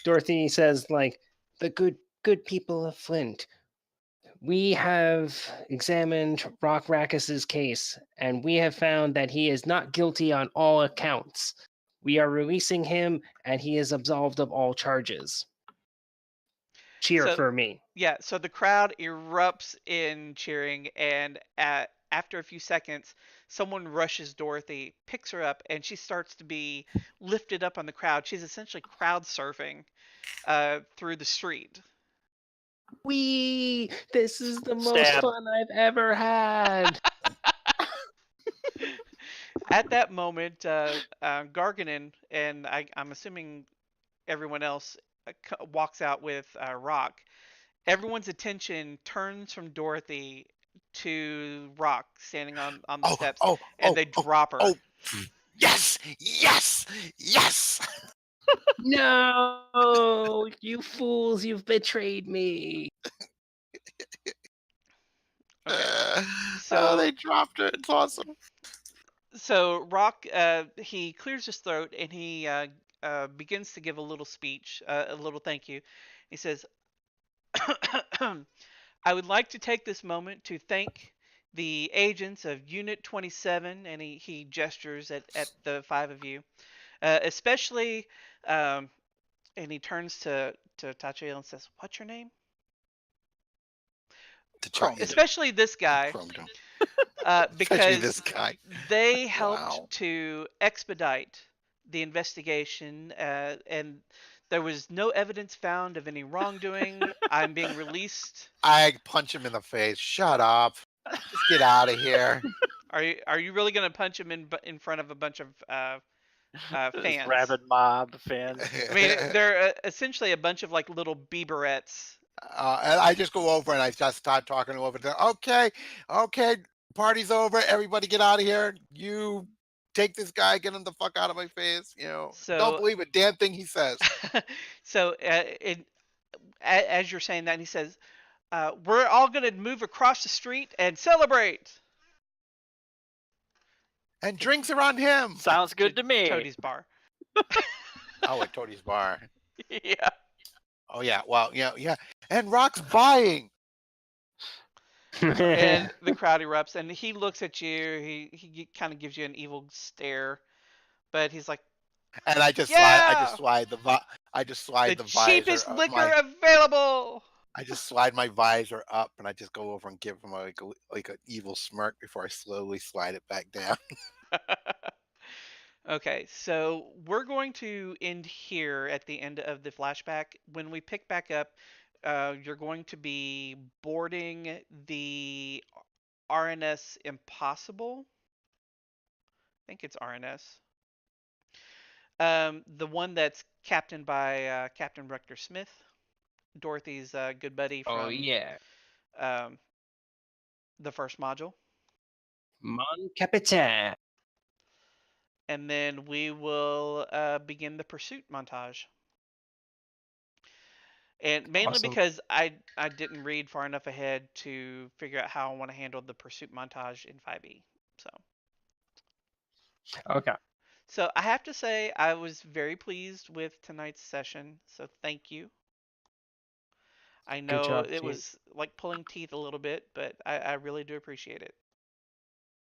Dorothy says, like, the good people of Flint. We have examined Rock Rackus's case, and we have found that he is not guilty on all accounts. We are releasing him, and he is absolved of all charges. Cheer So- for me. Yeah, so the crowd erupts in cheering, and after a few seconds, someone rushes Dorothy, picks her up, and she starts to be lifted up on the crowd. She's essentially crowd surfing through the street. This is the most Stab. fun I've ever had. At that moment, Gargenyn and I'm assuming everyone else walks out with Rock. Everyone's attention turns from Dorothy to Rock standing on the Oh, steps, oh, and oh, they oh, drop her. oh, yes, yes, yes. No, you fools! You've betrayed me. Okay. Oh, So they dropped her. It's awesome. so Rock, he clears his throat and he begins to give a little speech, a little thank you. He says, "I would like to take this moment to thank the agents of Unit 27," and he gestures at the 5 of you, especially, um, and he turns to Tachiel and says, "What's your name?" Especially this guy, Especially because this guy. they helped Wow. to expedite the investigation, and there was no evidence found of any wrongdoing. I'm being released. I punch him in the face. Shut up. Just get out of here. Are you really gonna punch him in front of a bunch of This fans? rabid mob fans. I mean, they're essentially a bunch of like little Bieberettes. And I just go over and I just start talking over to them. Okay, party's over. Everybody get out of here. You take this guy, get him the fuck out of my face. Don't So, believe a damn thing he says. so as you're saying that, he says, "We're all gonna move across the street and celebrate." And drinks are on him. Sounds good to me. Toty's bar. Oh, at Toty's bar. Yeah. Oh yeah. Well, yeah. And Rock's buying. And the crowd erupts, and he looks at you. He kind of gives you an evil stare, but he's like, And I just "Yeah, slide the the visor cheapest of liquor my. available." I just slide my visor up, and I just go over and give him like an evil smirk before I slowly slide it back down. Okay, so we're going to end here at the end of the flashback. When we pick back up, you're going to be boarding the RNS Impossible. I think it's RNS. The one that's captained by Captain Rector Smith, Dorothy's good buddy Oh from yeah, the first module. Mon Capitan. And then we will begin the pursuit montage. And mainly Awesome. because I didn't read far enough ahead to figure out how I want to handle the pursuit montage in 5e. Okay. So I have to say I was very pleased with tonight's session. So thank you. I Good know job, it team. was like pulling teeth a little bit, but I really do appreciate it.